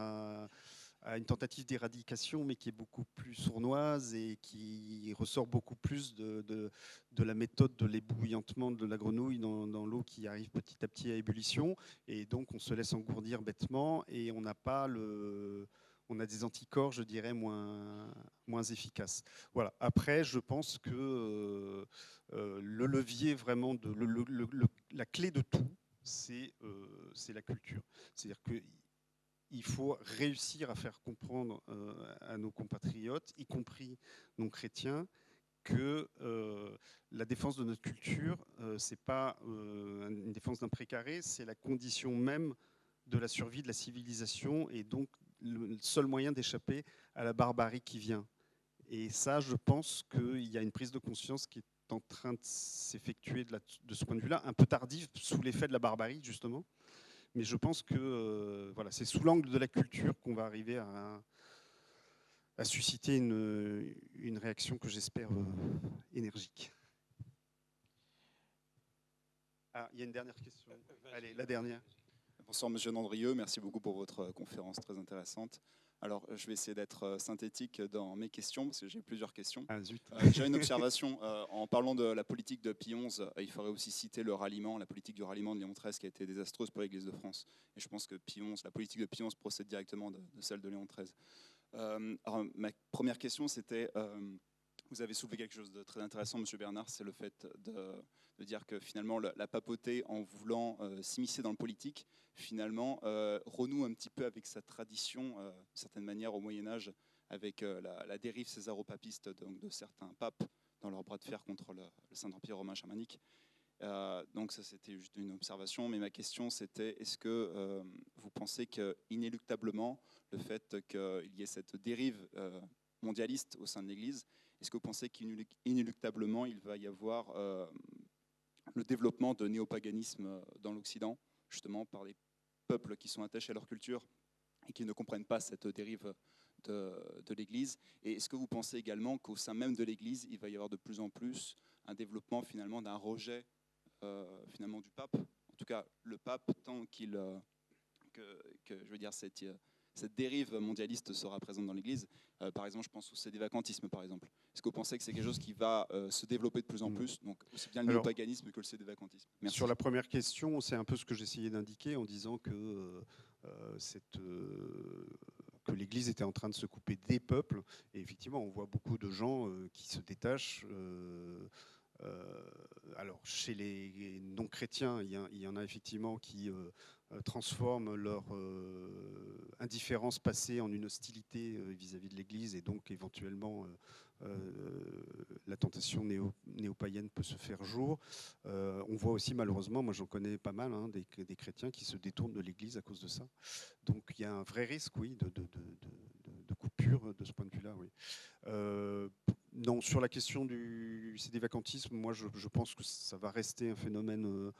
à une tentative d'éradication, mais qui est beaucoup plus sournoise et qui ressort beaucoup plus de la méthode de l'ébouillantement de la grenouille dans l'eau qui arrive petit à petit à ébullition. Et donc, on se laisse engourdir bêtement et on a des anticorps, je dirais, moins efficaces. Voilà. Après, je pense que le levier vraiment, la clé de tout, c'est la culture. C'est-à-dire que il faut réussir à faire comprendre à nos compatriotes, y compris non chrétiens, que la défense de notre culture, ce n'est pas une défense d'un précaré, c'est la condition même de la survie de la civilisation et donc le seul moyen d'échapper à la barbarie qui vient. Et ça, je pense qu'il y a une prise de conscience qui est en train de s'effectuer de ce point de vue-là, un peu tardive, sous l'effet de la barbarie, justement. Mais je pense que voilà, c'est sous l'angle de la culture qu'on va arriver à susciter une réaction que j'espère énergique. Ah, il y a une dernière question. Allez, la dernière. Bonsoir Monsieur Nandrieux, merci beaucoup pour votre conférence très intéressante. Alors, je vais essayer d'être synthétique dans mes questions, parce que j'ai plusieurs questions. Ah, zut. J'ai une observation. En parlant de la politique de Pie XI, il faudrait aussi citer le ralliement, la politique du ralliement de Léon XIII qui a été désastreuse pour l'Église de France. Et je pense que la politique de Pie XI procède directement de celle de Léon XIII. Alors, ma première question, c'était... vous avez soulevé quelque chose de très intéressant, Monsieur Bernard, c'est le fait de dire que finalement la papauté, en voulant s'immiscer dans le politique, finalement renoue un petit peu avec sa tradition, d'une certaine manière, au Moyen-Âge, avec la dérive césaropapiste de certains papes dans leur bras de fer contre le Saint-Empire romain germanique. Donc ça, c'était juste une observation, mais ma question, c'était est-ce que vous pensez qu'inéluctablement, le fait qu'il y ait cette dérive mondialiste au sein de l'Église, est-ce que vous pensez qu'inéluctablement, il va y avoir le développement de néopaganisme dans l'Occident, justement par les peuples qui sont attachés à leur culture et qui ne comprennent pas cette dérive de l'Église? Et est-ce que vous pensez également qu'au sein même de l'Église, il va y avoir de plus en plus un développement finalement d'un rejet finalement du pape? En tout cas, le pape, tant qu'il je veux dire cette dérive mondialiste sera présente dans l'Église. Par exemple, je pense au sédévacantisme, par exemple. Est-ce que vous pensez que c'est quelque chose qui va se développer de plus en plus, donc aussi bien le néopaganisme que le sédévacantisme? Merci. Sur la première question, c'est un peu ce que j'essayais d'indiquer en disant que l'Église était en train de se couper des peuples. Et effectivement, on voit beaucoup de gens qui se détachent. Alors, chez les non-chrétiens, il y en a effectivement qui transforment leur indifférence passée en une hostilité vis-à-vis de l'Église, et donc éventuellement la tentation néo-païenne peut se faire jour. On voit aussi malheureusement, moi j'en connais pas mal, hein, des chrétiens qui se détournent de l'Église à cause de ça. Donc il y a un vrai risque, oui, de coupure de ce point de vue-là. Oui. Non, sur la question du sédévacantisme, moi je pense que ça va rester un phénomène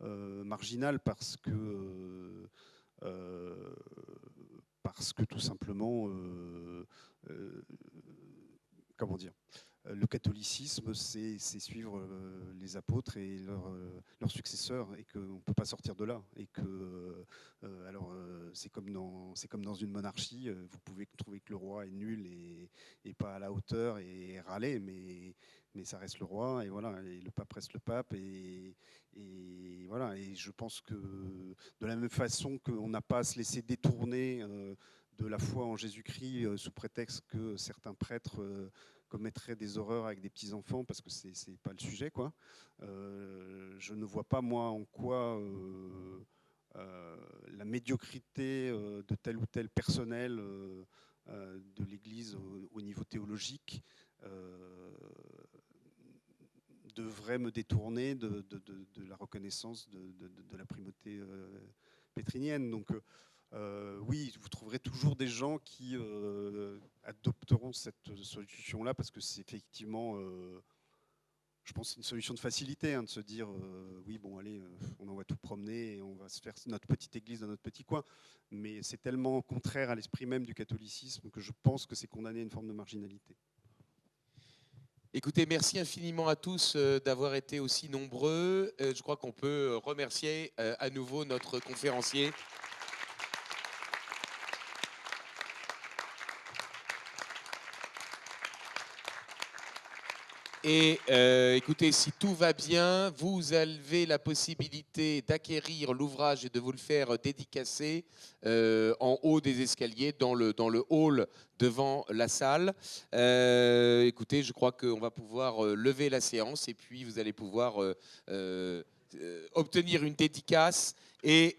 marginal parce que tout simplement, comment dire, le catholicisme, c'est suivre les apôtres et leurs successeurs, et qu'on ne peut pas sortir de là. Et que, c'est comme dans une monarchie, vous pouvez trouver que le roi est nul et pas à la hauteur et râler, mais ça reste le roi, et voilà, et le pape reste le pape, et voilà. Et je pense que de la même façon qu'on n'a pas à se laisser détourner de la foi en Jésus-Christ sous prétexte que certains prêtres commettraient des horreurs avec des petits-enfants, parce que c'est pas le sujet, quoi. Je ne vois pas, moi, en quoi la médiocrité de tel ou tel personnel de l'Église au niveau théologique devrait me détourner de la reconnaissance de la primauté pétrinienne. Donc, oui, vous trouverez toujours des gens qui adopteront cette solution-là, parce que c'est effectivement, je pense, une solution de facilité, hein, de se dire, oui, bon, allez, on envoie tout promener et on va se faire notre petite église dans notre petit coin. Mais c'est tellement contraire à l'esprit même du catholicisme que je pense que c'est condamné à une forme de marginalité. Écoutez, merci infiniment à tous d'avoir été aussi nombreux. Je crois qu'on peut remercier à nouveau notre conférencier. Et écoutez, si tout va bien, vous avez la possibilité d'acquérir l'ouvrage et de vous le faire dédicacer en haut des escaliers, dans le hall devant la salle. Écoutez, je crois qu'on va pouvoir lever la séance, et puis vous allez pouvoir obtenir une dédicace et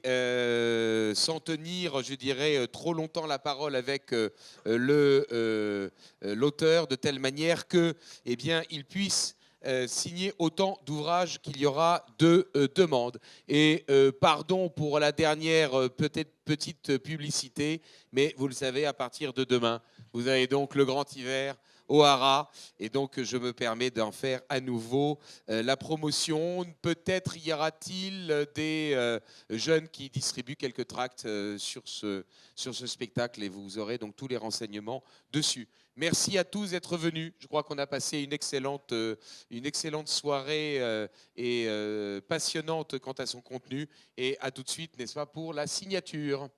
sans tenir, je dirais, trop longtemps la parole avec l'auteur, de telle manière que, eh bien, il puisse signer autant d'ouvrages qu'il y aura de demandes. Et pardon pour la dernière peut-être petite publicité, mais vous le savez, à partir de demain, vous avez donc le grand hiver. O'Hara. Et donc, je me permets d'en faire à nouveau la promotion. Peut-être y aura-t-il des jeunes qui distribuent quelques tracts sur ce spectacle et vous aurez donc tous les renseignements dessus. Merci à tous d'être venus. Je crois qu'on a passé une excellente soirée et passionnante quant à son contenu. Et à tout de suite, n'est-ce pas, pour la signature.